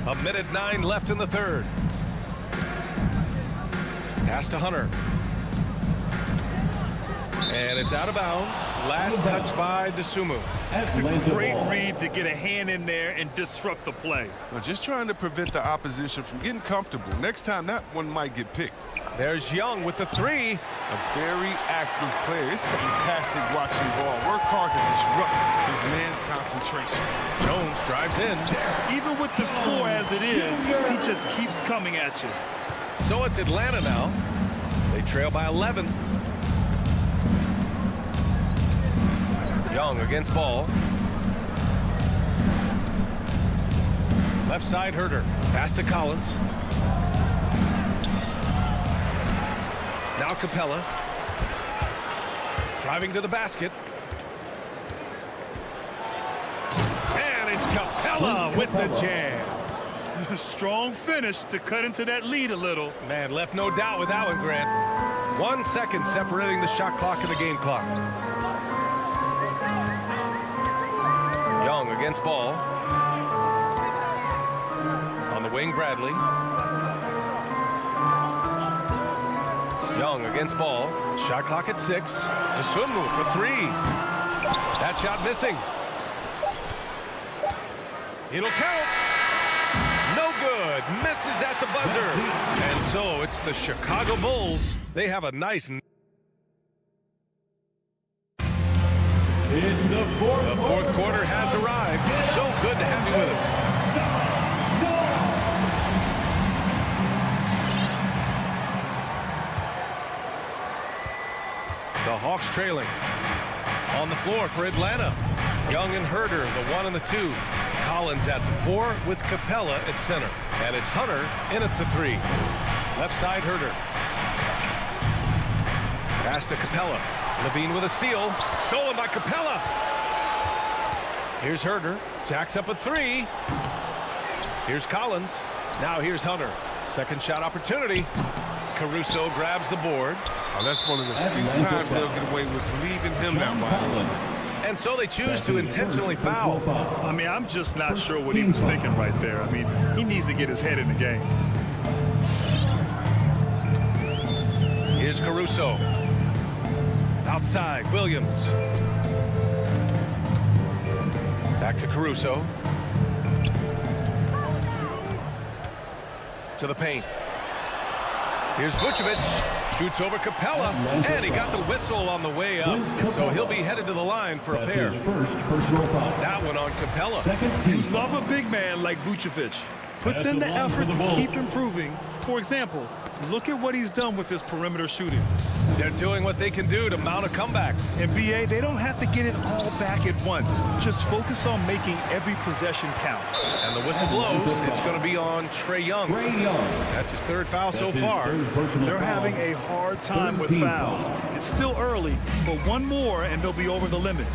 A minute 9 left in the third. Pass to Hunter. And it's out of bounds. Last touch by DeSumo. Great read to get a hand in there and disrupt the play. Well, just trying to prevent the opposition from getting comfortable. Next time, that one might get picked. There's Young with the 3. A very active player. It's fantastic watching Ball work hard to disrupt his man's concentration. Jones drives in. Even with the score as it is, he just keeps coming at you. So it's Atlanta now. They trail by 11. Young against Ball. Left side Herter. Pass to Collins. Now Capella. Driving to the basket. And it's Capella with the jam. Strong finish to cut into that lead a little. Man, left no doubt with that one, Grant. 1 second separating the shot clock and the game clock. Young against Ball. On the wing, Bradley. Young against Ball. Shot clock at 6. DeSumo for 3. That shot missing. It'll count. No good. Misses at the buzzer. And so it's the Chicago Bulls. They have a nice... The fourth quarter has arrived. So good to have you with us. The Hawks trailing. On the floor for Atlanta. Young and Herter, the 1 and the 2. Collins at the 4 with Capella at center. And it's Hunter in at the 3. Left side Herter. Pass to Capella. Levine with a steal. Stolen by Capella. Here's Herter. Jacks up a 3. Here's Collins. Now here's Hunter. Second shot opportunity. Caruso grabs the board. Oh, that's one of the few times they'll get away with leaving him that wide. And so they choose to intentionally foul. I mean, I'm just not sure what he was thinking right there. I mean, he needs to get his head in the game. Here's Caruso. Outside, Williams. Back to Caruso. To the paint. Here's Vucevic. Shoots over Capella. And he got the whistle on the way up. So he'll be headed to the line for a pair. First personal foul. That one on Capella. You love a big man like Vucevic. Puts in the effort to keep improving. For example, look at what he's done with his perimeter shooting. They're doing what they can do to mount a comeback. And BA, they don't have to get it all back at once. Just focus on making every possession count. And the whistle blows. It's going to be on Trae Young. That's his third foul so far. They're having a hard time with fouls. It's still early, but one more and they'll be over the limit.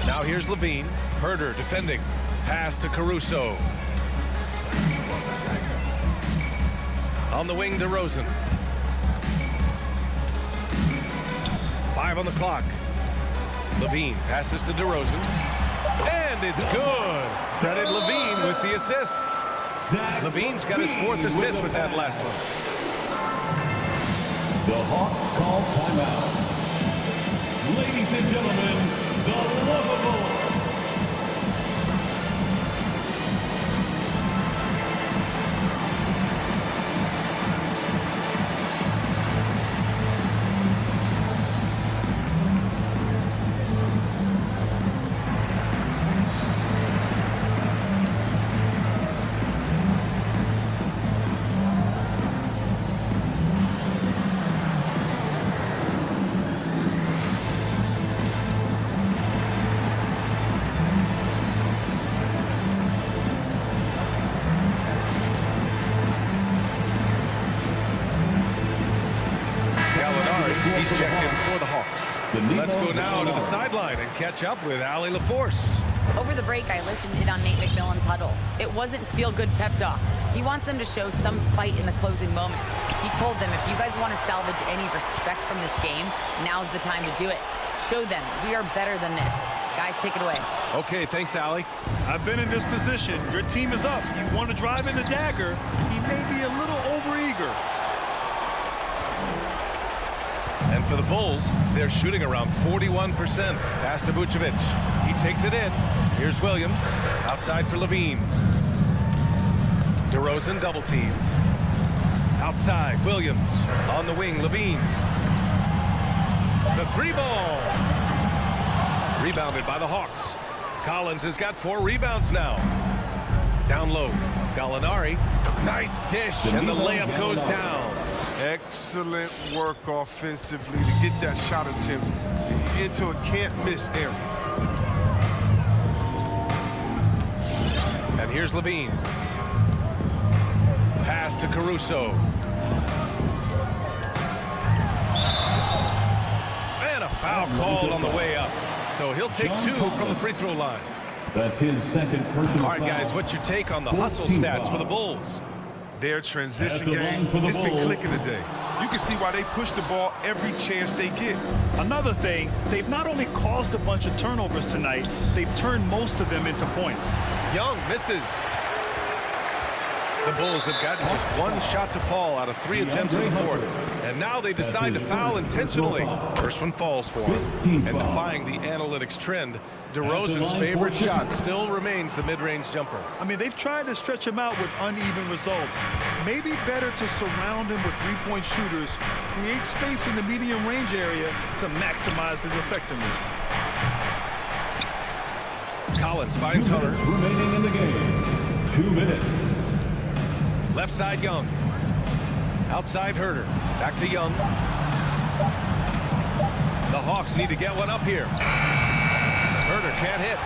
Now here's Levine. Herder defending. Pass to Caruso. On the wing, DeRozan. 5 on the clock. Levine passes to DeRozan. And it's good. Credit Levine with the assist. Levine's got his 4th assist with that last one. The Hawks call timeout. Ladies and gentlemen, the lovable. He's checked in for the Hawks. Let's go now to the sideline and catch up with Allie LaForce. Over the break, I listened in on Nate McMillan's huddle. It wasn't feel-good pep talk. He wants them to show some fight in the closing moments. He told them, if you guys want to salvage any respect from this game, now's the time to do it. Show them we are better than this. Guys, take it away. Okay, thanks, Allie. I've been in this position. Your team is up. You want to drive in the dagger. He may be a little overeager. And for the Bulls, they're shooting around 41%. Pass to Vucevic. He takes it in. Here's Williams. Outside for Levine. DeRozan double-teamed. Outside, Williams. On the wing, Levine. The 3-ball. Rebounded by the Hawks. Collins has got 4 rebounds now. Down low. Gallinari. Nice dish, and the layup goes down. Excellent work offensively to get that shot attempt into a can't-miss area. And here's Levine. Pass to Caruso. And a foul called on the way up. So he'll take 2 from the free throw line. That's his second personal All right, guys, what's your take on the hustle stats for the Bulls? Their transition game, it's been clicking today. You can see why they push the ball every chance they get. Another thing, they've not only caused a bunch of turnovers tonight, they've turned most of them into points. Young misses. The Bulls have gotten just 1 shot to fall out of 3 attempts in the 4th. And now they decide to foul intentionally. First one falls for him. And defying the analytics trend, DeRozan's favorite shot still remains the mid-range jumper. I mean, they've tried to stretch him out with uneven results. Maybe better to surround him with 3-point shooters, create space in the medium range area to maximize his effectiveness. Collins finds Hunter. Remaining in the game. 2 minutes. Left side, Young. Outside, Herder. Back to Young. The Hawks need to get one up here. Herder can't hit.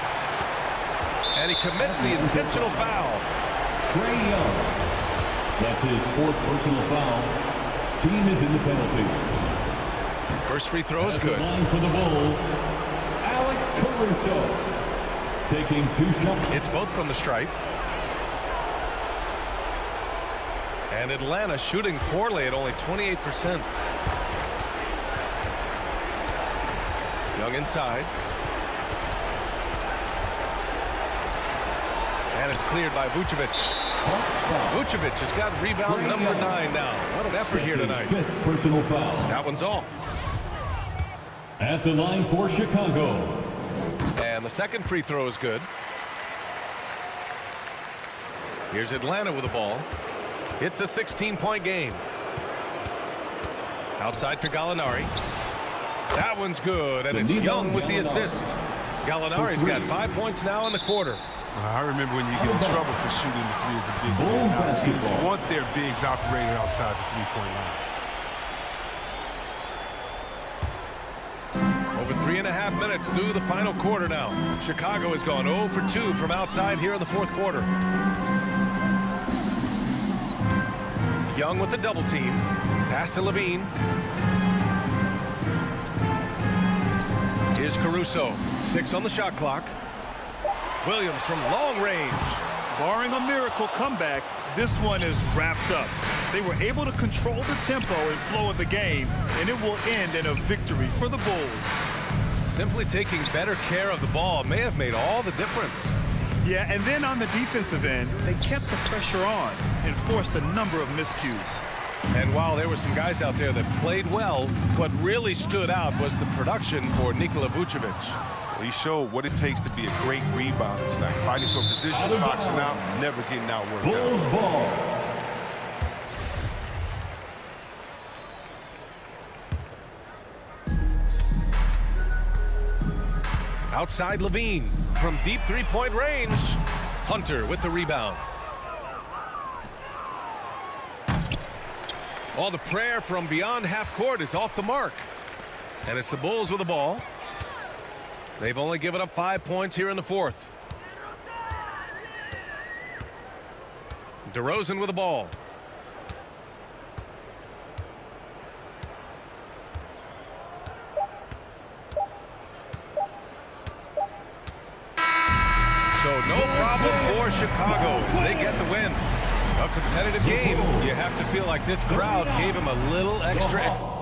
And he commits the intentional foul. Trae Young. That's his 4th personal foul. Team is in the penalty. First free throw is good. Line for the Bulls. Alex Caruso. Taking 2 shots. It's both from the stripe. And Atlanta shooting poorly at only 28%. Young inside. And it's cleared by Vucevic. Vucevic has got rebound number 9 now. What an effort here tonight. 5th personal foul. That one's off. At the line for Chicago. And the second free throw is good. Here's Atlanta with the ball. It's a 16-point game. Outside for Gallinari. That one's good, and it's Young with the assist. Gallinari's got 5 points now in the quarter. I remember when you get in trouble for shooting the three as a big man. Now teams want their bigs operating outside the three-point line. Over 3.5 minutes through the final quarter now. Chicago has gone 0 for 2 from outside here in the fourth quarter. Young with the double team. Pass to Levine. Here's Caruso. 6 on the shot clock. Williams from long range. Barring a miracle comeback, this one is wrapped up. They were able to control the tempo and flow of the game, and it will end in a victory for the Bulls. Simply taking better care of the ball may have made all the difference. Yeah, and then on the defensive end, they kept the pressure on and forced a number of miscues. And while there were some guys out there that played well, what really stood out was the production for Nikola Vucevic. He showed what it takes to be a great rebounder tonight. Fighting for position, boxing out, never getting outworked. Bulls ball. Outside Levine from deep three-point range. Hunter with the rebound. All the prayer from beyond half court is off the mark. And it's the Bulls with the ball. They've only given up 5 points here in the fourth. DeRozan with the ball. So no problem for Chicago as they get the win. A competitive game. You have to feel like this crowd gave him a little extra.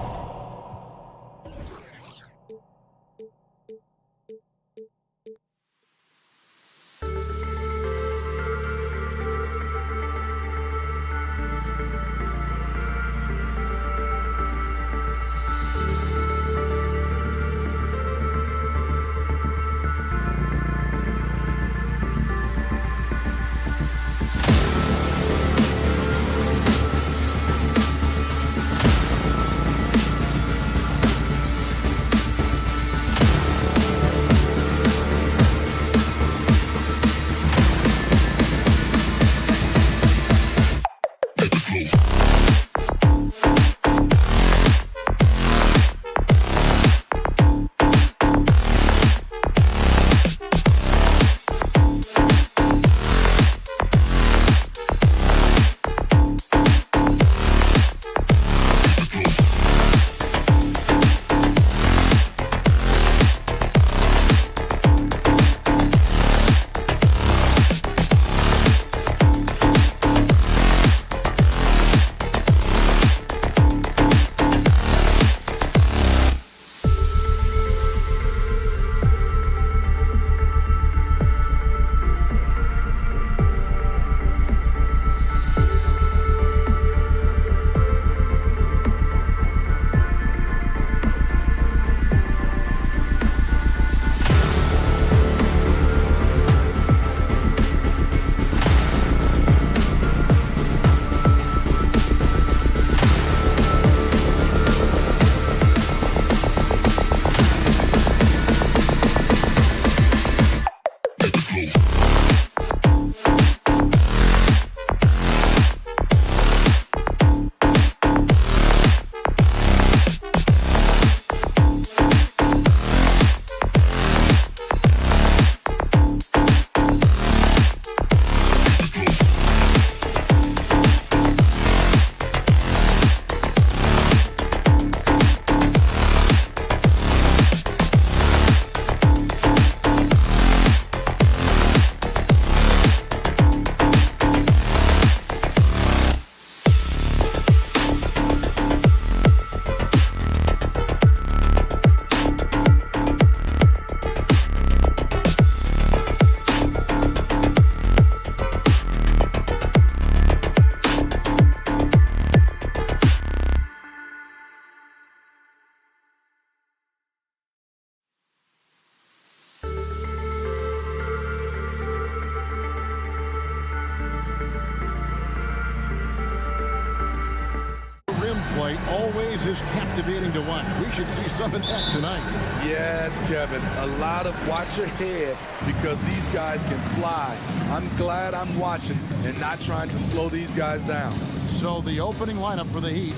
boy, always is captivating to watch. We should see some of that tonight. Yes, Kevin. A lot of watch your head because these guys can fly. I'm glad I'm watching and not trying to slow these guys down. So the opening lineup for the Heat.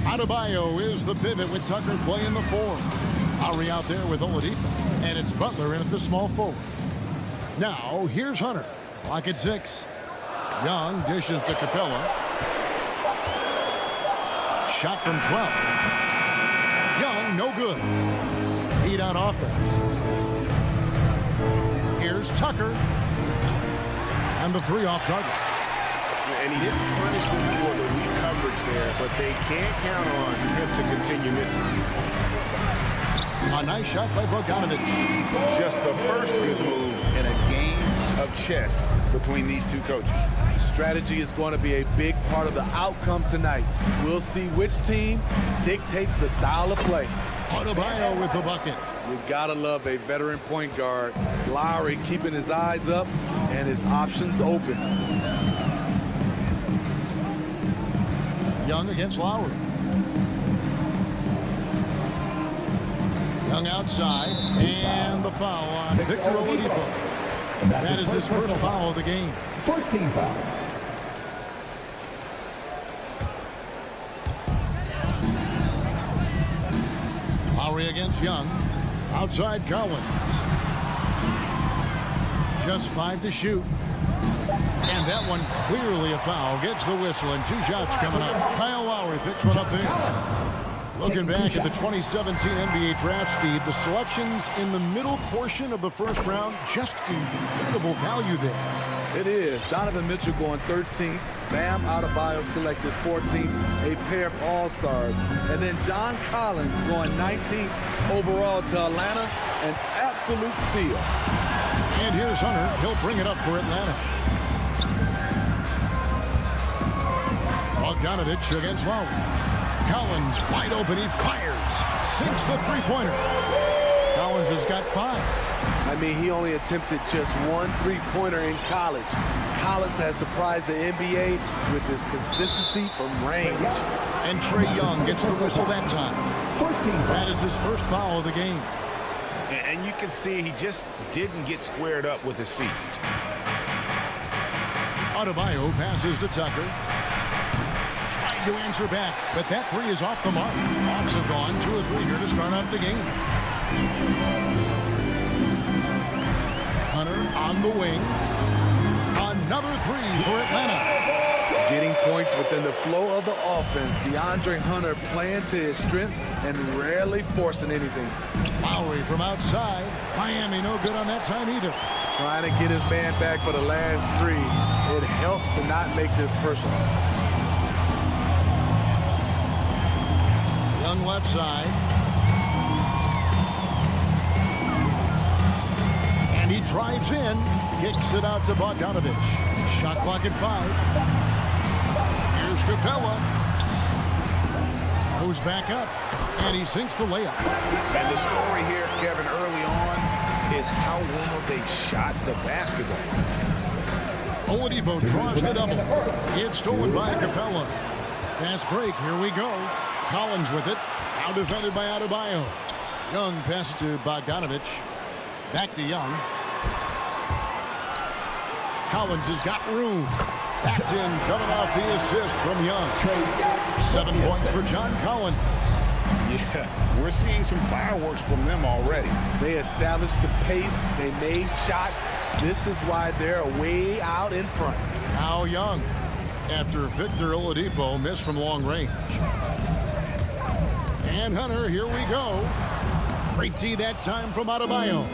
Adebayo is the pivot with Tucker playing the 4. Lowry out there with Oladipo. And it's Butler in at the small forward. Now, here's Hunter. Clock at 6. Young dishes to Capella. Shot from 12. Young, no good. Heat out offense. Here's Tucker. And the 3 off target. And he didn't punish them for the weak coverage there, but they can't count on him to continue missing. A nice shot by Bogdanovich. Just the first good move in a game of chess between these two coaches. Strategy is going to be a big part of the outcome tonight. We'll see which team dictates the style of play. Adebayo with the bucket. You gotta love a veteran point guard. Lowry keeping his eyes up and his options open. Young against Lowry. Young outside, and the foul on Victor Oladipo. That is his first foul of the game. First team foul. Lowry against Young. Outside Collins. Just 5 to shoot. And that one clearly a foul. Gets the whistle and 2 shots coming up. Kyle Lowry picks one up there. Looking back at the 2017 NBA draft, Steve, the selections in the middle portion of the first round, just incredible value there. It is. Donovan Mitchell going 13th. Bam Adebayo selected 14th. A pair of all-stars. And then John Collins going 19th overall to Atlanta. An absolute steal. And here's Hunter. He'll bring it up for Atlanta. Bogdanovich against Lowry. Collins wide open. He fires. Sinks the three-pointer. Collins has got 5. I mean, he only attempted just 1 three-pointer in college. Collins has surprised the NBA with his consistency from range. And Trae Young gets the whistle that time. That is his first foul of the game. And you can see he just didn't get squared up with his feet. Adebayo passes to Tucker. Tried to answer back, but that 3 is off the mark. Hawks have gone 2 of 3 here to start out the game. Hunter on the wing. Another 3 for Atlanta. Getting points within the flow of the offense. DeAndre Hunter playing to his strengths and rarely forcing anything. Lowry from outside. Miami no good on that time either. Trying to get his man back for the last 3. It helps to not make this personal. Young left side. And he drives in. Kicks it out to Bogdanovich. Shot clock at 5. Here's Capella. Goes back up. And he sinks the layup. And the story here, Kevin, early on is how well they shot the basketball. Oladipo draws the double. It's stolen by Capella. Fast break. Here we go. Collins with it. Now defended by Adebayo. Young passes to Bogdanovich. Back to Young. Collins has got room. That's in, coming off the assist from Young. 7 points for John Collins. Yeah, we're seeing some fireworks from them already. They established the pace. They made shots. This is why they're way out in front. Now Young, after Victor Oladipo missed from long range. And Hunter, here we go. Great D that time from Adebayo.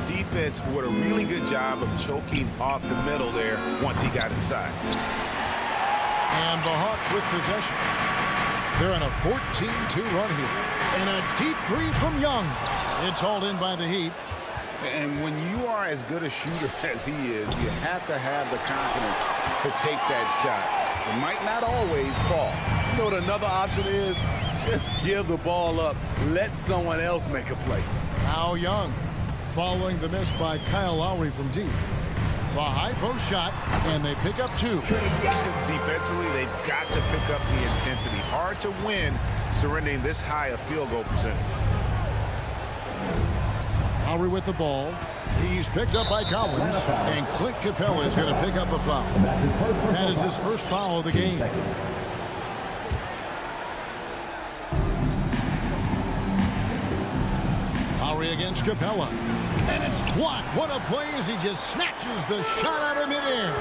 Defense did a really good job of choking off the middle there once he got inside. And the Hawks with possession. They're on a 14-2 run here. And a deep 3 from Young. It's hauled in by the Heat. And when you are as good a shooter as he is, you have to have the confidence to take that shot. It might not always fall. You know what another option is? Just give the ball up. Let someone else make a play. Now Young, following the miss by Kyle Lowry from deep. The high post shot, and they pick up 2. Defensively, they've got to pick up the intensity. Hard to win surrendering this high a field goal percentage. Lowry with the ball. He's picked up by Collins, and Clint Capella is going to pick up a foul. That is his first foul of the game. Lowry against Capella, and it's blocked. What a play as he just snatches the shot out of midair.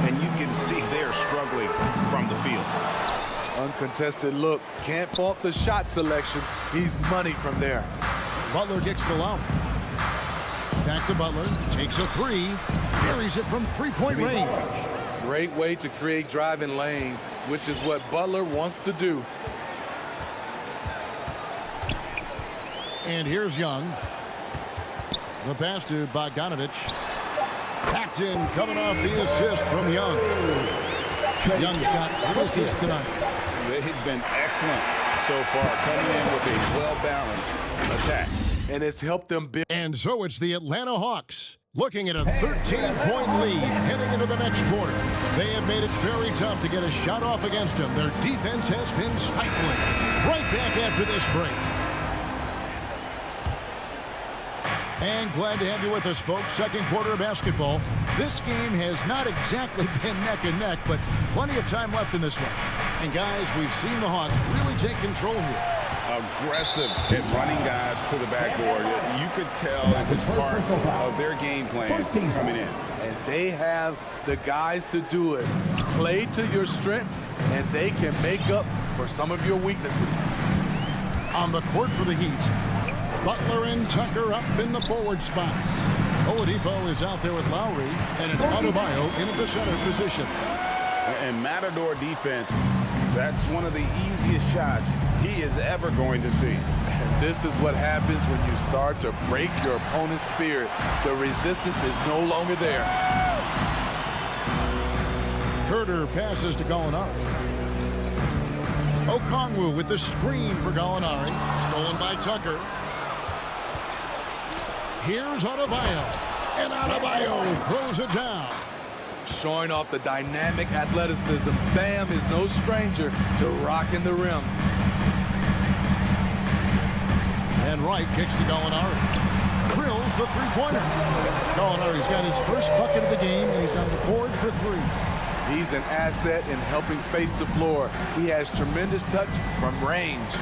And you can see they're struggling from the field. Uncontested look. Can't fault the shot selection. He's money from there. Butler kicks to Lowry. Back to Butler. Takes a 3. Carries it from three-point range. Great way to create driving lanes, which is what Butler wants to do. And here's Young. The pass to Bogdanovich. Paxton coming off the assist from Young. Young's got 3 assists tonight. They've been excellent so far, coming in with a well-balanced attack. And it's helped them build. And so it's the Atlanta Hawks looking at a 13-point lead heading into the next quarter. They have made it very tough to get a shot off against them. Their defense has been stifling. Right back after this break. And glad to have you with us, folks. Second quarter of basketball. This game has not exactly been neck and neck, but plenty of time left in this one. And guys, we've seen the Hawks really take control here. Aggressive at running guys to the backboard. You could tell it's part of their game plan coming in. And they have the guys to do it. Play to your strengths, and they can make up for some of your weaknesses. On the court for the Heat, Butler and Tucker up in the forward spots. Oladipo is out there with Lowry, and it's Adebayo in at the center position. And Matador defense, that's one of the easiest shots he is ever going to see. And this is what happens when you start to break your opponent's spirit. The resistance is no longer there. Herder passes to Gallinari. Okongwu with the screen for Gallinari. Stolen by Tucker. Here's Adebayo. And Adebayo throws it down. Showing off the dynamic athleticism. Bam is no stranger to rocking the rim. And Wright kicks to Gallinari. Drills the three-pointer. Gallinari's got his first bucket of the game, and he's on the board for 3. He's an asset in helping space the floor. He has tremendous touch from range.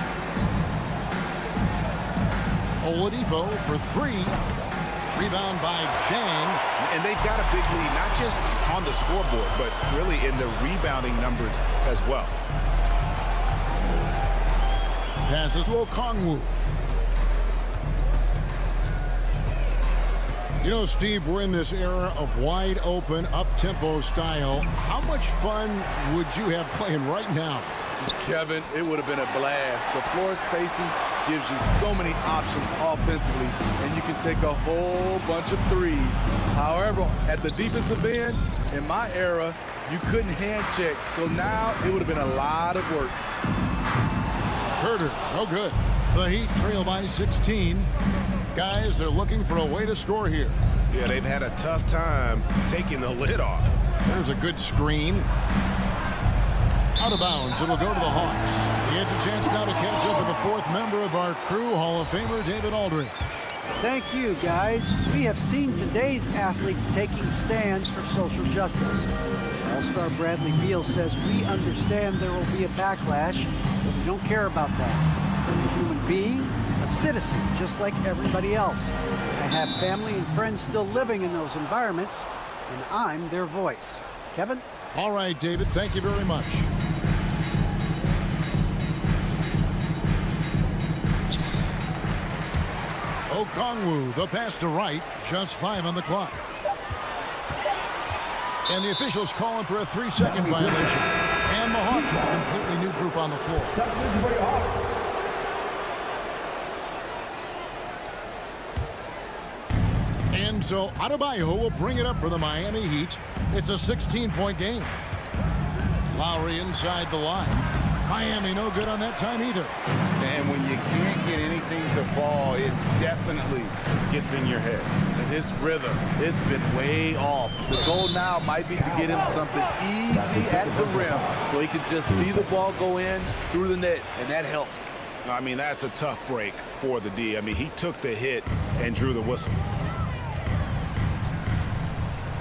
Oladipo for 3. Rebound by Jang. And they've got a big lead, not just on the scoreboard, but really in the rebounding numbers as well. Passes to Okongwu. You know, Steve, we're in this era of wide open, up-tempo style. How much fun would you have playing right now? Kevin, it would have been a blast. The floor spacing gives you so many options offensively, and you can take a whole bunch of threes. However, at the defensive end, in my era, you couldn't hand check. So now it would have been a lot of work. Herder, no good. The Heat trail by 16. Guys, they're looking for a way to score here. Yeah, they've had a tough time taking the lid off. There's a good screen. Out of bounds, it'll go to the Hawks. He has a chance now to catch up with the 4th member of our crew, Hall of Famer David Aldridge. Thank you, guys. We have seen today's athletes taking stands for social justice. All-Star Bradley Beal says we understand there will be a backlash, but we don't care about that. I'm a human being, a citizen, just like everybody else. I have family and friends still living in those environments, and I'm their voice. Kevin? All right, David, thank you very much. Okongwu, the pass to Wright, just 5 on the clock. And the officials calling for a 3-second violation. And the Hawks with a completely new group on the floor. And so Adebayo will bring it up for the Miami Heat. It's a 16-point game. Lowry inside the line. Miami no good on that time either. And when you can't get anything to fall, it definitely gets in your head. and his rhythm, it's been way off. The goal now might be to get him something easy at the rim so he can just see the ball go in through the net, and that helps. I mean, that's a tough break for the D. I mean, he took the hit and drew the whistle.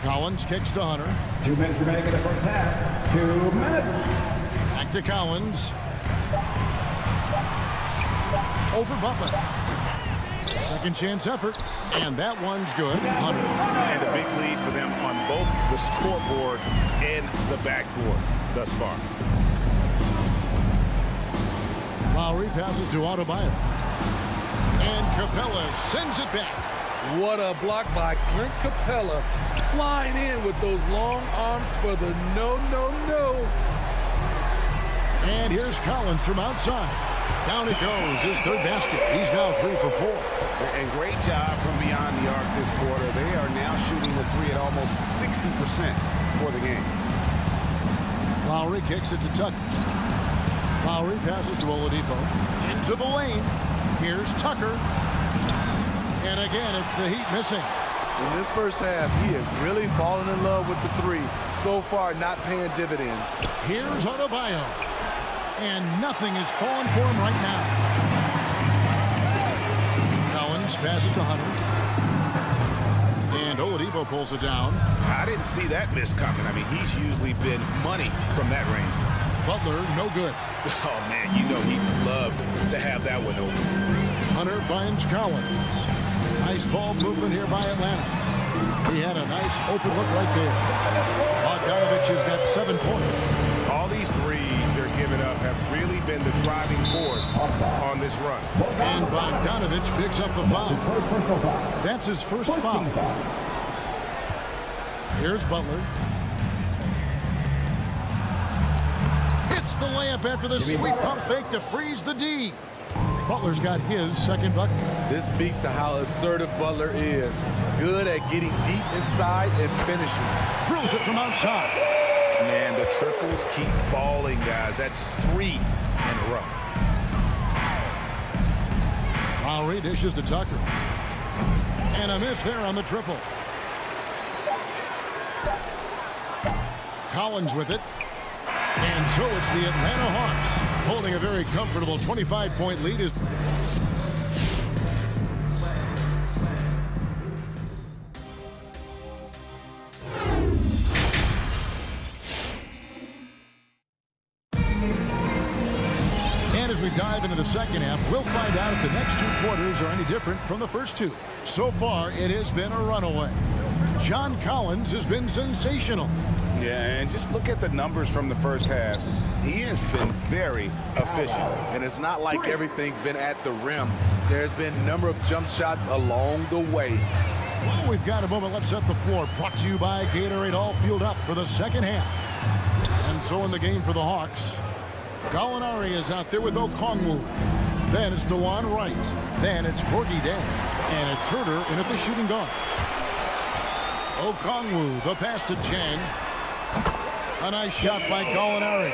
Collins kicks to Hunter. 2 minutes remaining in the first half. 2 minutes. Back to Collins. Over Butler. Second chance effort, and that one's good. Hunter. And a big lead for them on both the scoreboard and the backboard thus far. Lowry passes to Adebayo. And Capella sends it back. What a block by Clint Capella, flying in with those long arms for the no. And here's Collins from outside. Down it goes, his third basket. He's now 3 for 4. And great job from beyond the arc this quarter. They are now shooting the three at almost 60% for the game. Lowry kicks it to Tucker. Lowry passes to Oladipo. Into the lane. Here's Tucker. And again, it's the Heat missing. In this first half, he has really fallen in love with the three. So far, not paying dividends. Here's Adebayo. And nothing is falling for him right now. Collins passes to Hunter. And Oladipo pulls it down. I didn't see that miss coming. I mean, he's usually been money from that range. Butler, no good. Oh, man, you know he'd love to have that one open. Hunter finds Collins. Nice ball movement here by Atlanta. He had a nice open look right there. Bogdanovich has got 7 points. All these threes they're giving up have really been the driving force on this run. And Bogdanovich picks up the foul. That's his first foul. Here's Butler. Hits the layup after the sweet pump fake to freeze the D. Butler's got his second bucket. This speaks to how assertive Butler is. Good at getting deep inside and finishing. Drills it from outside. Man, the triples keep falling, guys. That's 3 in a row. Lowry dishes to Tucker. And a miss there on the triple. Collins with it. And so it's the Atlanta Hawks holding a very comfortable 25-point lead. And as we dive into the second half, we'll find out if the next 2 quarters are any different from the first 2. So far, it has been a runaway. John Collins has been sensational. Yeah, and just look at the numbers from the first half. He has been very efficient. And it's not like everything's been at the rim. There's been a number of jump shots along the way. Well, we've got a moment. Let's set the floor. Brought to you by Gatorade, all fueled up for the second half. And so in the game for the Hawks, Gallinari is out there with Okongwu. Then it's DeLon Wright. Then it's Gorgie Dan. And it's Herter in at the shooting guard. Okongwu, the pass to Chang. A nice shot by Gallinari.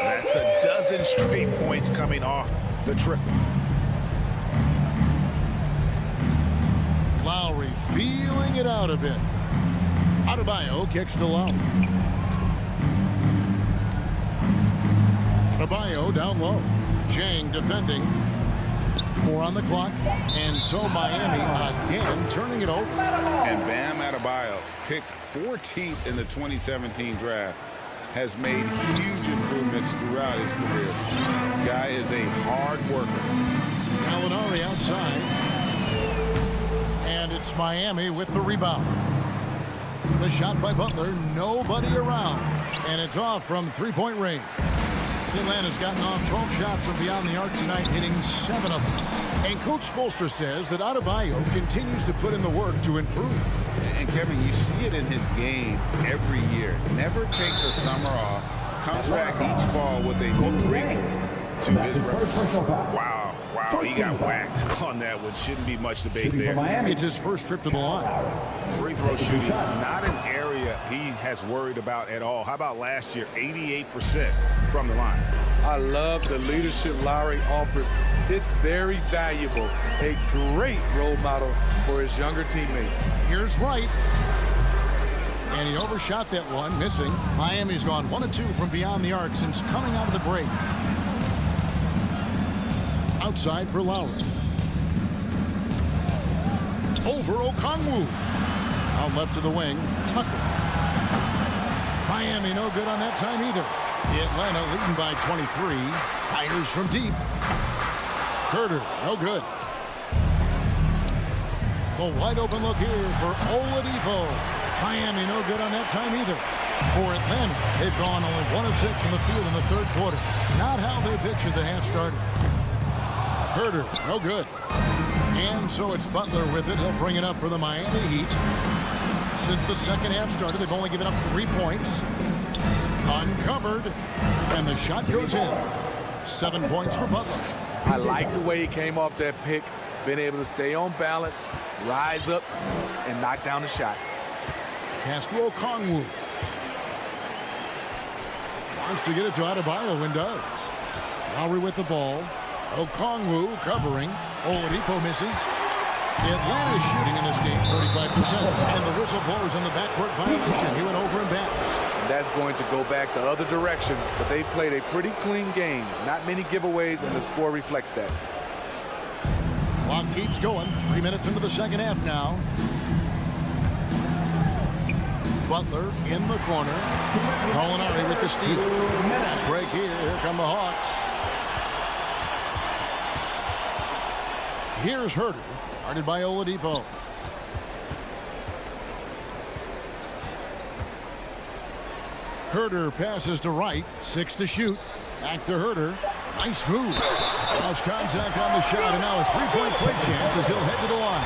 That's a dozen straight points coming off the triple. Lowry feeling it out a bit. Adebayo kicks to Lowry. Adebayo down low. Chang defending. 4 on the clock. And so Miami again turning it over. And Bam Adebayo, picked 14th in the 2017 draft, has made huge improvements throughout his career. Guy is a hard worker. Gallinari outside. And it's Miami with the rebound. The shot by Butler, nobody around. And it's off from 3-point range. Atlanta's gotten off 12 shots from beyond the arc tonight, hitting 7 of them. And Coach Spoelstra says that Adebayo continues to put in the work to improve. And Kevin, you see it in his game every year. Never takes a summer off. Comes back each fall with a new wrinkle to his record. Wow. Wow, he got whacked on that one. Shouldn't be much debate there. It's his first trip to the line. Free throw shooting, not an area he has worried about at all. How about last year? 88% from the line. I love the leadership Lowry offers. It's very valuable. A great role model for his younger teammates. Here's Wright. And he overshot that one, missing. Miami's gone 1 of 2 from beyond the arc since coming out of the break. Outside for Lowry. Over Okongwu. Out left to the wing, Tucker. Miami no good on that time either. Atlanta leading by 23. Fires from deep. Herter, no good. The wide open look here for Oladipo. Miami no good on that time either. For Atlanta, they've gone only 1 of 6 in the field in the third quarter. Not how they pictured the half started. Herter, no good. And so it's Butler with it. He'll bring it up for the Miami Heat. Since the second half started, they've only given up 3 points. Uncovered. And the shot goes in. 7 points for Butler. I like the way he came off that pick. Been able to stay on balance, rise up, and knock down the shot. Castro Okongwu. Wants to get it to Adebayo and does. Lowry with the ball. Okongwu covering. Oladipo misses. Atlanta shooting in this game 35%. And the whistle blows on the backcourt violation. He went over and back. And that's going to go back the other direction. But they played a pretty clean game. Not many giveaways, and the score reflects that. Clock keeps going. 3 minutes into the second half now. Butler in the corner. Molinari with the steal. Fast break here. Here come the Hawks. Here's Herter. Guarded by Oladipo. Herter passes to Wright. 6 to shoot. Back to Herter. Nice move. Cross contact on the shot, and now a 3-point play chance as he'll head to the line.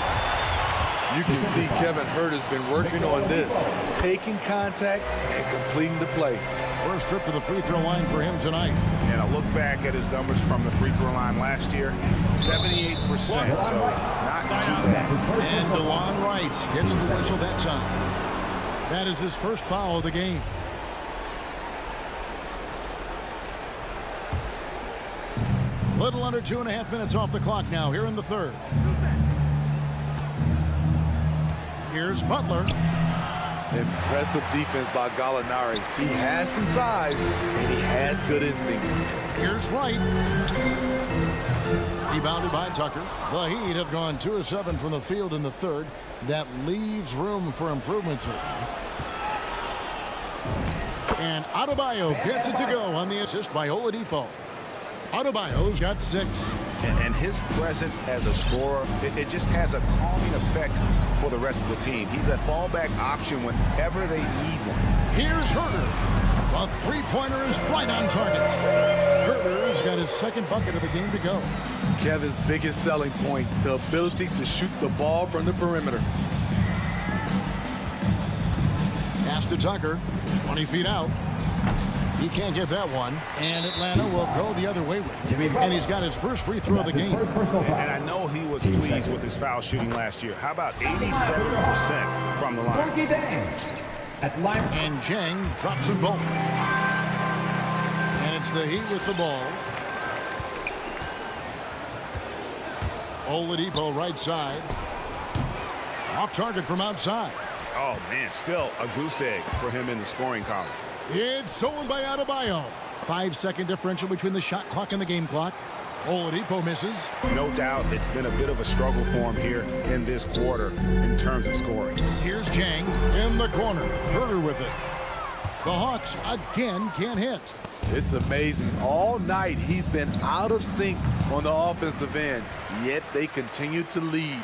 You can see Kevin Herter's been working on this, taking contact and completing the play. First trip to the free throw line for him tonight. And a look back at his numbers from the free throw line last year, 78%, so not too bad. And DeLon Wright gets the whistle that time. That is his first foul of the game. Little under 2.5 minutes off the clock now here in the third. Here's Butler. Impressive defense by Gallinari. He has some size, and he has good instincts. Here's Wright. Rebounded by Tucker. The Heat have gone 2 of 7 from the field in the third. That leaves room for improvements here. And Adebayo gets it to go on the assist by Oladipo. Adebayo's got 6. And his presence as a scorer, it just has a calming effect for the rest of the team. He's a fallback option whenever they need one. Here's Herter. A three-pointer is right on target. Herter's got his second bucket of the game to go. Kevin's biggest selling point, the ability to shoot the ball from the perimeter. Pass to Tucker, 20 feet out. He can't get that one, and Atlanta will go the other way with it. And he's got his first free throw of the game. And I know he was pleased with his foul shooting last year. How about 87% from the line? And Jang drops them both. And it's the Heat with the ball. Oladipo right side. Off target from outside. Oh, man, still a goose egg for him in the scoring column. It's stolen by Adebayo. 5-second differential between the shot clock and the game clock. Oladipo misses. No doubt it's been a bit of a struggle for him here in this quarter in terms of scoring. Here's Jang in the corner. Herter with it. The Hawks again can't hit. It's amazing. All night he's been out of sync on the offensive end, yet they continue to lead.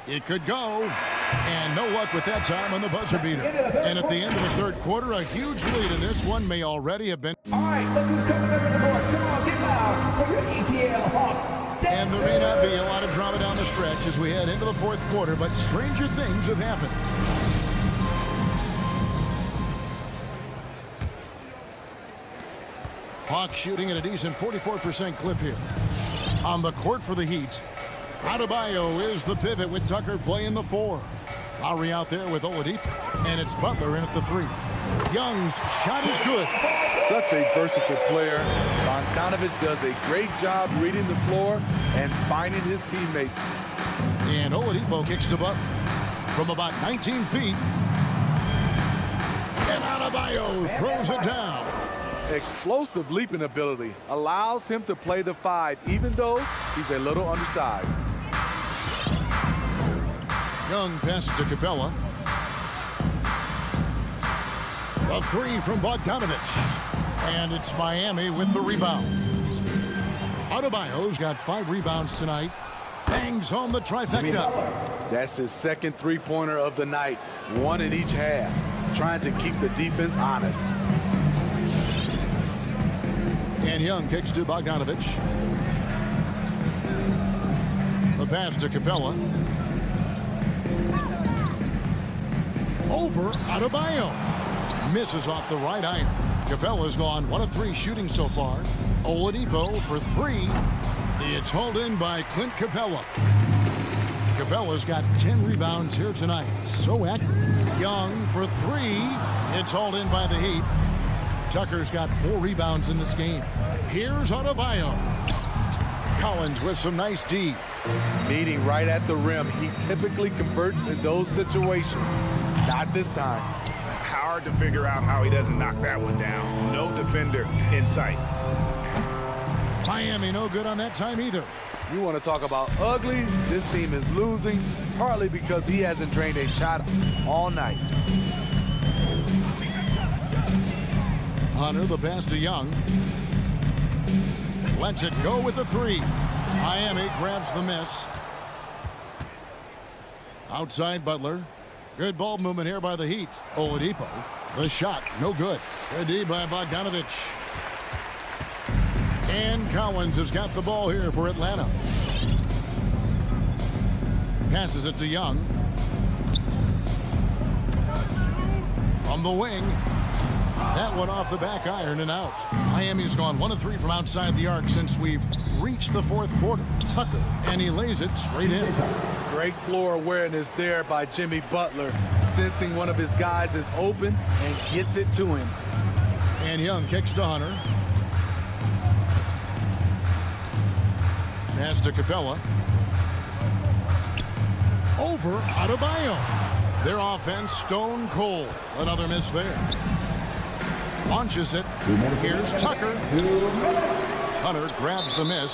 It could go. And no luck with that time on the buzzer beater. And at the end of the third quarter, a huge lead, and this one may already have been. All right, look who's coming over the board. Come on, get loud for your ETL Hawks. And there may not be a lot of drama down the stretch as we head into the fourth quarter, but stranger things have happened. Hawks shooting at a decent 44% clip here. On the court for the Heat, Adebayo is the pivot with Tucker playing the 4. Lowry out there with Oladipo, and it's Butler in at the 3. Young's shot is good. Such a versatile player. Bogdanovich does a great job reading the floor and finding his teammates. And Oladipo kicks to Butler from about 19 feet. And Adebayo throws it down. Explosive leaping ability allows him to play the 5, even though he's a little undersized. Young passes to Capella. A 3 from Bogdanovich. And it's Miami with the rebound. Adebayo's got 5 rebounds tonight. Bangs home the trifecta. That's his second three-pointer of the night. 1 in each half. Trying to keep the defense honest. And Young kicks to Bogdanovich. The pass to Capella. Over Adebayo. Misses off the right iron. Capella's gone 1 of 3 shooting so far. Oladipo for 3. It's hauled in by Clint Capella. Capella's got 10 rebounds here tonight. So active. Young for 3. It's hauled in by the Heat. Tucker's got 4 rebounds in this game. Here's Adebayo. Collins with some nice D. Meeting right at the rim. He typically converts in those situations. Not this time. Hard to figure out how he doesn't knock that one down. No defender in sight. Miami no good on that time either. You want to talk about ugly? This team is losing, partly because he hasn't drained a shot all night. Hunter, the pass to Young. Lets it go with the 3. Miami grabs the miss. Outside Butler. Good ball movement here by the Heat. Oladipo. The shot, no good. Good D by Bogdanovich. And Collins has got the ball here for Atlanta. Passes it to Young. From the wing. That one off the back iron and out. Miami's gone 1 of 3 from outside the arc since we've reached the 4th quarter. Tucker, and he lays it straight in. Great floor awareness there by Jimmy Butler, sensing one of his guys is open and gets it to him. And Young kicks to Hunter. Pass to Capella. Over Adebayo. Their offense stone cold. Another miss there. Launches it. Here's Tucker. Hunter grabs the miss.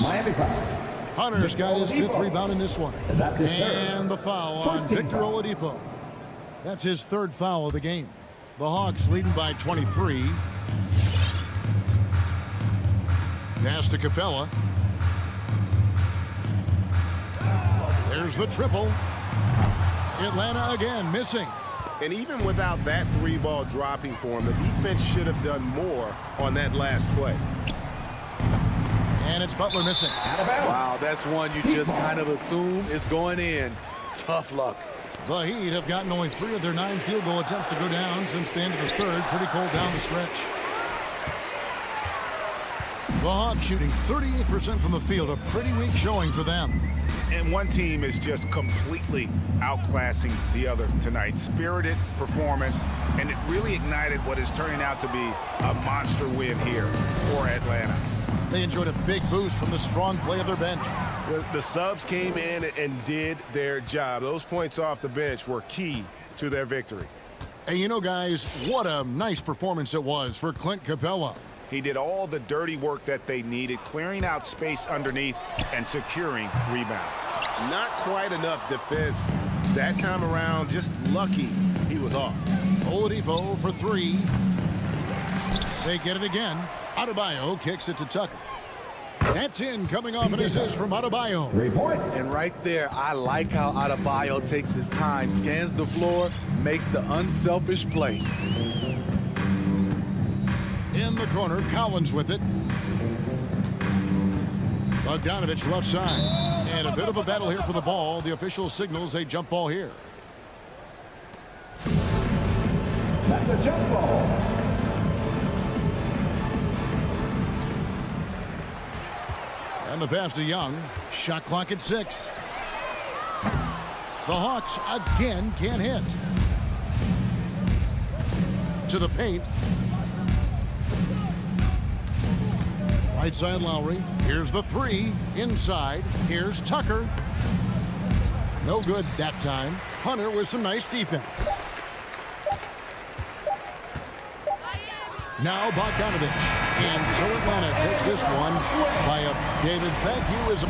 Hunter's got his 5th rebound in this one. And the foul on Victor Oladipo. That's his 3rd foul of the game. The Hawks leading by 23. Pass to Capella. There's the triple. Atlanta again missing. And even without that 3-ball dropping for him, the defense should have done more on that last play. And it's Butler missing. Wow, that's one you just kind of assume is going in. Tough luck. The Heat have gotten only 3 of their 9 field goal attempts to go down since the end of the 3rd. Pretty cold down the stretch. The Hawks shooting 38% from the field. A pretty weak showing for them. And one team is just completely outclassing the other tonight. Spirited performance, and it really ignited what is turning out to be a monster win here for Atlanta. They enjoyed a big boost from the strong play of their bench. The subs came in and did their job. Those points off the bench were key to their victory. And you know, guys, what a nice performance it was for Clint Capella. He did all the dirty work that they needed, clearing out space underneath and securing rebounds. Not quite enough defense that time around. Just lucky he was off. Oladipo for 3. They get it again. Adebayo kicks it to Tucker. That's in, coming off an assist from Adebayo. 3 points. And right there, I like how Adebayo takes his time, scans the floor, makes the unselfish play. In the corner, Collins with it. Bogdanovich left side. And a bit of a battle here for the ball. The official signals a jump ball here. That's a jump ball. And the pass to Young. Shot clock at 6. The Hawks again can't hit. To the paint. Right side Lowry. Here's the 3. Inside. Here's Tucker. No good that time. Hunter with some nice defense. Now Bogdanovich. And so Atlanta takes this one by a David, thank you. Is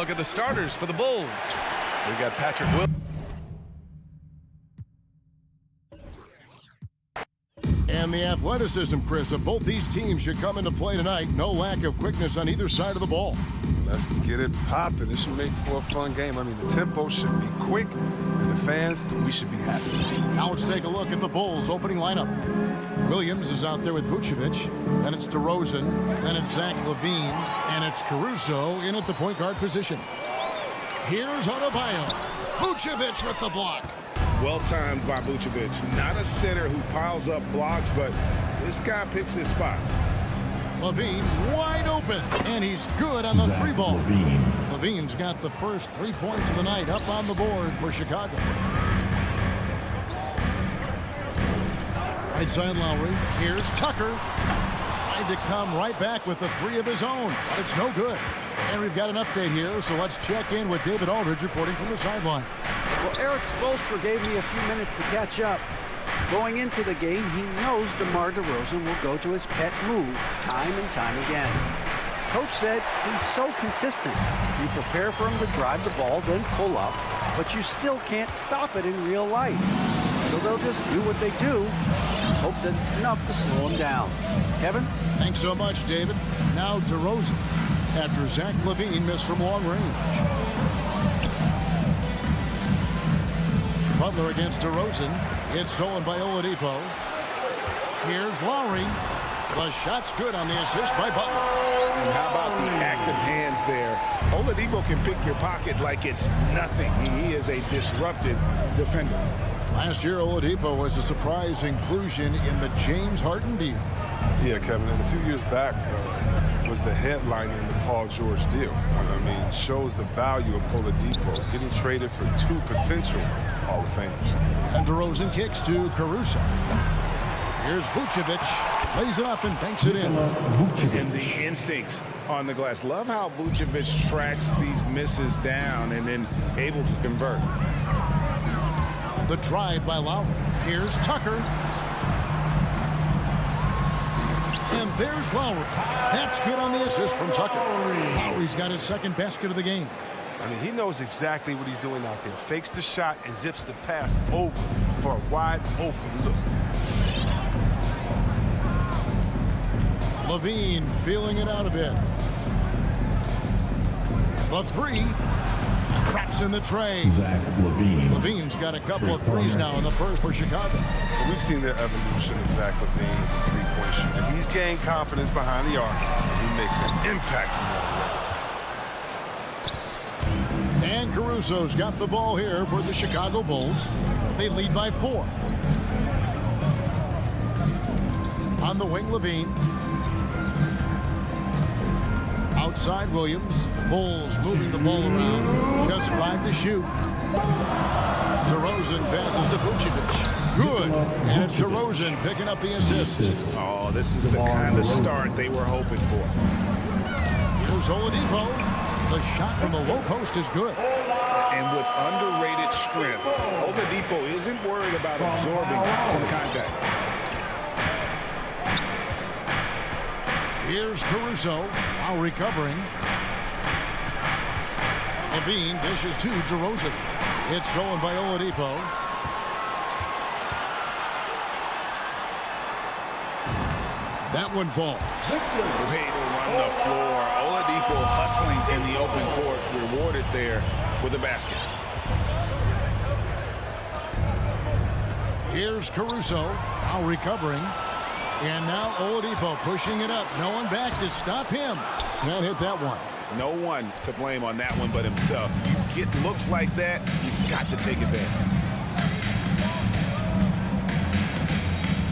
look at the starters for the Bulls. We got Patrick Williams. And the athleticism, Chris, of both these teams should come into play tonight. No lack of quickness on either side of the ball. Let's get it popping. This should make for a fun game. I mean, the tempo should be quick, and the fans, we should be happy. Now let's take a look at the Bulls' opening lineup. Williams is out there with Vucevic. Then it's DeRozan. Then it's Zach Levine. And it's Caruso in at the point guard position. Here's Adebayo. Vucevic with the block. Well-timed by Vucevic. Not a center who piles up blocks, but this guy picks his spots. Levine wide open, and he's good on the three ball. Levine's got the first 3 points of the night up on the board for Chicago. Right side Lowry. Here's Tucker. Tried to come right back with the three of his own, but it's no good. And we've got an update here, so let's check in with David Aldridge reporting from the sideline. Well, Eric Spoelstra gave me a few minutes to catch up. Going into the game, he knows DeMar DeRozan will go to his pet move time and time again. Coach said he's so consistent. You prepare for him to drive the ball, then pull up, but you still can't stop it in real life. So they'll just do what they do. Hope that it's enough to slow him down. Kevin? Thanks so much, David. Now DeRozan after Zach Levine missed from long range. Butler against DeRozan. It's stolen by Oladipo. Here's Lowry. The shot's good on the assist by Butler. And how about the active hands there? Oladipo can pick your pocket like it's nothing. He is a disruptive defender. Last year, Oladipo was a surprise inclusion in the James Harden deal. Yeah, Kevin, and a few years back was the headliner in the Paul George deal. I mean, shows the value of Oladipo getting traded for 2 potential Hall of Famers. And DeRozan kicks to Caruso. Here's Vucevic. Lays it up and banks it in. And the instincts on the glass. Love how Vucevic tracks these misses down and then able to convert. The drive by Lowry. Here's Tucker. And there's Lowry. That's good on the assist from Tucker. Lowry's got his second basket of the game. I mean, he knows exactly what he's doing out there. Fakes the shot and zips the pass over for a wide open look. Levine feeling it out a bit. The three. Traps in the tray. Zach Levine. Levine's got a couple of threes now in the first for Chicago. We've seen the evolution of Zach Levine as a three-point shooter. He's gained confidence behind the arc. He makes an impact from that. And Caruso's got the ball here for the Chicago Bulls. They lead by 4. On the wing, Levine. Outside Williams. Bulls moving the ball around. Just 5 to shoot. DeRozan passes to Vucevic. Good. And it's DeRozan picking up the assist. Oh, this is the kind of start they were hoping for. Here's Oladipo. The shot from the low post is good. And with underrated strength, Oladipo isn't worried about absorbing some contact. Here's Caruso, now recovering. Levine dishes to DeRozan. It's stolen by Oladipo. That one falls. Way to run the floor. Oladipo hustling in the open court, rewarded there with a basket. Here's Caruso, now recovering. And now Oladipo pushing it up. No one back to stop him. Can't hit that one. No one to blame on that one but himself. You get looks like that, you've got to take advantage.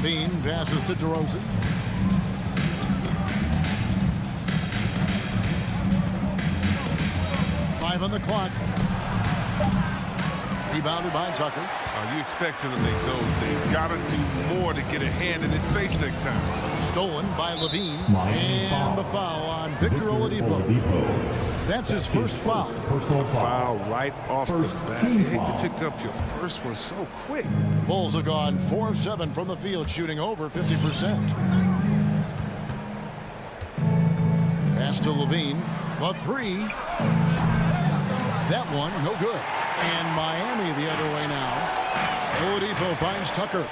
Bean passes to DeRozan. Five on the clock. Rebounded by Tucker. You expect him to make those. They've got to do more to get a hand in his face next time. Stolen by Levine. And the foul on Victor Oladipo. That's his first foul. Personal foul right off the bat. You hate to pick up your first one so quick. Bulls have gone 4 of 7 from the field, shooting over 50%. Pass to Levine. The three. That one, no good. And Miami the other way now. Oladipo finds Tucker.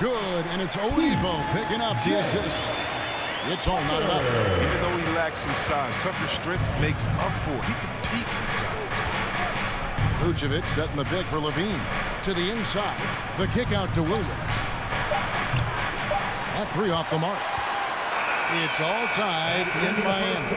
Good, and it's Oladipo picking up the assist. It's all not enough. Even though he lacks some size, Tucker's strength makes up for it. He competes inside. Vucevic setting the pick for Levine. To the inside. The kick out to Williams. That three off the mark. It's all tied in Miami.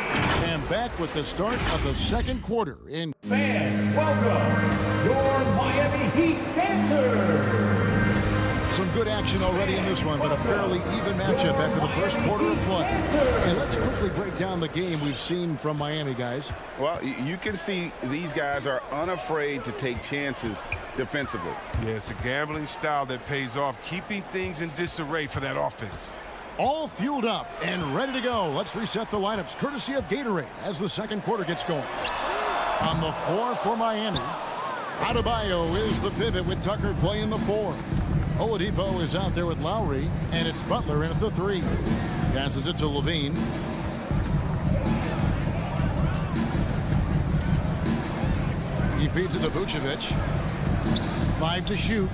And back with the start of the second quarter. Fans, welcome your Miami Heat dancers. Some good action already in this one, but a fairly even matchup after the first quarter of play. And let's quickly break down the game we've seen from Miami, guys. Well, you can see these guys are unafraid to take chances defensively. Yeah, it's a gambling style that pays off, keeping things in disarray for that offense. All fueled up and ready to go. Let's reset the lineups courtesy of Gatorade as the second quarter gets going. On the floor for Miami, Adebayo is the pivot with Tucker playing the 4. Oladipo is out there with Lowry, and it's Butler in at the 3. Passes it to Levine. He feeds it to Vucevic. 5 to shoot.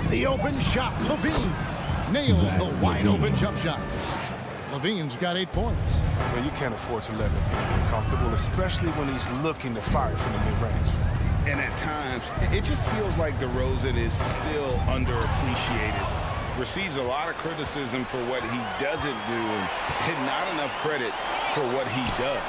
The open shot. Levine nails the wide open jump shot. Levine's got 8 points. Well, you can't afford to let him be comfortable, especially when he's looking to fire from the mid-range. And at times, it just feels like DeRozan is still underappreciated. Receives a lot of criticism for what he doesn't do and not enough credit for what he does.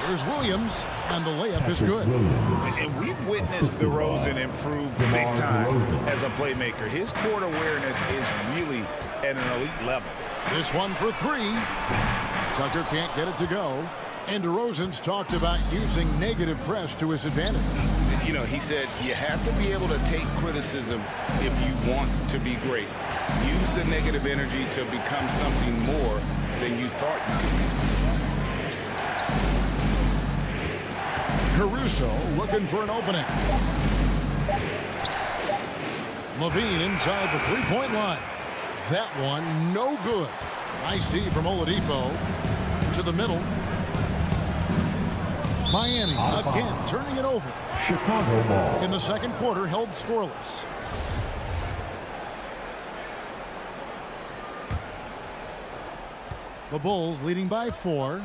Here's Williams, and the layup is good. And we've witnessed DeRozan improve big time as a playmaker. His court awareness is really at an elite level. This one for 3. Tucker can't get it to go. And DeRozan's talked about using negative press to his advantage. You know, he said you have to be able to take criticism if you want to be great. Use the negative energy to become something more than you thought you could be. Caruso looking for an opening. Levine inside the three-point line. That one no good. Nice D from Oladipo to the middle. Miami again turning it over. Chicago ball. In the second quarter, held scoreless. The Bulls leading by 4.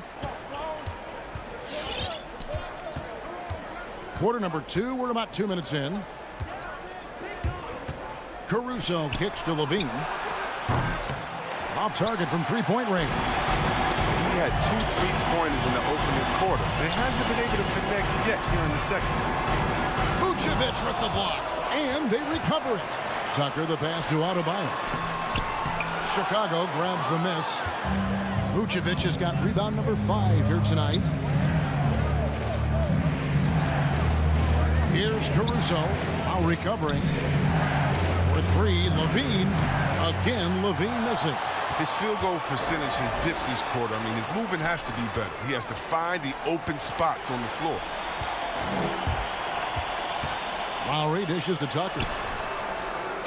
Quarter number 2. We're about 2 minutes in. Caruso kicks to Levine. Off target from three-point range. He had 2 3-pointers in the opening quarter, and he hasn't been able to connect yet here in the second. Vucevic with the block, and they recover it. Tucker the pass to Adebayo. Chicago grabs the miss. Vucevic has got rebound number 5 here tonight. Here's Caruso, while recovering. For 3, Levine. Again, Levine missing. His field goal percentage has dipped this quarter. I mean, his movement has to be better. He has to find the open spots on the floor. Lowry dishes to Tucker.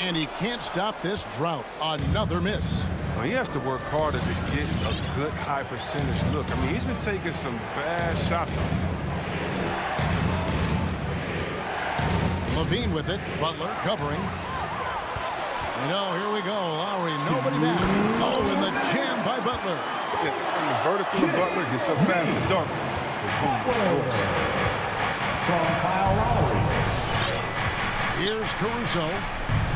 And he can't stop this drought. Another miss. Well, he has to work harder to get a good high percentage look. I mean, he's been taking some bad shots out there. Levine with it. Butler covering. Here we go. Lowry, nobody back. Oh, and the jam by Butler. And the vertical of Butler gets up fast and dark. From Kyle Lowry. Here's Caruso.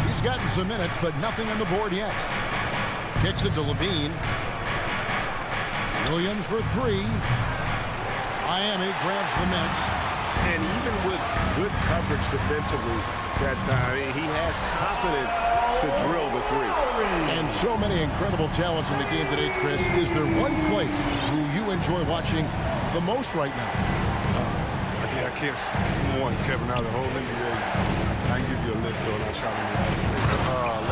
He's gotten some minutes, but nothing on the board yet. Kicks it to Levine. Williams for 3. Miami grabs the miss. And even with good coverage defensively that time, he has confidence to drill the 3. And so many incredible talents in the game today, Chris. Is there one player who you enjoy watching the most right now? I can't see one, Kevin, out of the whole NBA. I can give you a list, though, and I'll try to remember.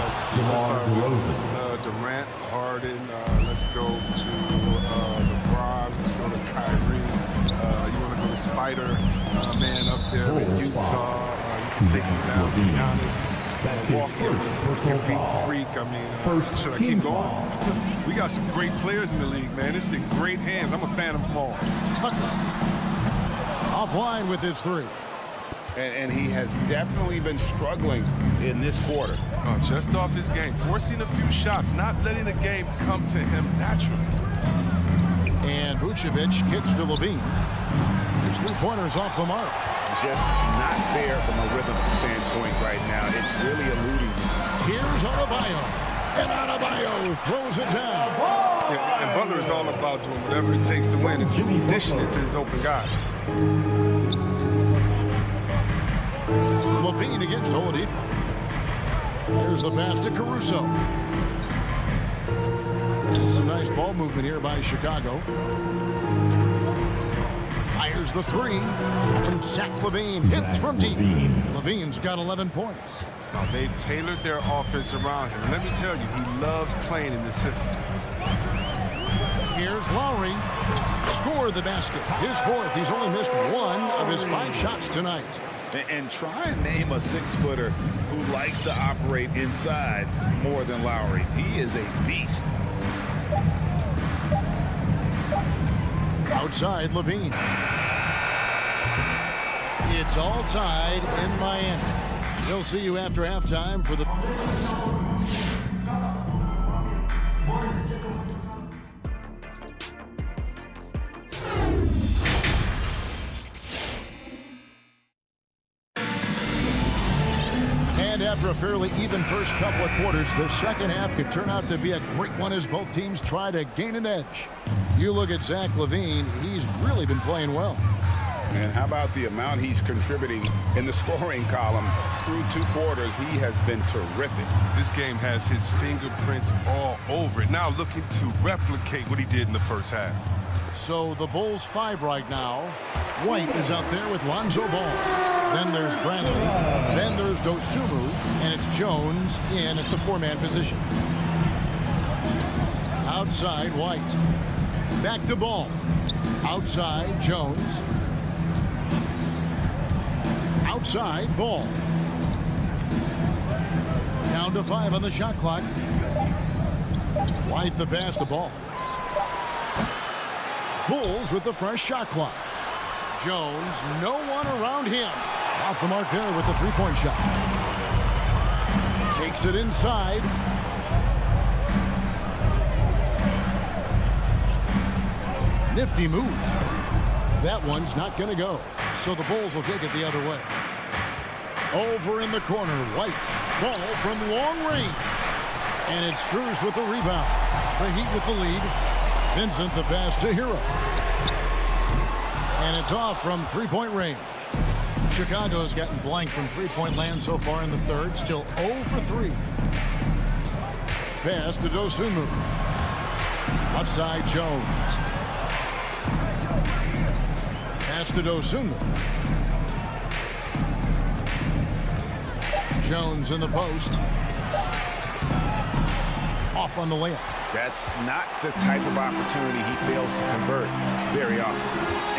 Let's see. Let's start with Durant, Harden. Let's go to LeBron. Let's go to Kyrie. You want to go to Spider-Man up there in Utah. You taking down Giannis. That's his Walking with first some personal complete foul. freak. I mean, First should I team keep going? foul. We got some great players in the league, man. It's in great hands. I'm a fan of them all. Tucker offline with his three. And he has definitely been struggling in this quarter. Just off his game, forcing a few shots, not letting the game come to him naturally. And Vucevic kicks to Levine. His three-pointer's off the mark. Just not there from a rhythm standpoint right now. It's really eluding. Here's Adebayo. And Adebayo throws it down. Yeah, and Butler is all about doing whatever it takes to win and dishing it to his open guys. Levine against Oladipo. There's the pass to Caruso. And some nice ball movement here by Chicago. Fires the three. And Zach Levine hits from deep. Levine's got 11 points. Now, they've tailored their offense around him. Let me tell you, he loves playing in the system. Here's Lowry. Score the basket. His fourth. He's only missed one of his 5 shots tonight. And try and name a 6-footer who likes to operate inside more than Lowry. He is a beast. Outside Levine. It's all tied in Miami. We'll see you after halftime for the... And after a fairly even first couple of quarters, the second half could turn out to be a great one as both teams try to gain an edge. You look at Zach Levine, he's really been playing well. And how about the amount he's contributing in the scoring column through 2 quarters? He has been terrific. This game has his fingerprints all over it. Now looking to replicate what he did in the first half. So the Bulls 5 right now. White is out there with Lonzo Ball. Then there's Bradley. Then there's Dosunmu. And it's Jones in at the 4-man position. Outside White. Back to Ball. Outside Jones. Outside Ball. Down to 5 on the shot clock. White the pass to Ball. Bulls with the fresh shot clock. Jones, no one around him. Off the mark there with the 3-point shot. Takes it inside. Nifty move. That one's not going to go. So the Bulls will take it the other way. Over in the corner, White. Ball from long range. And it's Strus with the rebound. The Heat with the lead. Vincent the pass to Hero. And it's off from 3-point range. Chicago's gotten blank from 3-point land so far in the third. Still 0 for 3. Pass to Dosunmu. Outside Jones. Pass to Dosunmu. Jones in the post. Off on the layup. That's not the type of opportunity he fails to convert very often.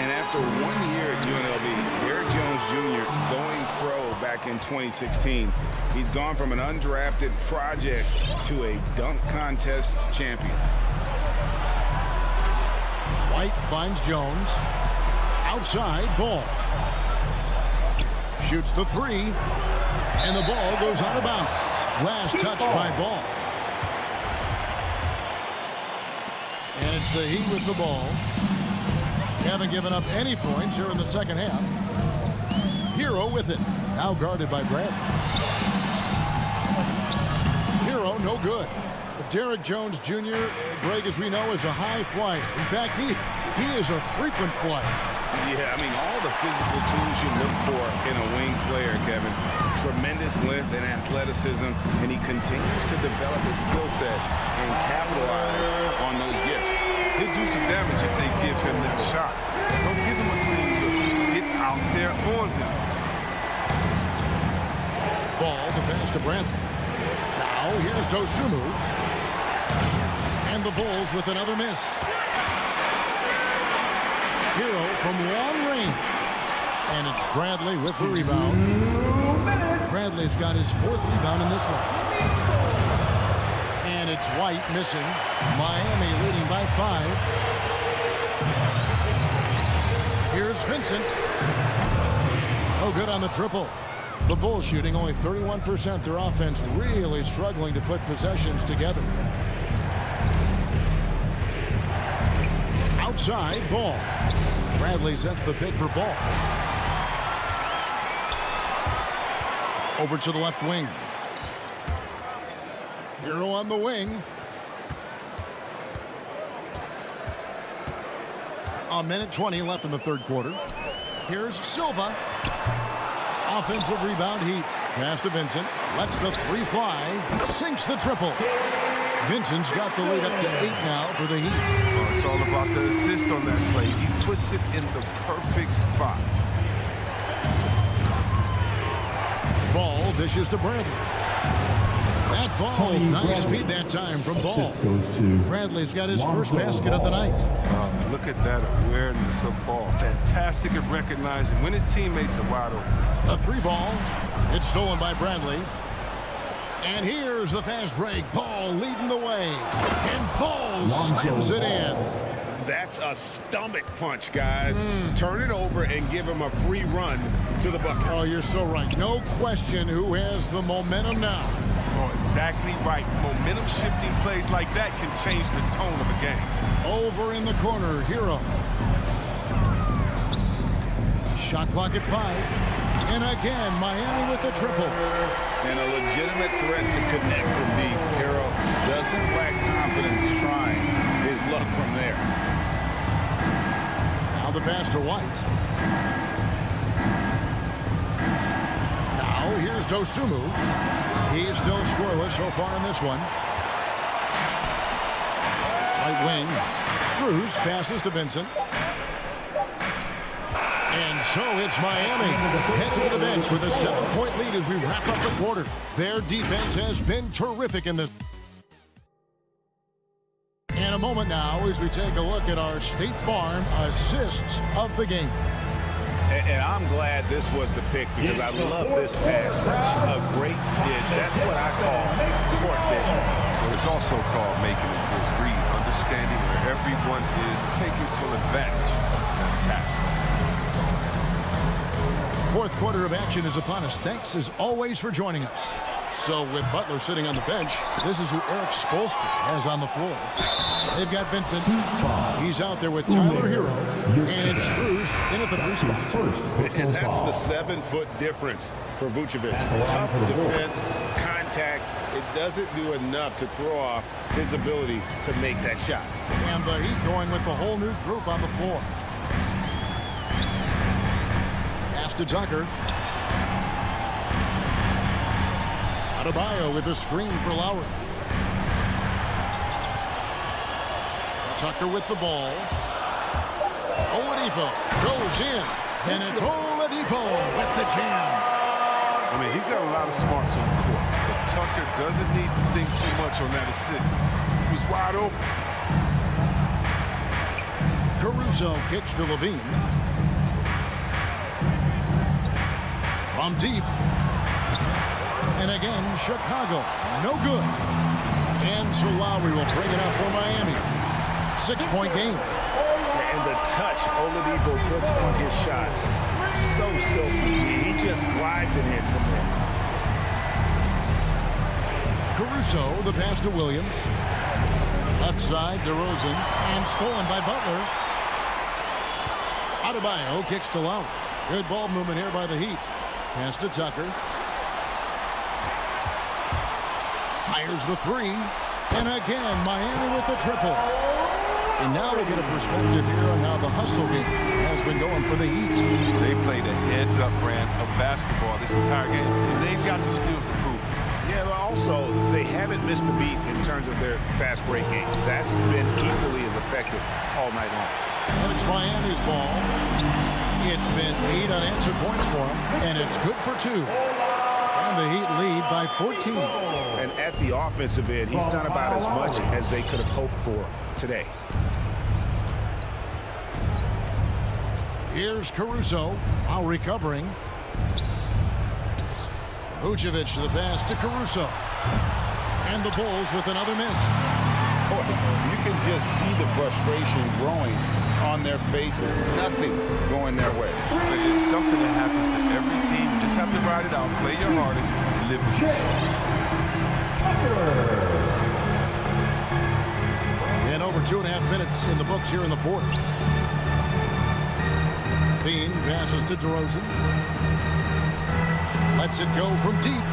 And after 1 year at UNLV, Derrick Jones Jr. going pro back in 2016, he's gone from an undrafted project to a dunk contest champion. White finds Jones. Outside, Ball. Shoots the 3. And the ball goes out of bounds. Last touch by Ball. And it's the Heat with the ball. Haven't given up any points here in the second half. Hero with it. Now guarded by Brad. Hero, no good. But Derrick Jones Jr., Greg, as we know, is a high flyer. In fact, he is a frequent flyer. Yeah, I mean, all the physical tools you look for in a wing player, Kevin. Tremendous length and athleticism, and he continues to develop his skill set and capitalize on those gifts. He'll do some damage if they give him that shot. Don't give him a clean look. Get out there on him. Ball, the pass to Bradley. Now, here's Dosunmu. And the Bulls with another miss. Hero from long range. And it's Bradley with the rebound. Bradley's got his 4th rebound in this one. And it's White missing. Miami leading by 5. Here's Vincent. Oh, good on the triple. The Bulls shooting only 31%. Their offense really struggling to put possessions together. Outside, Ball. Bradley sets the pick for Ball. Over to the left wing. Hero on the wing. A minute 20 left in the 3rd quarter. Here's Silva. Offensive rebound, Heat. Pass to Vincent. Lets the 3 fly. Sinks the triple. Vincent's got the lead up to 8 now for the Heat. Well, it's all about the assist on that play. He puts it in the perfect spot. Ball dishes to Bradley. That falls. Nice feed that time from Ball. Bradley's got his first basket of the night. Look at that awareness of Ball. Fantastic at recognizing when his teammates are wide open. A 3 ball. It's stolen by Bradley. And here's the fast break. Ball leading the way. And Ball slams it in. That's a stomach punch, guys. Turn it over and give him a free run to the bucket. Oh, you're so right. No question who has the momentum now. Oh, exactly right. Momentum-shifting plays like that can change the tone of a game. Over in the corner, Hero. Shot clock at 5. And again, Miami with the triple. And a legitimate threat to connect from deep. Hero doesn't lack confidence trying his luck from there. Now the pass to White. Now here's Dosunmu. He's still scoreless so far in this one. Right wing. Cruz passes to Vincent. And so it's Miami heading to the bench with a 7-point lead as we wrap up the quarter. Their defense has been terrific in this. In a moment now as we take a look at our State Farm assists of the game. And I'm glad this was the pick because I love this pass. Such a great dish. That's what I call court vision. It's also called making a good read, understanding where everyone is, taking full advantage. Fantastic. 4th quarter of action is upon us. Thanks as always for joining us. So with Butler sitting on the bench, this is who Eric Spoelstra has on the floor. They've got Vincent. He's out there with Tyler Hero. And it's Cruz in at the 3 spot. And that's the 7-foot difference for Vucevic. Tough defense, contact. It doesn't do enough to throw off his ability to make that shot. And the Heat going with the whole new group on the floor. Pass to Tucker. Adebayo with a screen for Lowry. Tucker with the ball. Oladipo goes in. And it's Oladipo with the jam. I mean, he's got a lot of smarts on the court. But Tucker doesn't need to think too much on that assist. He's wide open. Caruso kicks to Levine. From deep. And again, Chicago. No good. And so Lowry will bring it up for Miami. 6-point game. And the touch Oladipo puts on his shots. So silky. He just glides it in from there. Caruso, the pass to Williams. Left side, DeRozan. And stolen by Butler. Adebayo kicks to Lowry. Good ball movement here by the Heat. Pass to Tucker. Fires the 3. And again, Miami with the triple. And now we get a perspective here on how the hustle game has been going for the Heat. They played a heads-up brand of basketball this entire game, and they've got the steals to prove it. Yeah, but also, they haven't missed a beat in terms of their fast break game. That's been equally as effective all night long. And it's Miami's ball. It's been 8 unanswered points for them, and it's good for 2. And the Heat lead by 14. And at the offensive end, he's done about as much as they could have hoped for today. Here's Caruso, while recovering. Vucevic to the pass to Caruso. And the Bulls with another miss. Boy, you can just see the frustration growing on their faces. Nothing going their way. It's something that happens to every team. You just have to ride it out, play your hardest, and live with yourself. And over 2.5 minutes in the books here in the fourth. Levine passes to DeRozan. Lets it go from deep.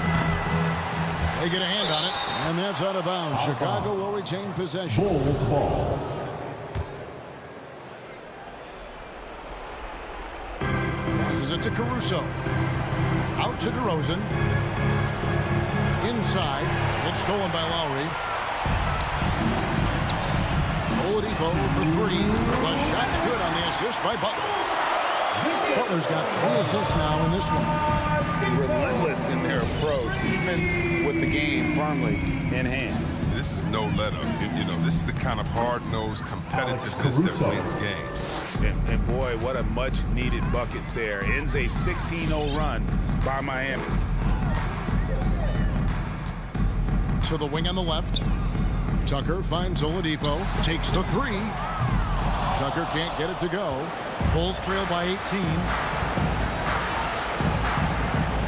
They get a hand on it, and that's out of bounds. Chicago will retain possession. Bulls ball. Passes it to Caruso. Out to DeRozan. Inside. It's stolen by Lowry. Oladipo for three. The shot's good on the assist by Butler. Butler's got 3 assists now in this one. Relentless in their approach, even with the game firmly in hand. This is no let-up. You know, this is the kind of hard-nosed competitiveness that wins games. And boy, what a much-needed bucket there. Ends a 16-0 run by Miami. To the wing on the left. Tucker finds Oladipo. Takes the three. Tucker can't get it to go. Bulls trail by 18.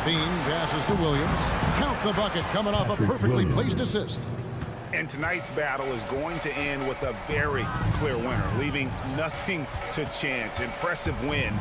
Levine passes to Williams. Count the bucket coming off a perfectly placed assist. And tonight's battle is going to end with a very clear winner, leaving nothing to chance. Impressive win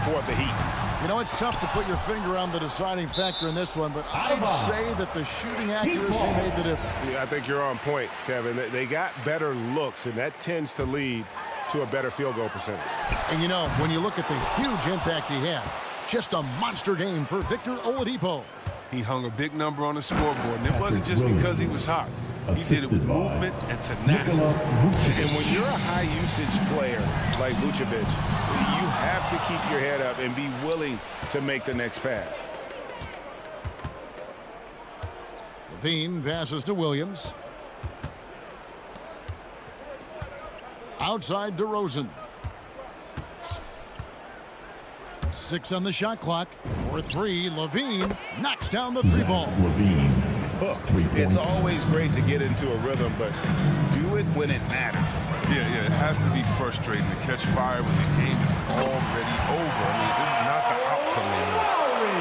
for the Heat. You know, it's tough to put your finger on the deciding factor in this one, but I'd say that the shooting accuracy made the difference. Yeah, I think you're on point, Kevin. They got better looks, and that tends to lead to a better field goal percentage. And you know, when you look at the huge impact he had, just a monster game for Victor Oladipo. He hung a big number on the scoreboard, and it wasn't just because he was hot. He did it with movement and tenacity. And when you're a high-usage player like Vucevic, you have to keep your head up and be willing to make the next pass. Levine passes to Williams. Outside DeRozan. 6 on the shot clock. For 3, Levine knocks down the 3-ball. Levine. Look, it's always great to get into a rhythm, but do it when it matters. Yeah, it has to be frustrating to catch fire when the game is already over. I mean, this is not the outcome anymore.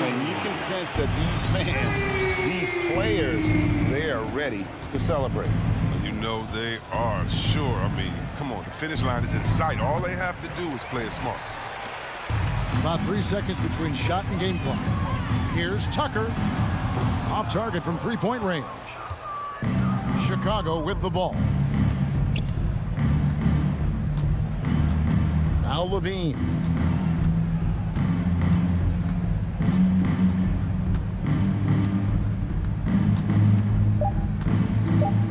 And you can sense that these fans, these players, they are ready to celebrate. You know they are, sure. I mean, come on, the finish line is in sight. All they have to do is play it smart. About 3 seconds between shot and game clock. Here's Tucker. Off target from 3-point range. Chicago with the ball. Now Levine.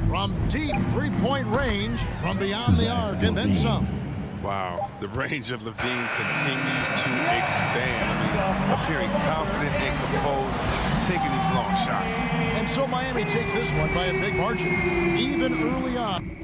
From deep 3-point range, from beyond the arc, and then some. Wow, the range of Levine continues to expand. I mean, appearing confident and composed, taking these long shots. And so Miami takes this one by a big margin, even early on.